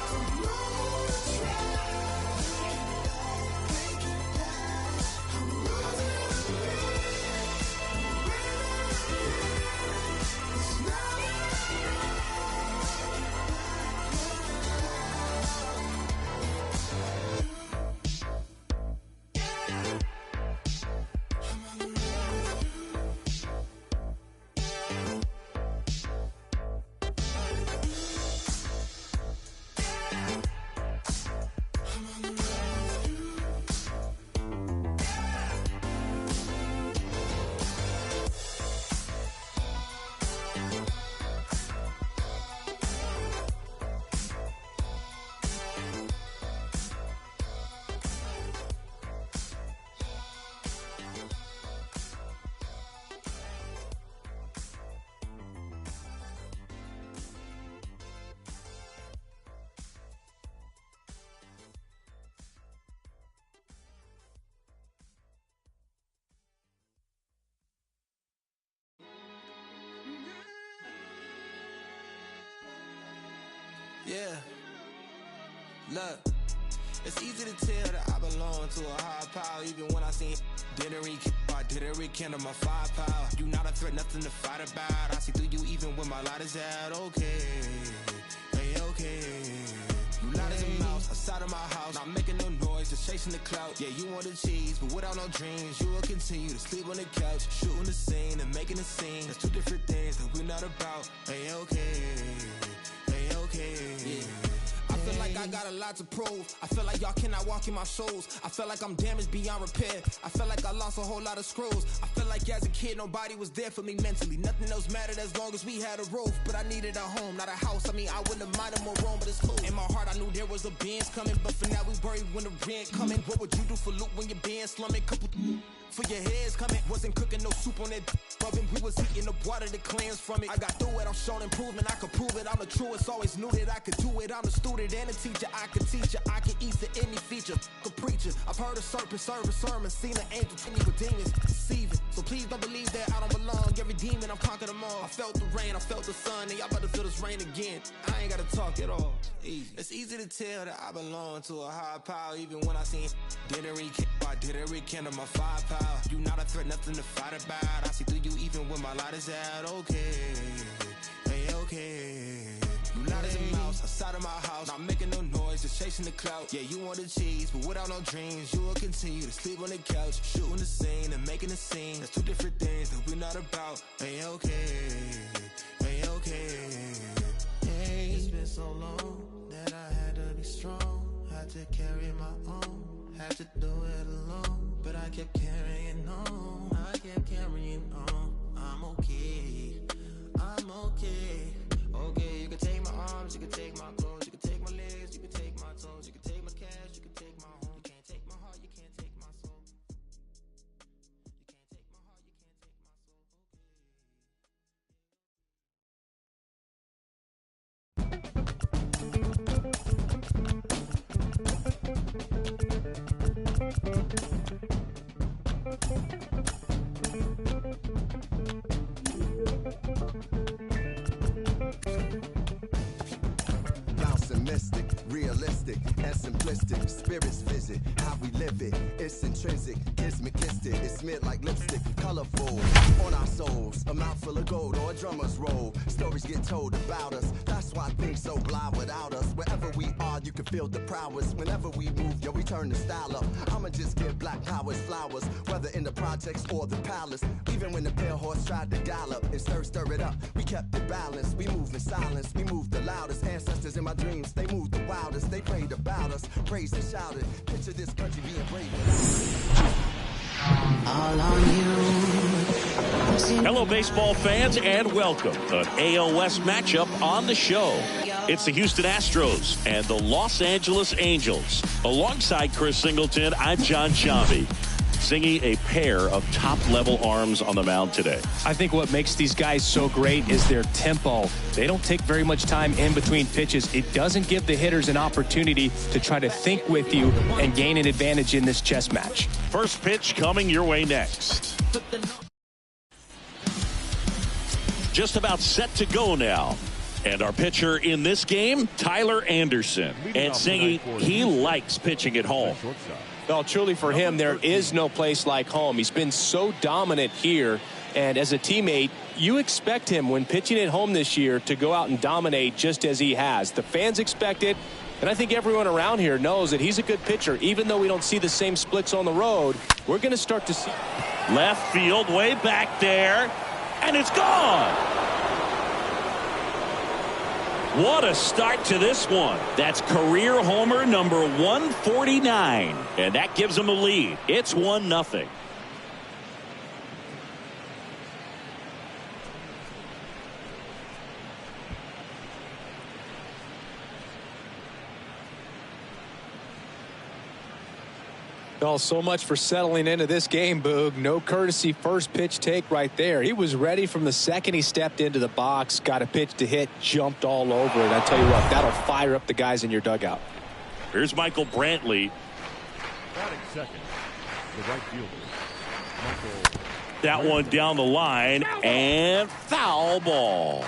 Don't know who to trust. Take it back. I'm losing the beat. The way that I'm healing is never Yeah. Look, it's easy to tell that I belong to a higher power. Even when I seen didn't rekindle my firepower. You not a threat, nothing to fight about. I see through you even when my light is out. Okay, hey, okay. You loud as a mouse outside of my house, not making no noise, just chasing the clout. Yeah, you want the cheese, but without no dreams, you will continue to sleep on the couch, shooting the scene and making the scene. That's 2 different things that we're not about. Hey, okay, hey, okay. Yeah. I feel like I got a lot to prove. I feel like y'all cannot walk in my shoes. I feel like I'm damaged beyond repair. I feel like I lost a whole lot of screws. I feel like as a kid, nobody was there for me mentally. Nothing else mattered as long as we had a roof. But I needed a home, not a house. I mean, I wouldn't have minded more room, but it's cool. In my heart, I knew there was a Benz coming. But for now, we worried when the rent coming. What would you do for loot when your band slumming? Couple for your heads coming. Wasn't cooking no soup on that rubbing. We was eating the water to cleanse from it. I got through it, I'm showing improvement. I could prove it, I'm the truest. Always knew that I could do it. I'm the student and the teacher. I could teach you, I can eat to any feature. A preacher, I've heard a serpent serve a sermon. Seen an angel tell me with demons deceiving. So please don't believe that I don't belong. Every demon, I've conquered them all. I felt the rain, I felt the sun, and y'all about to feel this rain again. I ain't gotta talk at all. Easy. It's easy to tell that I belong to a higher power. Even when I seen I didn't rekindle my firepower. You not a threat, nothing to fight about. I see through you even when my light is out. Okay, hey, okay. You loud as a mouse outside of my house, not making no noise, just chasing the clout. Yeah, you want the cheese, but without no dreams, you will continue to sleep on the couch, shooting the scene and making a scene. That's two different things that we're not about. Hey, okay, hey, okay. Hey, it's been so long that I had to be strong, had to carry my own. Had to do it alone, but I kept carrying on. I kept carrying on. I'm okay. I'm okay. Okay, you can take my arms, you can take my clothes, you can take my legs, you can take my toes, you can take my cash, you can take my home. You can't take my heart, you can't take my soul. You can't take my heart, you can't take my Bouncing mystic, realistic, and simplistic. Spirits visit how we live it. It's intrinsic, kismet, it's smeared like lipstick. Colorful on our souls, a mouthful of gold or a drummer's roll. Stories get told about us. That's why things so blind without us. Wherever we are, you can feel the prowess. Whenever we move, yo, we turn the style up. I'ma just give black powers flowers, whether in the projects or the palace. Even when the pale horse tried to gallop and stir it up, we kept it balanced. We move in silence, we move the loudest. Ancestors in my dreams, they moved the wildest. They prayed about us, praised and shouted. Picture this country being brave without us. All on you. Hello, baseball fans, and welcome to an AOS matchup on the show. It's the Houston Astros and the Los Angeles Angels. Alongside Chris Singleton, I'm John Chambi, singing a pair of top-level arms on the mound today. I think what makes these guys so great is their tempo. They don't take very much time in between pitches. It doesn't give the hitters an opportunity to try to think with you and gain an advantage in this chess match. First pitch coming your way next. Just about set to go now. And our pitcher in this game, Tyler Anderson. And singing, he likes pitching at home. Well, truly for him, there is no place like home. He's been so dominant here. And as a teammate, you expect him when pitching at home this year to go out and dominate just as he has. The fans expect it. And I think everyone around here knows that he's a good pitcher. Even though we don't see the same splits on the road, we're going to start to see. Left field, way back there. And it's gone. What a start to this one. That's career homer number 149. And that gives them a lead. It's 1-0. Well, so much for settling into this game, Boog. No courtesy first pitch take right there. He was ready from the second he stepped into the box, got a pitch to hit, jumped all over it. I tell you what, that'll fire up the guys in your dugout. Here's Michael Brantley. Batting second, the right fielder, Michael. That one down the line, and foul ball.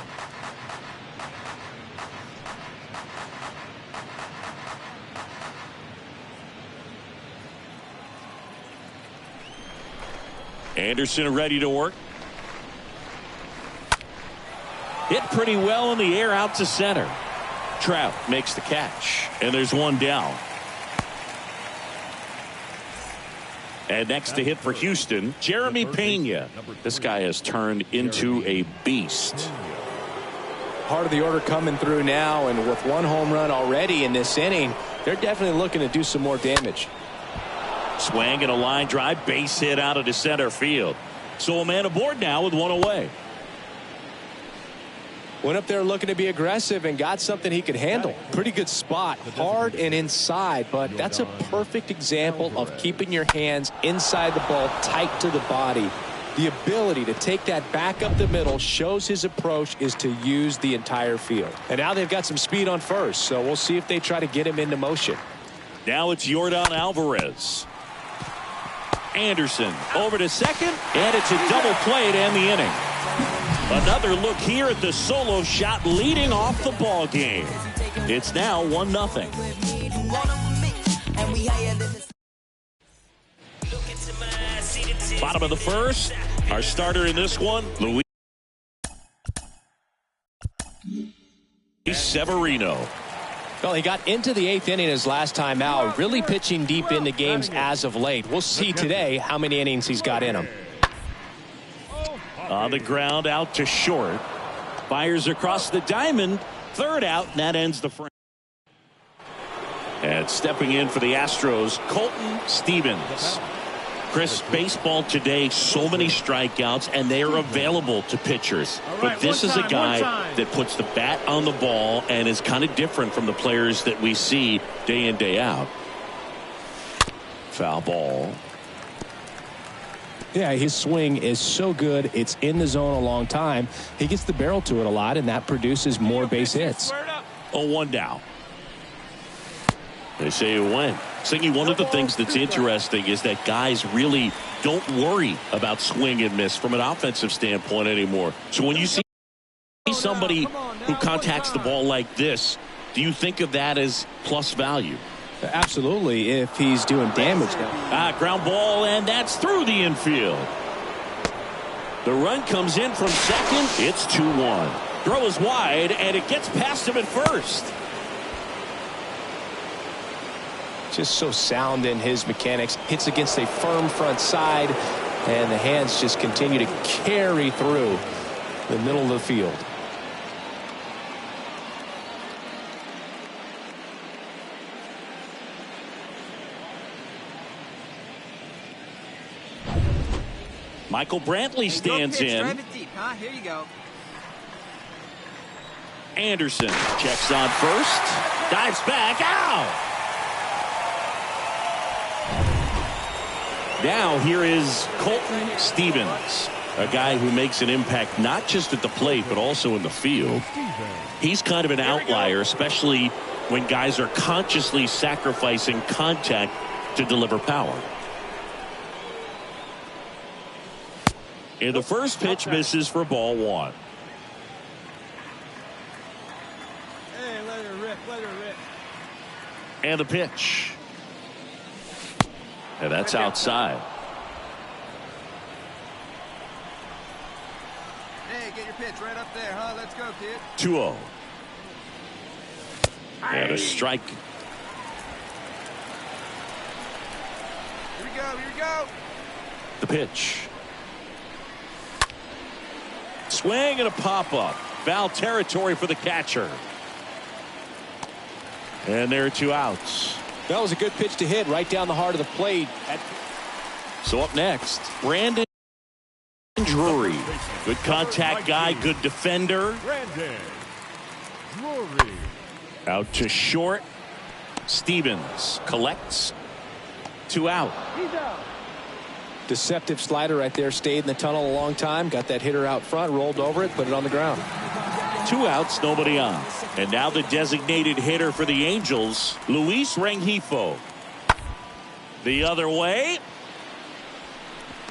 Anderson ready to work. Hit pretty well in the air out to center. Trout makes the catch, and there's one down. And next to hit for Houston, Jeremy Pena. This guy has turned into a beast. Part of the order coming through now, and with one home run already in this inning, they're definitely looking to do some more damage. Swing and a line drive, base hit out of the center field. So a man aboard now with one away. Went up there looking to be aggressive and got something he could handle. Pretty good spot, hard and inside, but that's a perfect example of keeping your hands inside the ball, tight to the body. The ability to take that back up the middle shows his approach is to use the entire field. And now they've got some speed on first, so we'll see if they try to get him into motion. Now it's Yordan Alvarez. Anderson over to second, and it's a double play to end the inning. Another look here at the solo shot leading off the ball game. It's now 1-0. Bottom of the first. Our starter in this one, Luis Severino. Well, he got into the 8th inning his last time out, really pitching deep into games as of late. We'll see today how many innings he's got in him. On the ground, out to short. Fires across the diamond. Third out, and that ends the frame. And stepping in for the Astros, Colton Stevens. Chris, baseball today, so many strikeouts, and they are available to pitchers. But this is a guy that puts the bat on the ball and is kind of different from the players that we see day in, day out. Foul ball. Yeah, his swing is so good. It's in the zone a long time. He gets the barrel to it a lot, and that produces more base hits. 0-1 down. They say you win. Singy, one of the things that's interesting is that guys really don't worry about swing and miss from an offensive standpoint anymore. So when you see somebody who contacts the ball like this, do you think of that as plus value? Absolutely, if he's doing damage. Ground ball, and that's through the infield. The run comes in from second. It's 2-1. Throw is wide, and it gets past him at first. Just so sound in his mechanics. Hits against a firm front side, and the hands just continue to carry through the middle of the field. Michael Brantley stands in. Drive it deep, huh? Here you go. Anderson checks on first. Dives back. Out! Now here is Colton Stevens, a guy who makes an impact not just at the plate but also in the field. He's kind of an outlier, especially when guys are consciously sacrificing contact to deliver power. And the first pitch misses for ball one. Hey, let her rip, let her rip. And the pitch. And that's outside. Hey, get your pitch right up there, huh? Let's go, kid. 2-0. And a strike. Here we go, here we go. The pitch. Swing and a pop-up. Foul territory for the catcher. And there are 2 outs. That was a good pitch to hit right down the heart of the plate. So up next, Brandon Drury. Good contact guy, good defender. Brandon Drury. Out to short. Stevens collects. 2 out. Deceptive slider right there. Stayed in the tunnel a long time. Got that hitter out front, rolled over it, put it on the ground. 2 outs, nobody on. And now the designated hitter for the Angels, Luis Rengifo. The other way.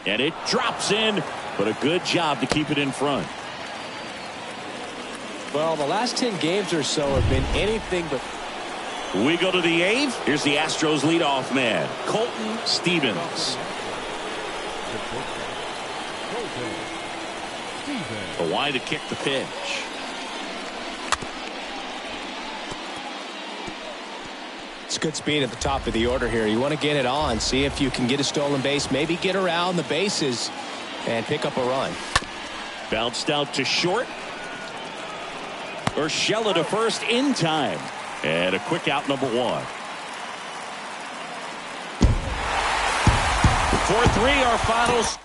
And it drops in, but a good job to keep it in front. Well, the last 10 games or so have been anything but. We go to the 8th. Here's the Astros leadoff man, Colton Stevens. A wide to kick the pitch. It's good speed at the top of the order here. You want to get it on, see if you can get a stolen base, maybe get around the bases and pick up a run. Bounced out to short. Urshela to first in time. And a quick out, number 1. 4-3 our finals.